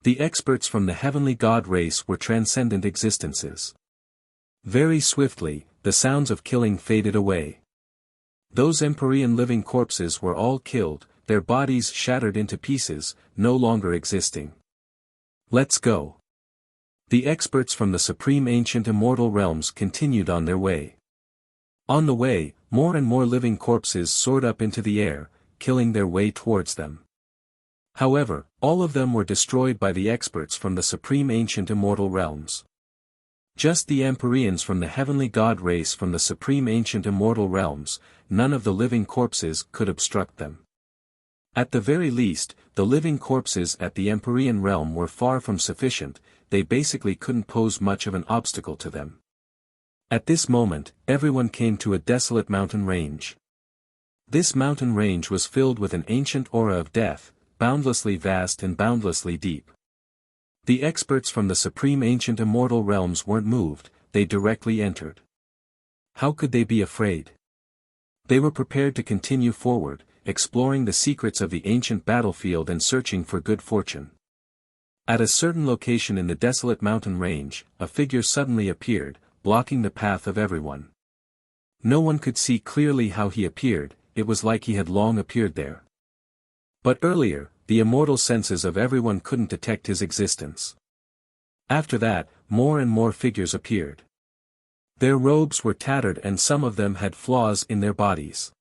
The experts from the heavenly god race were transcendent existences. Very swiftly, the sounds of killing faded away. Those Empyrean living corpses were all killed, their bodies shattered into pieces, no longer existing. Let's go. The experts from the supreme ancient immortal realms continued on their way. On the way, more and more living corpses soared up into the air, killing their way towards them. However, all of them were destroyed by the experts from the supreme ancient immortal realms. Just the Empyreans from the heavenly god race from the supreme ancient immortal realms, none of the living corpses could obstruct them. At the very least, the living corpses at the Empyrean realm were far from sufficient, they basically couldn't pose much of an obstacle to them. At this moment, everyone came to a desolate mountain range. This mountain range was filled with an ancient aura of death, boundlessly vast and boundlessly deep. The experts from the supreme ancient immortal realms weren't moved, they directly entered. How could they be afraid? They were prepared to continue forward, exploring the secrets of the ancient battlefield and searching for good fortune. At a certain location in the desolate mountain range, a figure suddenly appeared, blocking the path of everyone. No one could see clearly how he appeared, it was like he had long appeared there. But earlier, the immortal senses of everyone couldn't detect his existence. After that, more and more figures appeared. Their robes were tattered and some of them had flaws in their bodies.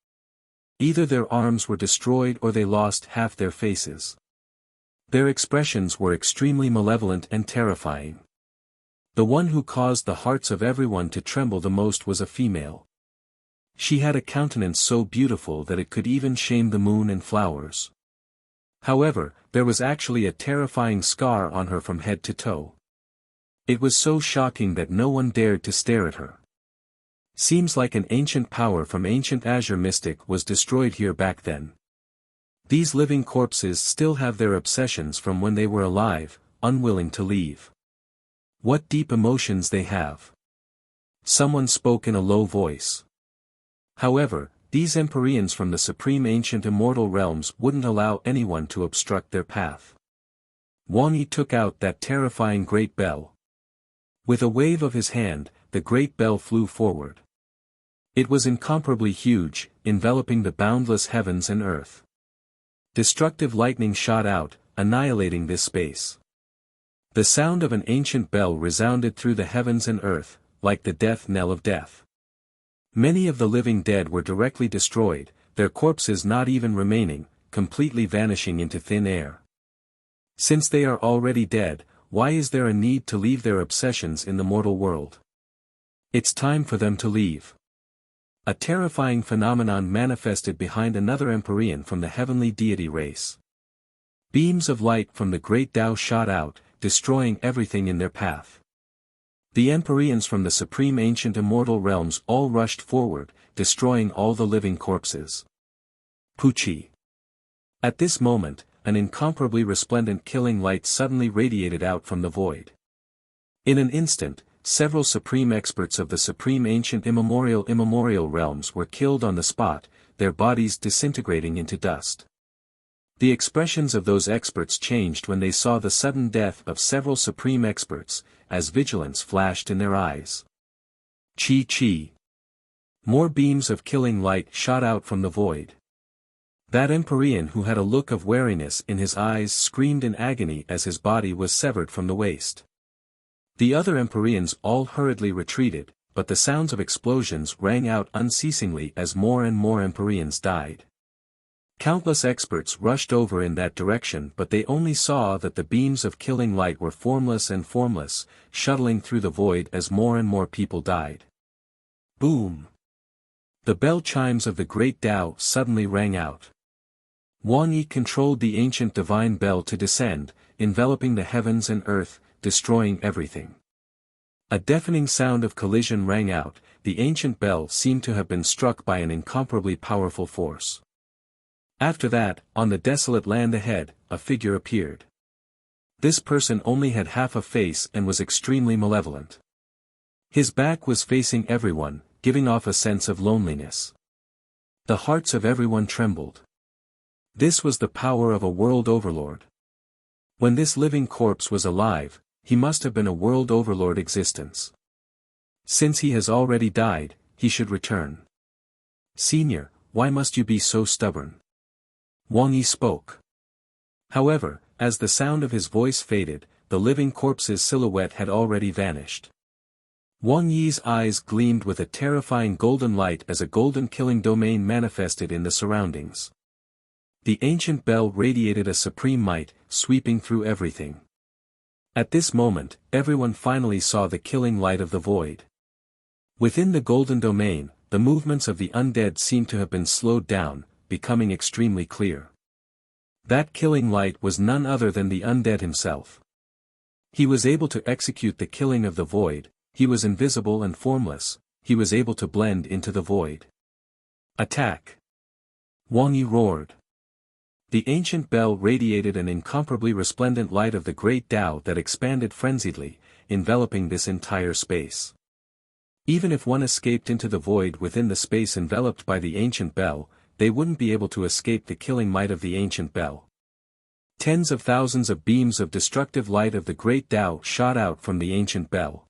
Either their arms were destroyed or they lost half their faces. Their expressions were extremely malevolent and terrifying. The one who caused the hearts of everyone to tremble the most was a female. She had a countenance so beautiful that it could even shame the moon and flowers. However, there was actually a terrifying scar on her from head to toe. It was so shocking that no one dared to stare at her. Seems like an ancient power from ancient Azure mystic was destroyed here back then. These living corpses still have their obsessions from when they were alive, unwilling to leave. What deep emotions they have. Someone spoke in a low voice. However, these Empyreans from the supreme ancient immortal realms wouldn't allow anyone to obstruct their path. Wang Yi took out that terrifying great bell. With a wave of his hand, the great bell flew forward. It was incomparably huge, enveloping the boundless heavens and earth. Destructive lightning shot out, annihilating this space. The sound of an ancient bell resounded through the heavens and earth, like the death knell of death. Many of the living dead were directly destroyed, their corpses not even remaining, completely vanishing into thin air. Since they are already dead, why is there a need to leave their obsessions in the mortal world? It's time for them to leave. A terrifying phenomenon manifested behind another Empyrean from the heavenly deity race. Beams of light from the great Tao shot out, destroying everything in their path. The Empyreans from the supreme ancient immortal realms all rushed forward, destroying all the living corpses. Puchi. At this moment, an incomparably resplendent killing light suddenly radiated out from the void. In an instant, several supreme experts of the supreme ancient immemorial realms were killed on the spot, their bodies disintegrating into dust. The expressions of those experts changed when they saw the sudden death of several supreme experts, as vigilance flashed in their eyes. Chi. More beams of killing light shot out from the void. That Empyrean who had a look of wariness in his eyes screamed in agony as his body was severed from the waist. The other Empyreans all hurriedly retreated, but the sounds of explosions rang out unceasingly as more and more Empyreans died. Countless experts rushed over in that direction, but they only saw that the beams of killing light were formless and formless, shuttling through the void as more and more people died. Boom! The bell chimes of the great Tao suddenly rang out. Wang Yi controlled the ancient divine bell to descend, enveloping the heavens and earth, destroying everything. A deafening sound of collision rang out. The ancient bell seemed to have been struck by an incomparably powerful force. After that, on the desolate land ahead, a figure appeared. This person only had half a face and was extremely malevolent. His back was facing everyone, giving off a sense of loneliness. The hearts of everyone trembled. This was the power of a world overlord. When this living corpse was alive, he must have been a world overlord existence. Since he has already died, he should return. Senior, why must you be so stubborn? Wang Yi spoke. However, as the sound of his voice faded, the living corpse's silhouette had already vanished. Wang Yi's eyes gleamed with a terrifying golden light as a golden killing domain manifested in the surroundings. The ancient bell radiated a supreme might, sweeping through everything. At this moment, everyone finally saw the killing light of the void. Within the golden domain, the movements of the undead seemed to have been slowed down, becoming extremely clear. That killing light was none other than the undead himself. He was able to execute the killing of the void, he was invisible and formless, he was able to blend into the void. Attack! Wang Yi roared. The ancient bell radiated an incomparably resplendent light of the great Tao that expanded frenziedly, enveloping this entire space. Even if one escaped into the void within the space enveloped by the ancient bell, they wouldn't be able to escape the killing might of the ancient bell. Tens of thousands of beams of destructive light of the great Tao shot out from the ancient bell.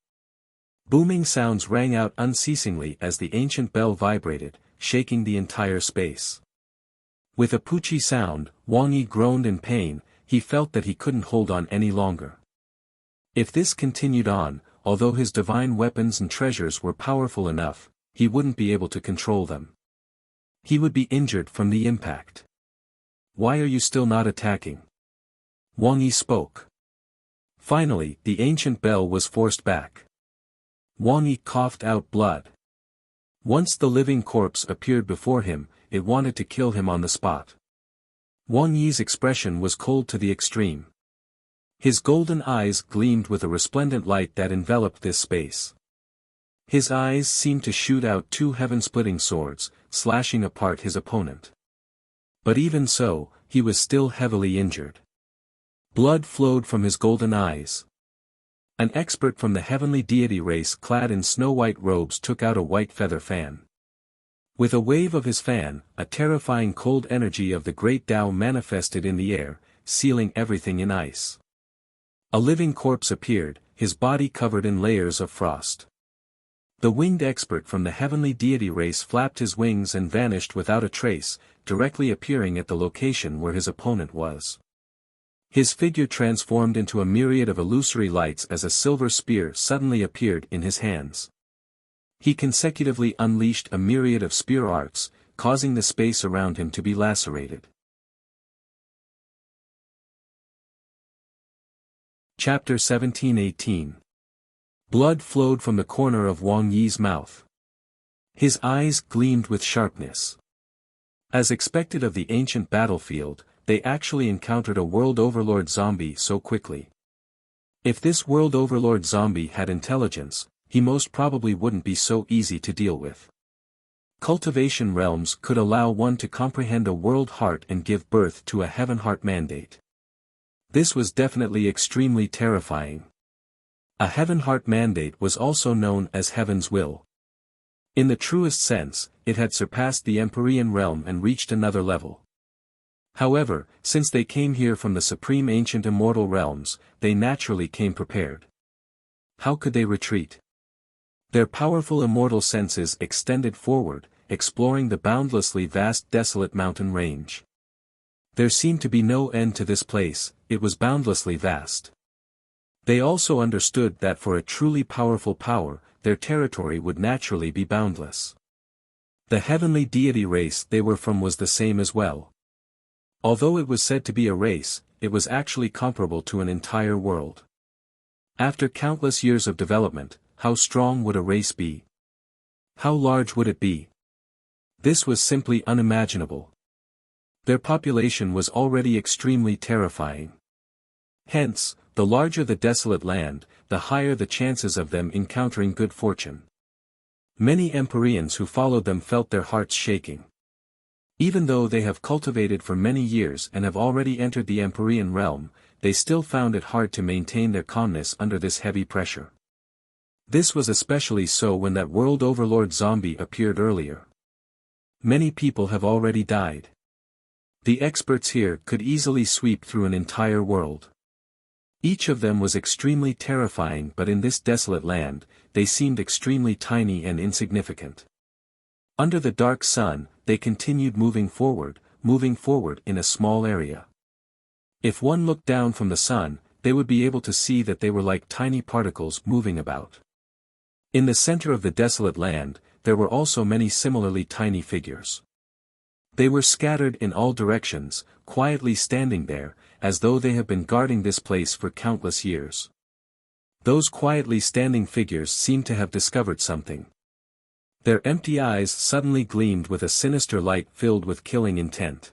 Booming sounds rang out unceasingly as the ancient bell vibrated, shaking the entire space. With a poochie sound, Wang Yi groaned in pain. He felt that he couldn't hold on any longer. If this continued on, although his divine weapons and treasures were powerful enough, he wouldn't be able to control them. He would be injured from the impact. Why are you still not attacking? Wang Yi spoke. Finally, the ancient bell was forced back. Wang Yi coughed out blood. Once the living corpse appeared before him, it wanted to kill him on the spot. Wang Yi's expression was cold to the extreme. His golden eyes gleamed with a resplendent light that enveloped this space. His eyes seemed to shoot out two heaven-splitting swords, slashing apart his opponent. But even so, he was still heavily injured. Blood flowed from his golden eyes. An expert from the heavenly deity race clad in snow-white robes took out a white feather fan. With a wave of his fan, a terrifying cold energy of the great Tao manifested in the air, sealing everything in ice. A living corpse appeared, his body covered in layers of frost. The winged expert from the heavenly deity race flapped his wings and vanished without a trace, directly appearing at the location where his opponent was. His figure transformed into a myriad of illusory lights as a silver spear suddenly appeared in his hands. He consecutively unleashed a myriad of spear arcs, causing the space around him to be lacerated. Chapter 17-18. Blood flowed from the corner of Wang Yi's mouth. His eyes gleamed with sharpness. As expected of the ancient battlefield, they actually encountered a world overlord zombie so quickly. If this world overlord zombie had intelligence, he most probably wouldn't be so easy to deal with. Cultivation realms could allow one to comprehend a world heart and give birth to a heaven heart mandate. This was definitely extremely terrifying. A heaven heart mandate was also known as heaven's will. In the truest sense, it had surpassed the Empyrean realm and reached another level. However, since they came here from the supreme ancient immortal realms, they naturally came prepared. How could they retreat? Their powerful immortal senses extended forward, exploring the boundlessly vast desolate mountain range. There seemed to be no end to this place, it was boundlessly vast. They also understood that for a truly powerful power, their territory would naturally be boundless. The heavenly deity race they were from was the same as well. Although it was said to be a race, it was actually comparable to an entire world. After countless years of development, how strong would a race be? How large would it be? This was simply unimaginable. Their population was already extremely terrifying. Hence, the larger the desolate land, the higher the chances of them encountering good fortune. Many Empyreans who followed them felt their hearts shaking. Even though they have cultivated for many years and have already entered the Empyrean realm, they still found it hard to maintain their calmness under this heavy pressure. This was especially so when that world overlord zombie appeared earlier. Many people have already died. The experts here could easily sweep through an entire world. Each of them was extremely terrifying, but in this desolate land, they seemed extremely tiny and insignificant. Under the dark sun, they continued moving forward in a small area. If one looked down from the sun, they would be able to see that they were like tiny particles moving about. In the center of the desolate land, there were also many similarly tiny figures. They were scattered in all directions, quietly standing there, as though they have been guarding this place for countless years. Those quietly standing figures seemed to have discovered something. Their empty eyes suddenly gleamed with a sinister light filled with killing intent.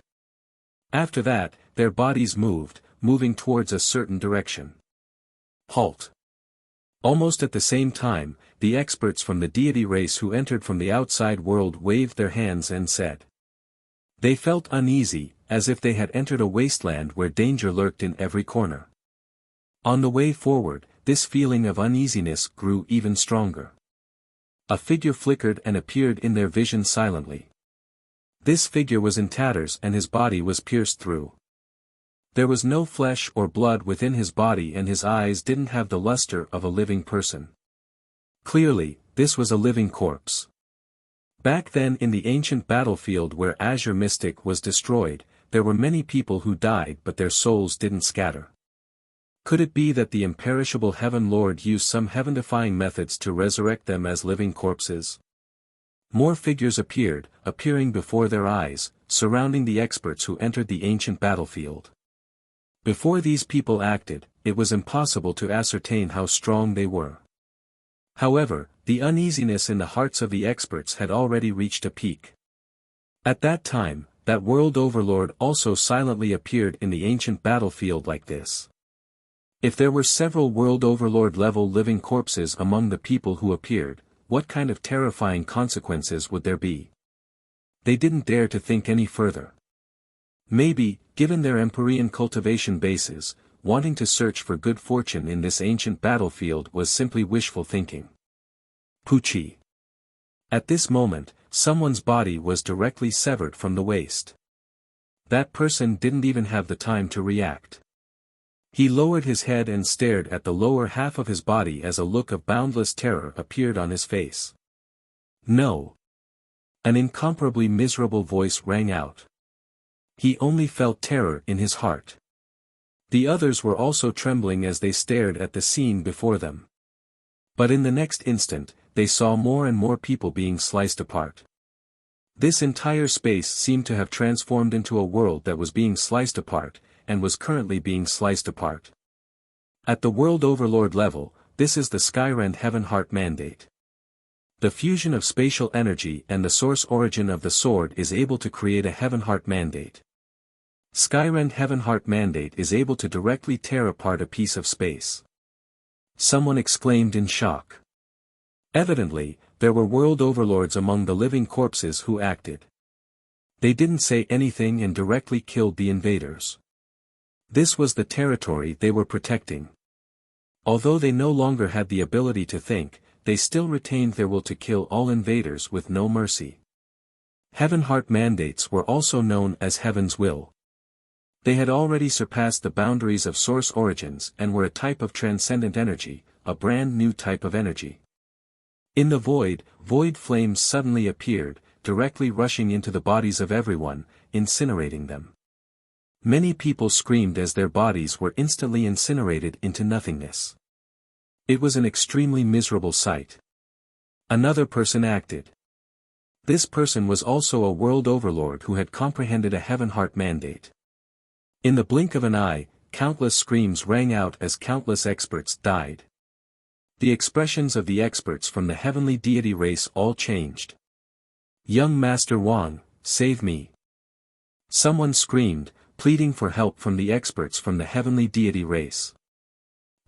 After that, their bodies moving towards a certain direction. Halt! Almost at the same time, the experts from the deity race who entered from the outside world waved their hands and said. They felt uneasy, as if they had entered a wasteland where danger lurked in every corner. On the way forward, this feeling of uneasiness grew even stronger. A figure flickered and appeared in their vision silently. This figure was in tatters and his body was pierced through. There was no flesh or blood within his body and his eyes didn't have the luster of a living person. Clearly, this was a living corpse. Back then in the ancient battlefield where Azure Mystic was destroyed, there were many people who died but their souls didn't scatter. Could it be that the imperishable Heaven Lord used some heaven-defying methods to resurrect them as living corpses? More figures appearing before their eyes, surrounding the experts who entered the ancient battlefield. Before these people acted, it was impossible to ascertain how strong they were. However, the uneasiness in the hearts of the experts had already reached a peak. At that time, that world overlord also silently appeared in the ancient battlefield like this. If there were several world overlord level living corpses among the people who appeared, what kind of terrifying consequences would there be? They didn't dare to think any further. Maybe, given their Empyrean cultivation bases, wanting to search for good fortune in this ancient battlefield was simply wishful thinking. Pucci. At this moment, someone's body was directly severed from the waist. That person didn't even have the time to react. He lowered his head and stared at the lower half of his body as a look of boundless terror appeared on his face. No. An incomparably miserable voice rang out. He only felt terror in his heart. The others were also trembling as they stared at the scene before them. But in the next instant, they saw more and more people being sliced apart. This entire space seemed to have transformed into a world that was being sliced apart, and was currently being sliced apart. At the World Overlord level, this is the Skyrend Heaven Heart Mandate. The fusion of spatial energy and the source origin of the sword is able to create a Heaven Heart Mandate. Skyrend Heaven Heart Mandate is able to directly tear apart a piece of space. Someone exclaimed in shock. Evidently, there were world overlords among the living corpses who acted. They didn't say anything and directly killed the invaders. This was the territory they were protecting. Although they no longer had the ability to think, they still retained their will to kill all invaders with no mercy. Heaven Heart Mandates were also known as Heaven's Will. They had already surpassed the boundaries of source origins and were a type of transcendent energy, a brand new type of energy. In the void flames suddenly appeared, directly rushing into the bodies of everyone, incinerating them. Many people screamed as their bodies were instantly incinerated into nothingness. It was an extremely miserable sight. Another person acted. This person was also a world overlord who had comprehended a heaven heart mandate. In the blink of an eye, countless screams rang out as countless experts died. The expressions of the experts from the heavenly deity race all changed. "Young Master Wang, save me!" Someone screamed, pleading for help from the experts from the heavenly deity race.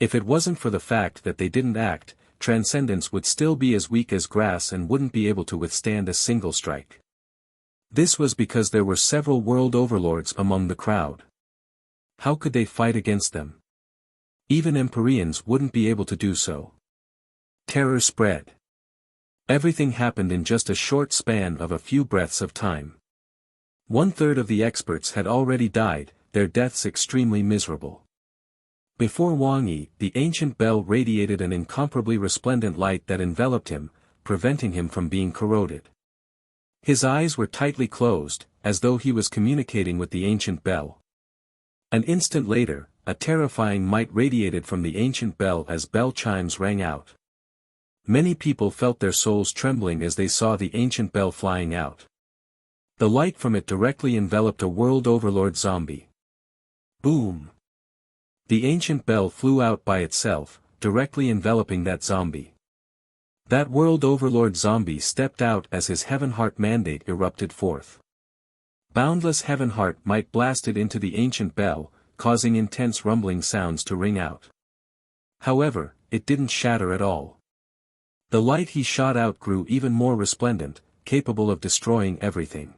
If it wasn't for the fact that they didn't act, Transcendence would still be as weak as grass and wouldn't be able to withstand a single strike. This was because there were several world overlords among the crowd. How could they fight against them? Even Empyreans wouldn't be able to do so. Terror spread. Everything happened in just a short span of a few breaths of time. 1/3 of the experts had already died, their deaths extremely miserable. Before Wang Yi, the ancient bell radiated an incomparably resplendent light that enveloped him, preventing him from being corroded. His eyes were tightly closed, as though he was communicating with the ancient bell. An instant later, a terrifying might radiated from the ancient bell as bell chimes rang out. Many people felt their souls trembling as they saw the ancient bell flying out. The light from it directly enveloped a world overlord zombie. Boom! The ancient bell flew out by itself, directly enveloping that zombie. That world overlord zombie stepped out as his heaven heart mandate erupted forth. Boundless heaven heart might blasted into the ancient bell, causing intense rumbling sounds to ring out. However, it didn't shatter at all. The light he shot out grew even more resplendent, capable of destroying everything.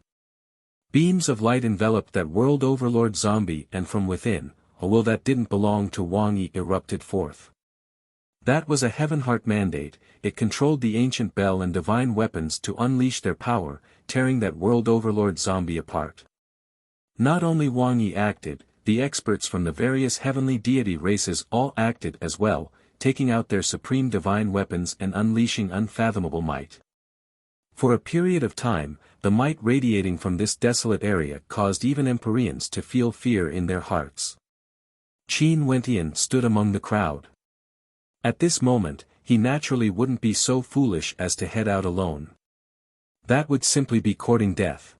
Beams of light enveloped that world overlord zombie, and from within, a will that didn't belong to Wang Yi erupted forth. That was a heaven heart mandate. It controlled the ancient bell and divine weapons to unleash their power, tearing that world overlord zombie apart. Not only Wang Yi acted, the experts from the various heavenly deity races all acted as well, taking out their supreme divine weapons and unleashing unfathomable might. For a period of time, the might radiating from this desolate area caused even Empyreans to feel fear in their hearts. Qin Wentian stood among the crowd. At this moment, he naturally wouldn't be so foolish as to head out alone. That would simply be courting death.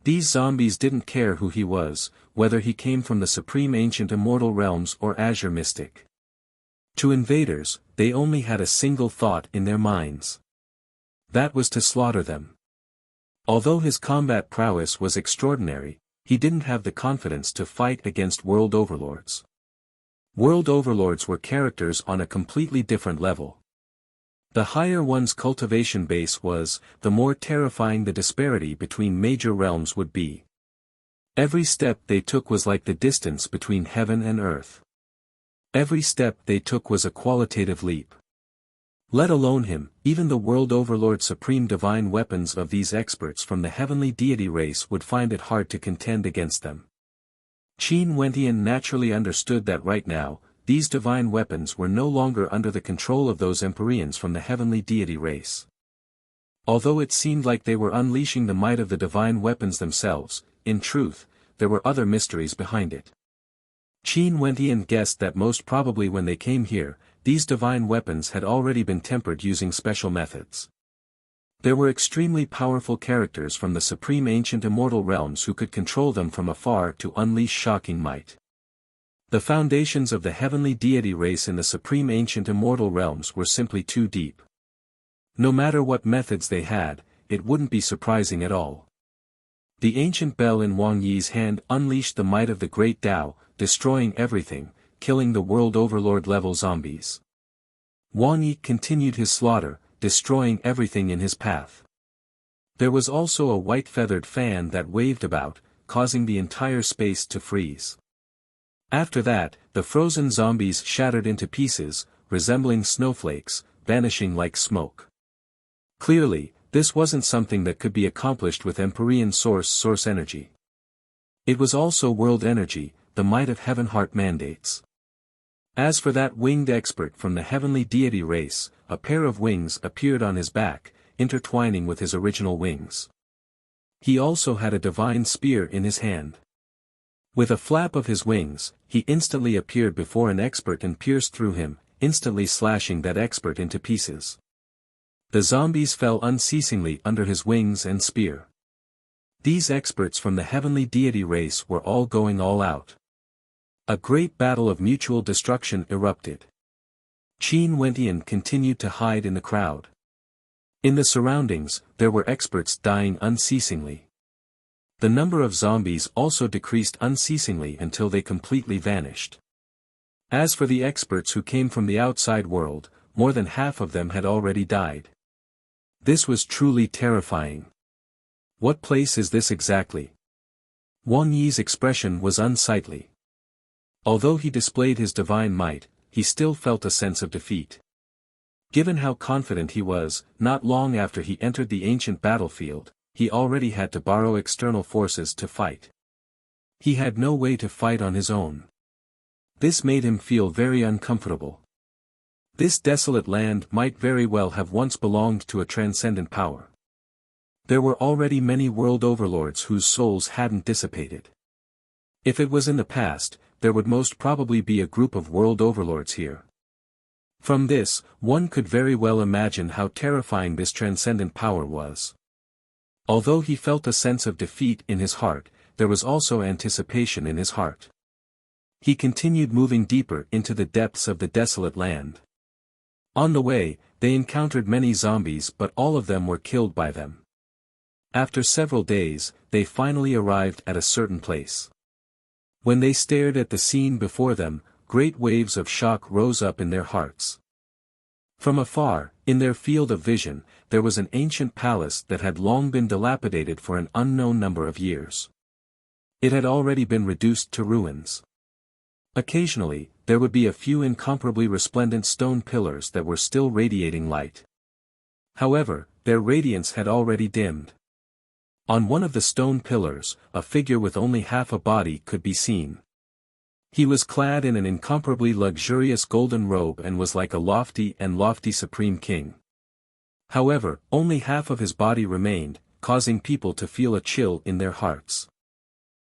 These zombies didn't care who he was, whether he came from the supreme ancient immortal realms or Azure Mystic. To invaders, they only had a single thought in their minds. That was to slaughter them. Although his combat prowess was extraordinary, he didn't have the confidence to fight against world overlords. World overlords were characters on a completely different level. The higher one's cultivation base was, the more terrifying the disparity between major realms would be. Every step they took was like the distance between heaven and earth. Every step they took was a qualitative leap. Let alone him, even the world overlord supreme divine weapons of these experts from the heavenly deity race would find it hard to contend against them. Qin Wentian naturally understood that right now, these divine weapons were no longer under the control of those Empyreans from the heavenly deity race. Although it seemed like they were unleashing the might of the divine weapons themselves, in truth, there were other mysteries behind it. Qin Wentian guessed that most probably when they came here, these divine weapons had already been tempered using special methods. There were extremely powerful characters from the supreme ancient immortal realms who could control them from afar to unleash shocking might. The foundations of the heavenly deity race in the supreme ancient immortal realms were simply too deep. No matter what methods they had, it wouldn't be surprising at all. The ancient bell in Wang Yi's hand unleashed the might of the great Tao, destroying everything, killing the world overlord level zombies. Wang Yi continued his slaughter, destroying everything in his path. There was also a white feathered fan that waved about, causing the entire space to freeze. After that, the frozen zombies shattered into pieces, resembling snowflakes, vanishing like smoke. Clearly, this wasn't something that could be accomplished with Empyrean source energy. It was also world energy, the might of heaven heart mandates. As for that winged expert from the heavenly deity race, a pair of wings appeared on his back, intertwining with his original wings. He also had a divine spear in his hand. With a flap of his wings, he instantly appeared before an expert and pierced through him, instantly slashing that expert into pieces. The zombies fell unceasingly under his wings and spear. These experts from the heavenly deity race were all going all out. A great battle of mutual destruction erupted. Qin Wentian continued to hide in the crowd. In the surroundings, there were experts dying unceasingly. The number of zombies also decreased unceasingly until they completely vanished. As for the experts who came from the outside world, more than half of them had already died. This was truly terrifying. What place is this exactly? Wang Yi's expression was unsightly. Although he displayed his divine might, he still felt a sense of defeat. Given how confident he was, not long after he entered the ancient battlefield, he already had to borrow external forces to fight. He had no way to fight on his own. This made him feel very uncomfortable. This desolate land might very well have once belonged to a transcendent power. There were already many world overlords whose souls hadn't dissipated. If it was in the past, there would most probably be a group of world overlords here. From this, one could very well imagine how terrifying this transcendent power was. Although he felt a sense of defeat in his heart, there was also anticipation in his heart. He continued moving deeper into the depths of the desolate land. On the way, they encountered many zombies, but all of them were killed by them. After several days, they finally arrived at a certain place. When they stared at the scene before them, great waves of shock rose up in their hearts. From afar, in their field of vision, there was an ancient palace that had long been dilapidated for an unknown number of years. It had already been reduced to ruins. Occasionally, there would be a few incomparably resplendent stone pillars that were still radiating light. However, their radiance had already dimmed. On one of the stone pillars, a figure with only half a body could be seen. He was clad in an incomparably luxurious golden robe and was like a lofty supreme king. However, only half of his body remained, causing people to feel a chill in their hearts.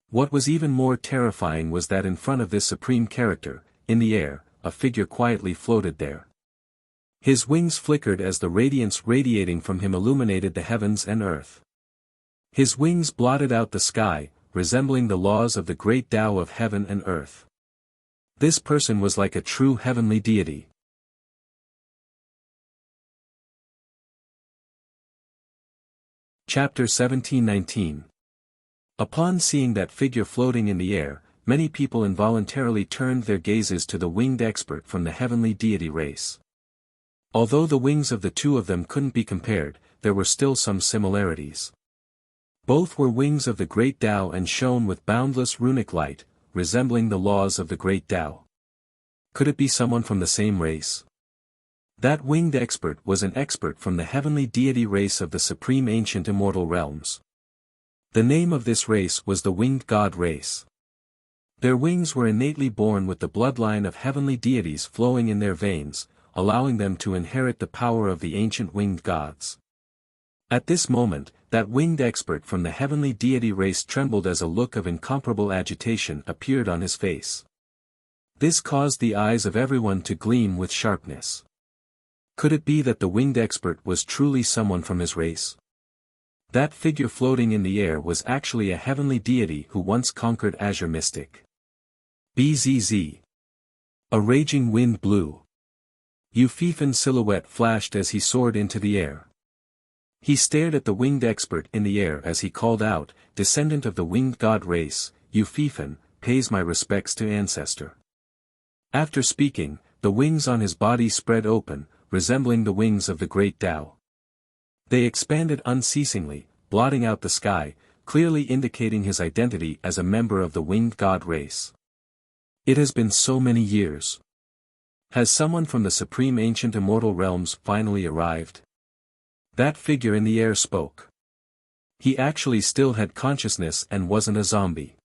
What was even more terrifying was that in front of this supreme character, in the air, a figure quietly floated there. His wings flickered as the radiance radiating from him illuminated the heavens and earth. His wings blotted out the sky, resembling the laws of the great Tao of heaven and earth. This person was like a true heavenly deity. Chapter 17:19. Upon seeing that figure floating in the air, many people involuntarily turned their gazes to the winged expert from the heavenly deity race. Although the wings of the two of them couldn't be compared, there were still some similarities. Both were wings of the great Tao and shone with boundless runic light, resembling the laws of the great Tao. Could it be someone from the same race? That winged expert was an expert from the heavenly deity race of the supreme ancient immortal realms. The name of this race was the winged god race. Their wings were innately born with the bloodline of heavenly deities flowing in their veins, allowing them to inherit the power of the ancient winged gods. At this moment, that winged expert from the heavenly deity race trembled as a look of incomparable agitation appeared on his face. This caused the eyes of everyone to gleam with sharpness. Could it be that the winged expert was truly someone from his race? That figure floating in the air was actually a heavenly deity who once conquered Azure Mystic. Bzz. A raging wind blew. Euphefan's silhouette flashed as he soared into the air. He stared at the winged expert in the air as he called out, "Descendant of the winged god race, Euphefan, pays my respects to ancestor." After speaking, the wings on his body spread open, resembling the wings of the great Tao. They expanded unceasingly, blotting out the sky, clearly indicating his identity as a member of the winged god race. It has been so many years. Has someone from the supreme ancient immortal realms finally arrived? That figure in the air spoke. He actually still had consciousness and wasn't a zombie.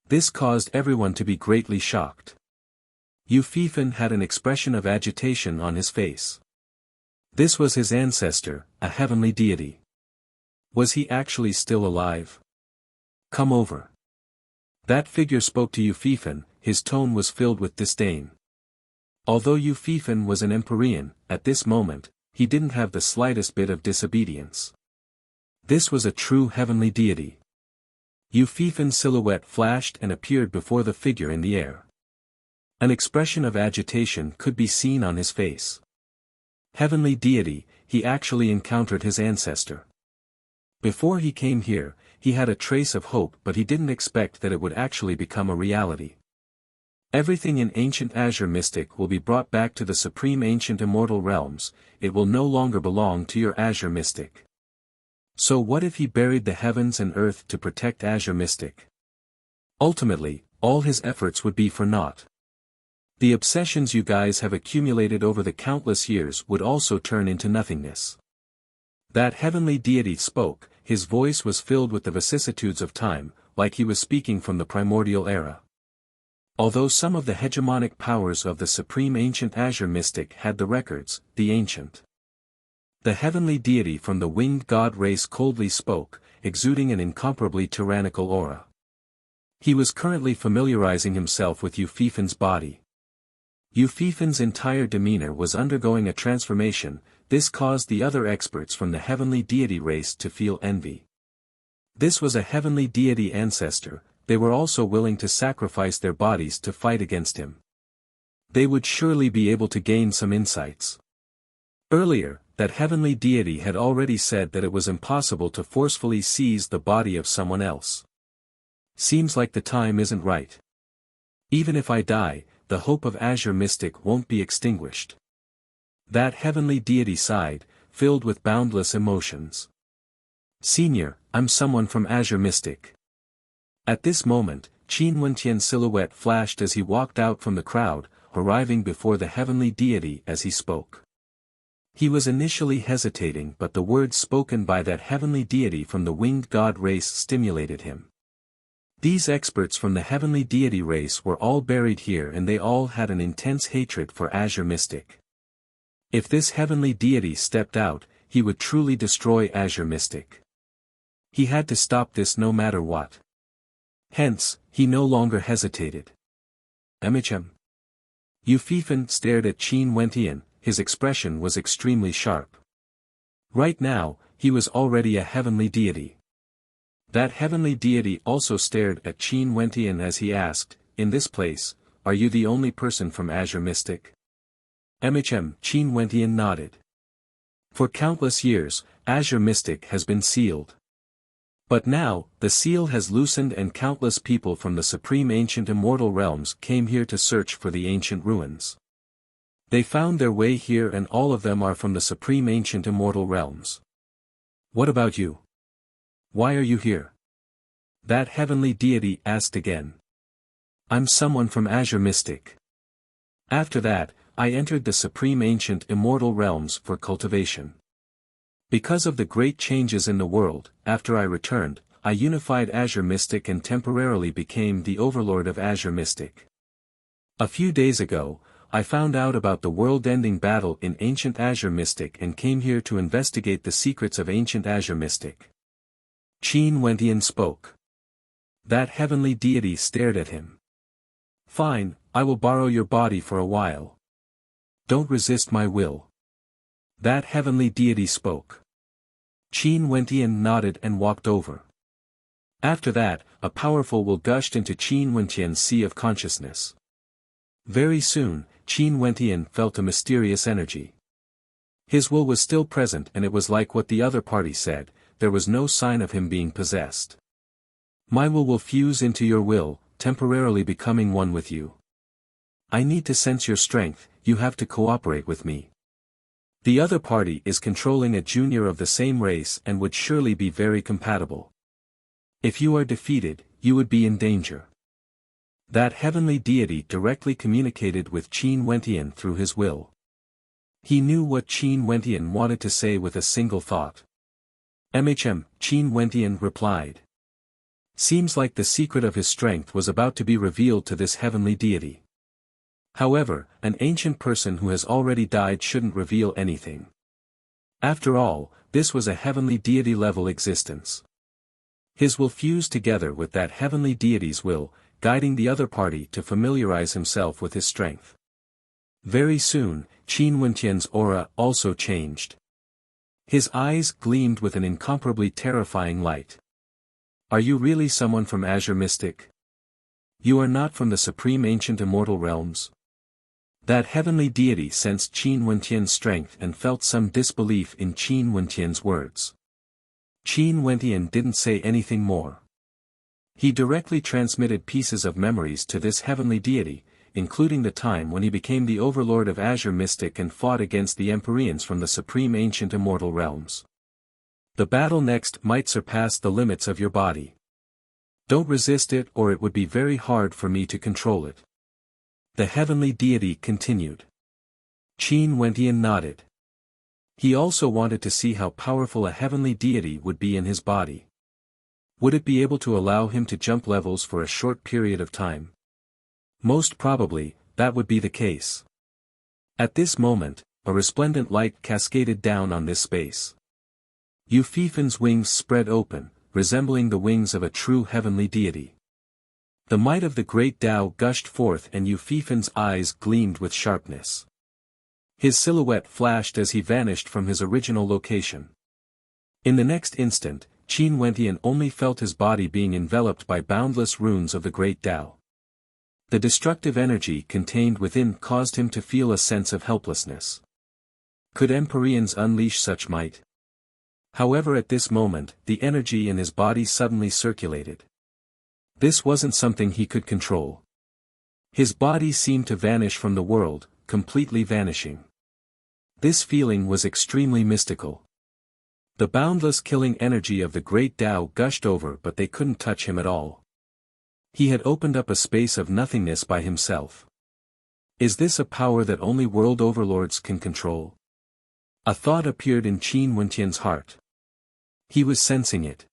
This caused everyone to be greatly shocked. Euphefan had an expression of agitation on his face. This was his ancestor, a heavenly deity. Was he actually still alive? Come over. That figure spoke to Euphephon, his tone was filled with disdain. Although Euphephon was an Empyrean, at this moment, he didn't have the slightest bit of disobedience. This was a true heavenly deity. Euphephon's silhouette flashed and appeared before the figure in the air. An expression of agitation could be seen on his face. Heavenly deity, he actually encountered his ancestor. Before he came here, he had a trace of hope, but he didn't expect that it would actually become a reality. Everything in ancient Azure Mystic will be brought back to the supreme ancient immortal realms, it will no longer belong to your Azure Mystic. So what if he buried the heavens and earth to protect Azure Mystic? Ultimately, all his efforts would be for naught. The obsessions you guys have accumulated over the countless years would also turn into nothingness. That heavenly deity spoke, his voice was filled with the vicissitudes of time, like he was speaking from the primordial era. Although some of the hegemonic powers of the supreme ancient Azure Mystic had the records, the heavenly deity from the winged god race coldly spoke, exuding an incomparably tyrannical aura. He was currently familiarizing himself with Euphephon's body. Euphephon's entire demeanor was undergoing a transformation. This caused the other experts from the heavenly deity race to feel envy. This was a heavenly deity ancestor, they were also willing to sacrifice their bodies to fight against him. They would surely be able to gain some insights. Earlier, that heavenly deity had already said that it was impossible to forcefully seize the body of someone else. Seems like the time isn't right. Even if I die, the hope of Azure Mystic won't be extinguished. That heavenly deity sighed, filled with boundless emotions. Senior, I'm someone from Azure Mystic. At this moment, Qin Wentian's silhouette flashed as he walked out from the crowd, arriving before the heavenly deity as he spoke. He was initially hesitating, but the words spoken by that heavenly deity from the winged god race stimulated him. These experts from the heavenly deity race were all buried here and they all had an intense hatred for Azure Mystic. If this heavenly deity stepped out, he would truly destroy Azure Mystic. He had to stop this no matter what. Hence, he no longer hesitated. Emichem. Euphephon stared at Qin Wentian, his expression was extremely sharp. Right now, he was already a heavenly deity. That heavenly deity also stared at Qin Wentian as he asked, in this place, are you the only person from Azure Mystic? Emichem. Qin Wentian nodded. For countless years, Azure Mystic has been sealed. But now, the seal has loosened and countless people from the supreme ancient immortal realms came here to search for the ancient ruins. They found their way here and all of them are from the supreme ancient immortal realms. What about you? Why are you here? That heavenly deity asked again. I'm someone from Azure Mystic. After that, I entered the supreme ancient immortal realms for cultivation. Because of the great changes in the world, after I returned, I unified Azure Mystic and temporarily became the overlord of Azure Mystic. A few days ago, I found out about the world-ending battle in ancient Azure Mystic and came here to investigate the secrets of ancient Azure Mystic. Qin Wentian spoke. That heavenly deity stared at him. Fine, I will borrow your body for a while. Don't resist my will. That heavenly deity spoke. Qin Wentian nodded and walked over. After that, a powerful will gushed into Qin Wentian's sea of consciousness. Very soon, Qin Wentian felt a mysterious energy. His will was still present and it was like what the other party said, there was no sign of him being possessed. My will fuse into your will, temporarily becoming one with you. I need to sense your strength, you have to cooperate with me. The other party is controlling a junior of the same race and would surely be very compatible. If you are defeated, you would be in danger. That heavenly deity directly communicated with Qin Wentian through his will. He knew what Qin Wentian wanted to say with a single thought. Qin Wentian replied. Seems like the secret of his strength was about to be revealed to this heavenly deity. However, an ancient person who has already died shouldn't reveal anything. After all, this was a heavenly deity-level existence. His will fused together with that heavenly deity's will, guiding the other party to familiarize himself with his strength. Very soon, Qin Wenqian's aura also changed. His eyes gleamed with an incomparably terrifying light. Are you really someone from Azure Mystic? You are not from the supreme ancient immortal realms? That heavenly deity sensed Qin Wenqian's strength and felt some disbelief in Qin Wenqian's words. Qin Wenqian didn't say anything more. He directly transmitted pieces of memories to this heavenly deity, including the time when he became the overlord of Azure Mystic and fought against the Empyreans from the supreme ancient immortal realms. The battle next might surpass the limits of your body. Don't resist it, or it would be very hard for me to control it. The heavenly deity continued. Qin Wenqian nodded. He also wanted to see how powerful a heavenly deity would be in his body. Would it be able to allow him to jump levels for a short period of time? Most probably, that would be the case. At this moment, a resplendent light cascaded down on this space. Yu Fifan's wings spread open, resembling the wings of a true heavenly deity. The might of the great Tao gushed forth and Yu Fifan's eyes gleamed with sharpness. His silhouette flashed as he vanished from his original location. In the next instant, Qin Wenqian only felt his body being enveloped by boundless runes of the great Tao. The destructive energy contained within caused him to feel a sense of helplessness. Could Empyreans unleash such might? However, at this moment, the energy in his body suddenly circulated. This wasn't something he could control. His body seemed to vanish from the world, completely vanishing. This feeling was extremely mystical. The boundless killing energy of the great Tao gushed over, but they couldn't touch him at all. He had opened up a space of nothingness by himself. Is this a power that only world overlords can control? A thought appeared in Qin Wenqian's heart. He was sensing it.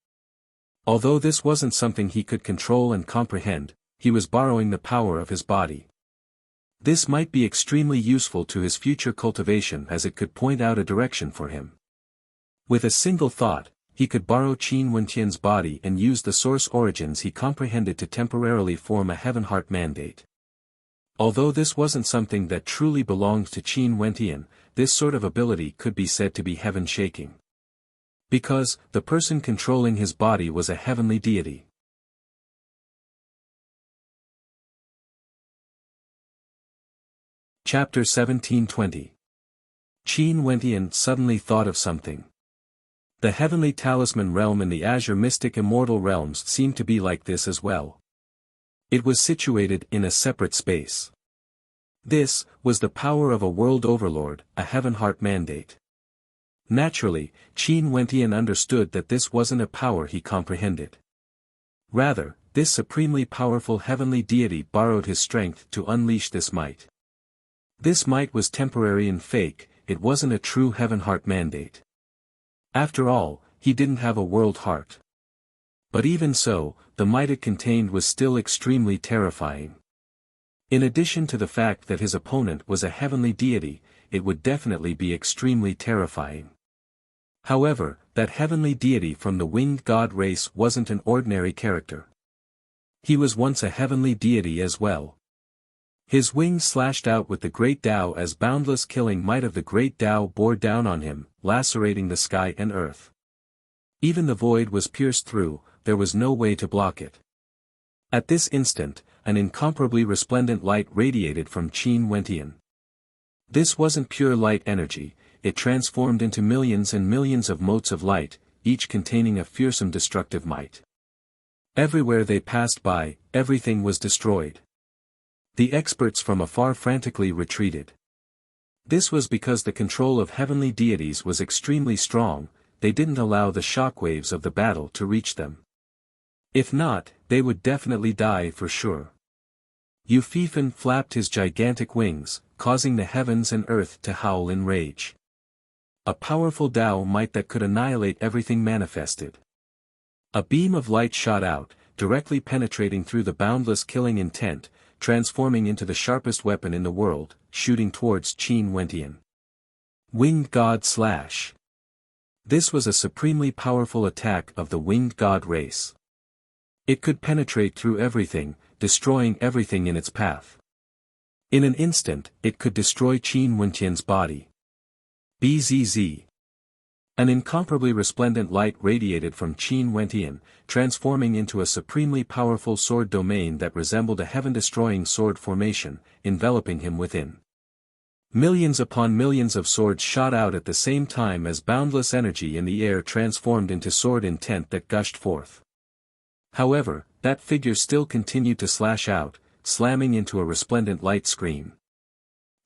Although this wasn't something he could control and comprehend, he was borrowing the power of his body. This might be extremely useful to his future cultivation, as it could point out a direction for him. With a single thought, he could borrow Qin Wenqian's body and use the source origins he comprehended to temporarily form a heaven heart mandate. Although this wasn't something that truly belonged to Qin Wenqian, this sort of ability could be said to be heaven-shaking. Because, the person controlling his body was a heavenly deity. Chapter 1720. Qin Wenqian suddenly thought of something. The heavenly talisman realm in the Azure Mystic Immortal realms seemed to be like this as well. It was situated in a separate space. This was the power of a world overlord, a heaven heart mandate. Naturally, Qin Wenqian understood that this wasn't a power he comprehended. Rather, this supremely powerful heavenly deity borrowed his strength to unleash this might. This might was temporary and fake, it wasn't a true heaven heart mandate. After all, he didn't have a world heart. But even so, the might it contained was still extremely terrifying. In addition to the fact that his opponent was a heavenly deity, it would definitely be extremely terrifying. However, that heavenly deity from the winged god race wasn't an ordinary character. He was once a heavenly deity as well. His wings slashed out with the great Tao as boundless killing might of the great Tao bore down on him, lacerating the sky and earth. Even the void was pierced through, there was no way to block it. At this instant, an incomparably resplendent light radiated from Qin Wenqian. This wasn't pure light energy, it transformed into millions and millions of motes of light, each containing a fearsome destructive might. Everywhere they passed by, everything was destroyed. The experts from afar frantically retreated. This was because the control of heavenly deities was extremely strong, they didn't allow the shockwaves of the battle to reach them. If not, they would definitely die for sure. Yu Fifan flapped his gigantic wings, causing the heavens and earth to howl in rage. A powerful Tao might that could annihilate everything manifested. A beam of light shot out, directly penetrating through the boundless killing intent, transforming into the sharpest weapon in the world, shooting towards Qin Wenqian. Winged God Slash. This was a supremely powerful attack of the winged god race. It could penetrate through everything, destroying everything in its path. In an instant, it could destroy Qin Wenqian's body. Bzz. An incomparably resplendent light radiated from Qin Wenqian, transforming into a supremely powerful sword domain that resembled a heaven-destroying sword formation, enveloping him within. Millions upon millions of swords shot out at the same time as boundless energy in the air transformed into sword intent that gushed forth. However, that figure still continued to slash out, slamming into a resplendent light screen.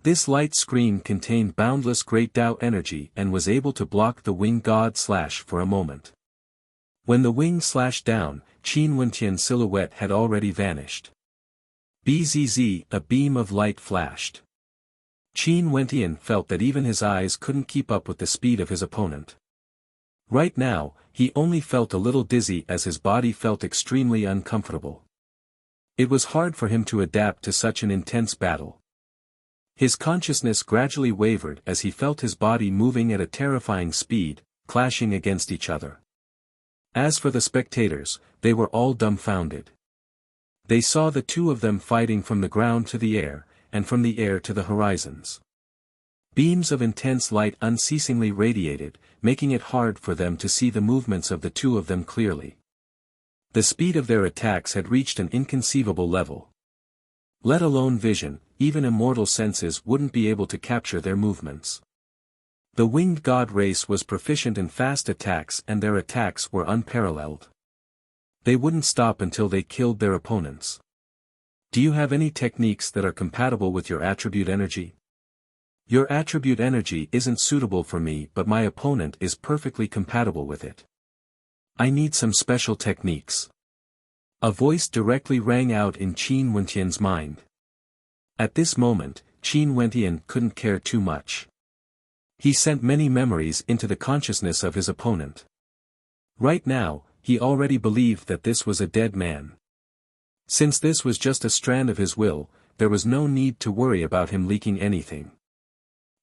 This light screen contained boundless great Tao energy and was able to block the wing god slash for a moment. When the wing slashed down, Qin Wenqian's silhouette had already vanished. Bzz, a beam of light flashed. Qin Wenqian felt that even his eyes couldn't keep up with the speed of his opponent. Right now, he only felt a little dizzy as his body felt extremely uncomfortable. It was hard for him to adapt to such an intense battle. His consciousness gradually wavered as he felt his body moving at a terrifying speed, clashing against each other. As for the spectators, they were all dumbfounded. They saw the two of them fighting from the ground to the air, and from the air to the horizons. Beams of intense light unceasingly radiated, making it hard for them to see the movements of the two of them clearly. The speed of their attacks had reached an inconceivable level. Let alone vision, even immortal senses wouldn't be able to capture their movements. The winged god race was proficient in fast attacks and their attacks were unparalleled. They wouldn't stop until they killed their opponents. Do you have any techniques that are compatible with your attribute energy? Your attribute energy isn't suitable for me, but my opponent is perfectly compatible with it. I need some special techniques. A voice directly rang out in Qin Wenqian's mind. At this moment, Qin Wenqian couldn't care too much. He sent many memories into the consciousness of his opponent. Right now, he already believed that this was a dead man. Since this was just a strand of his will, there was no need to worry about him leaking anything.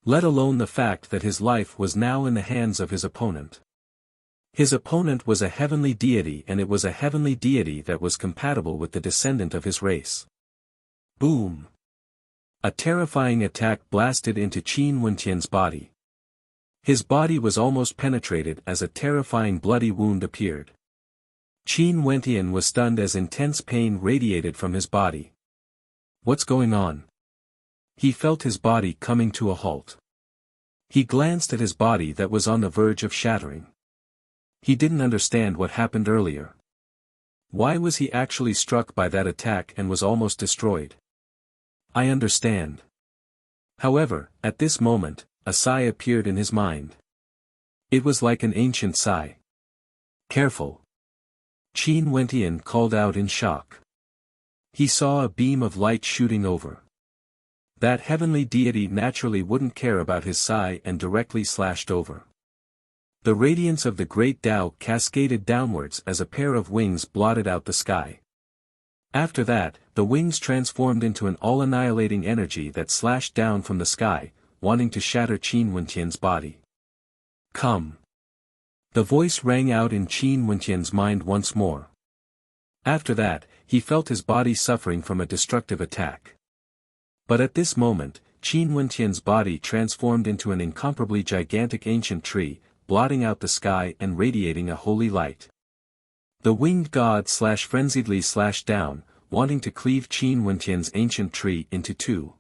Let alone the fact that his life was now in the hands of his opponent. His opponent was a heavenly deity, and it was a heavenly deity that was compatible with the descendant of his race. Boom! A terrifying attack blasted into Qin Wenqian's body. His body was almost penetrated as a terrifying bloody wound appeared. Qin Wenqian was stunned as intense pain radiated from his body. What's going on? He felt his body coming to a halt. He glanced at his body that was on the verge of shattering. He didn't understand what happened earlier. Why was he actually struck by that attack and was almost destroyed? I understand. However, at this moment, a sigh appeared in his mind. It was like an ancient sigh. Careful! Qin Wenqian called out in shock. He saw a beam of light shooting over. That heavenly deity naturally wouldn't care about his sigh and directly slashed over. The radiance of the great Tao cascaded downwards as a pair of wings blotted out the sky. After that, the wings transformed into an all-annihilating energy that slashed down from the sky, wanting to shatter Qin Wenqian's body. Come! The voice rang out in Qin Wenqian's mind once more. After that, he felt his body suffering from a destructive attack. But at this moment, Qin Wenqian's body transformed into an incomparably gigantic ancient tree, blotting out the sky and radiating a holy light. The winged god frenziedly slashed down, wanting to cleave Qin Wenqian's ancient tree into two.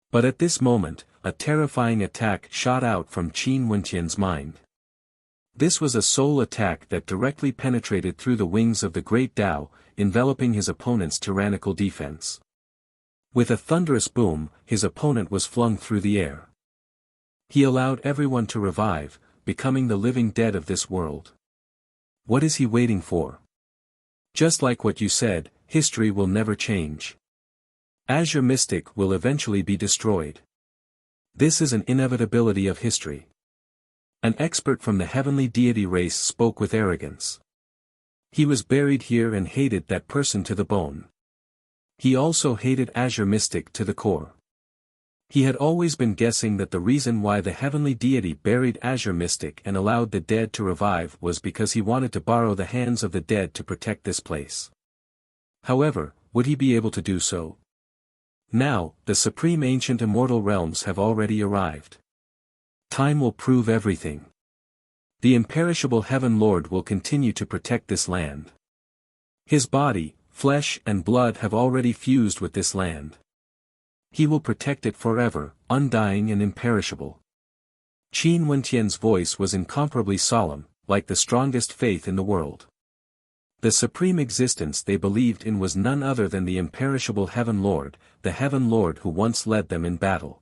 But at this moment, a terrifying attack shot out from Qin Wenqian's mind. This was a soul attack that directly penetrated through the wings of the great Tao, enveloping his opponent's tyrannical defense. With a thunderous boom, his opponent was flung through the air. He allowed everyone to revive, becoming the living dead of this world. What is he waiting for? Just like what you said, history will never change. Azure Mystic will eventually be destroyed. This is an inevitability of history. An expert from the heavenly deity race spoke with arrogance. He was buried here and hated that person to the bone. He also hated Azure Mystic to the core. He had always been guessing that the reason why the heavenly deity buried Azure Mystic and allowed the dead to revive was because he wanted to borrow the hands of the dead to protect this place. However, would he be able to do so? Now, the supreme ancient immortal realms have already arrived. Time will prove everything. The imperishable Heaven Lord will continue to protect this land. His body, flesh and blood have already fused with this land. He will protect it forever, undying and imperishable. Qin Wentian's voice was incomparably solemn, like the strongest faith in the world. The supreme existence they believed in was none other than the imperishable Heaven Lord, the Heaven Lord who once led them in battle.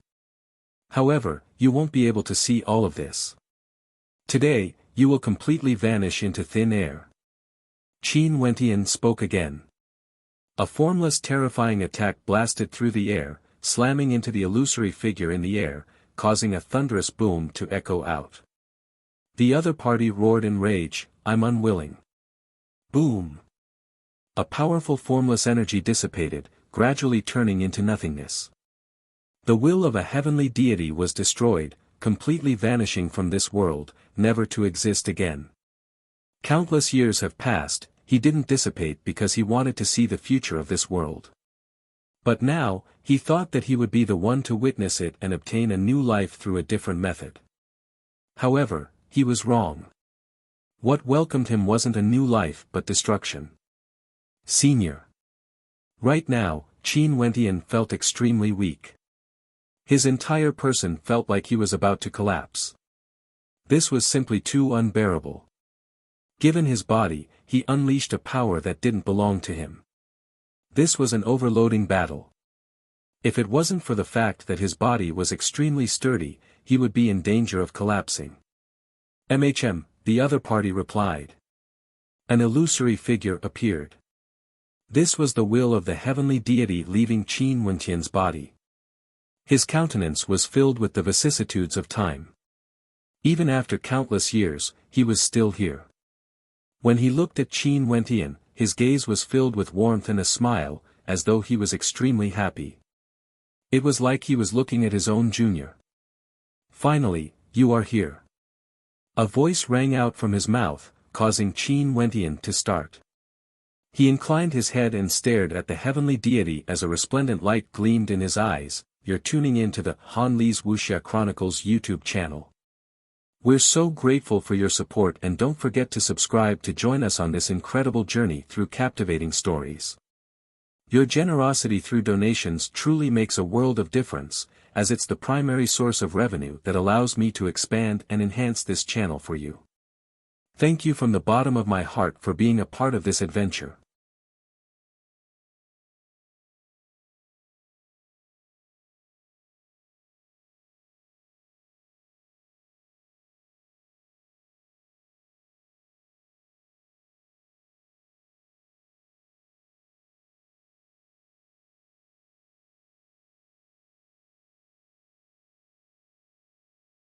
However, you won't be able to see all of this. Today, you will completely vanish into thin air. Qin Wentian spoke again. A formless terrifying attack blasted through the air, slamming into the illusory figure in the air, causing a thunderous boom to echo out. The other party roared in rage, "I'm unwilling." Boom! A powerful formless energy dissipated, gradually turning into nothingness. The will of a heavenly deity was destroyed, completely vanishing from this world, never to exist again. Countless years have passed, he didn't dissipate because he wanted to see the future of this world. But now, he thought that he would be the one to witness it and obtain a new life through a different method. However, he was wrong. What welcomed him wasn't a new life but destruction. Senior. Right now, Qin Wentian felt extremely weak. His entire person felt like he was about to collapse. This was simply too unbearable. Given his body, he unleashed a power that didn't belong to him. This was an overloading battle. If it wasn't for the fact that his body was extremely sturdy, he would be in danger of collapsing. The other party replied. An illusory figure appeared. This was the will of the heavenly deity leaving Qin Wentian's body. His countenance was filled with the vicissitudes of time. Even after countless years, he was still here. When he looked at Qin Wentian, his gaze was filled with warmth and a smile, as though he was extremely happy. It was like he was looking at his own junior. "Finally, you are here." A voice rang out from his mouth, causing Qin Wentian to start. He inclined his head and stared at the heavenly deity as a resplendent light gleamed in his eyes. "You're tuning in to the Han Li's Wuxia Chronicles YouTube channel. We're so grateful for your support and don't forget to subscribe to join us on this incredible journey through captivating stories. Your generosity through donations truly makes a world of difference, as it's the primary source of revenue that allows me to expand and enhance this channel for you. Thank you from the bottom of my heart for being a part of this adventure.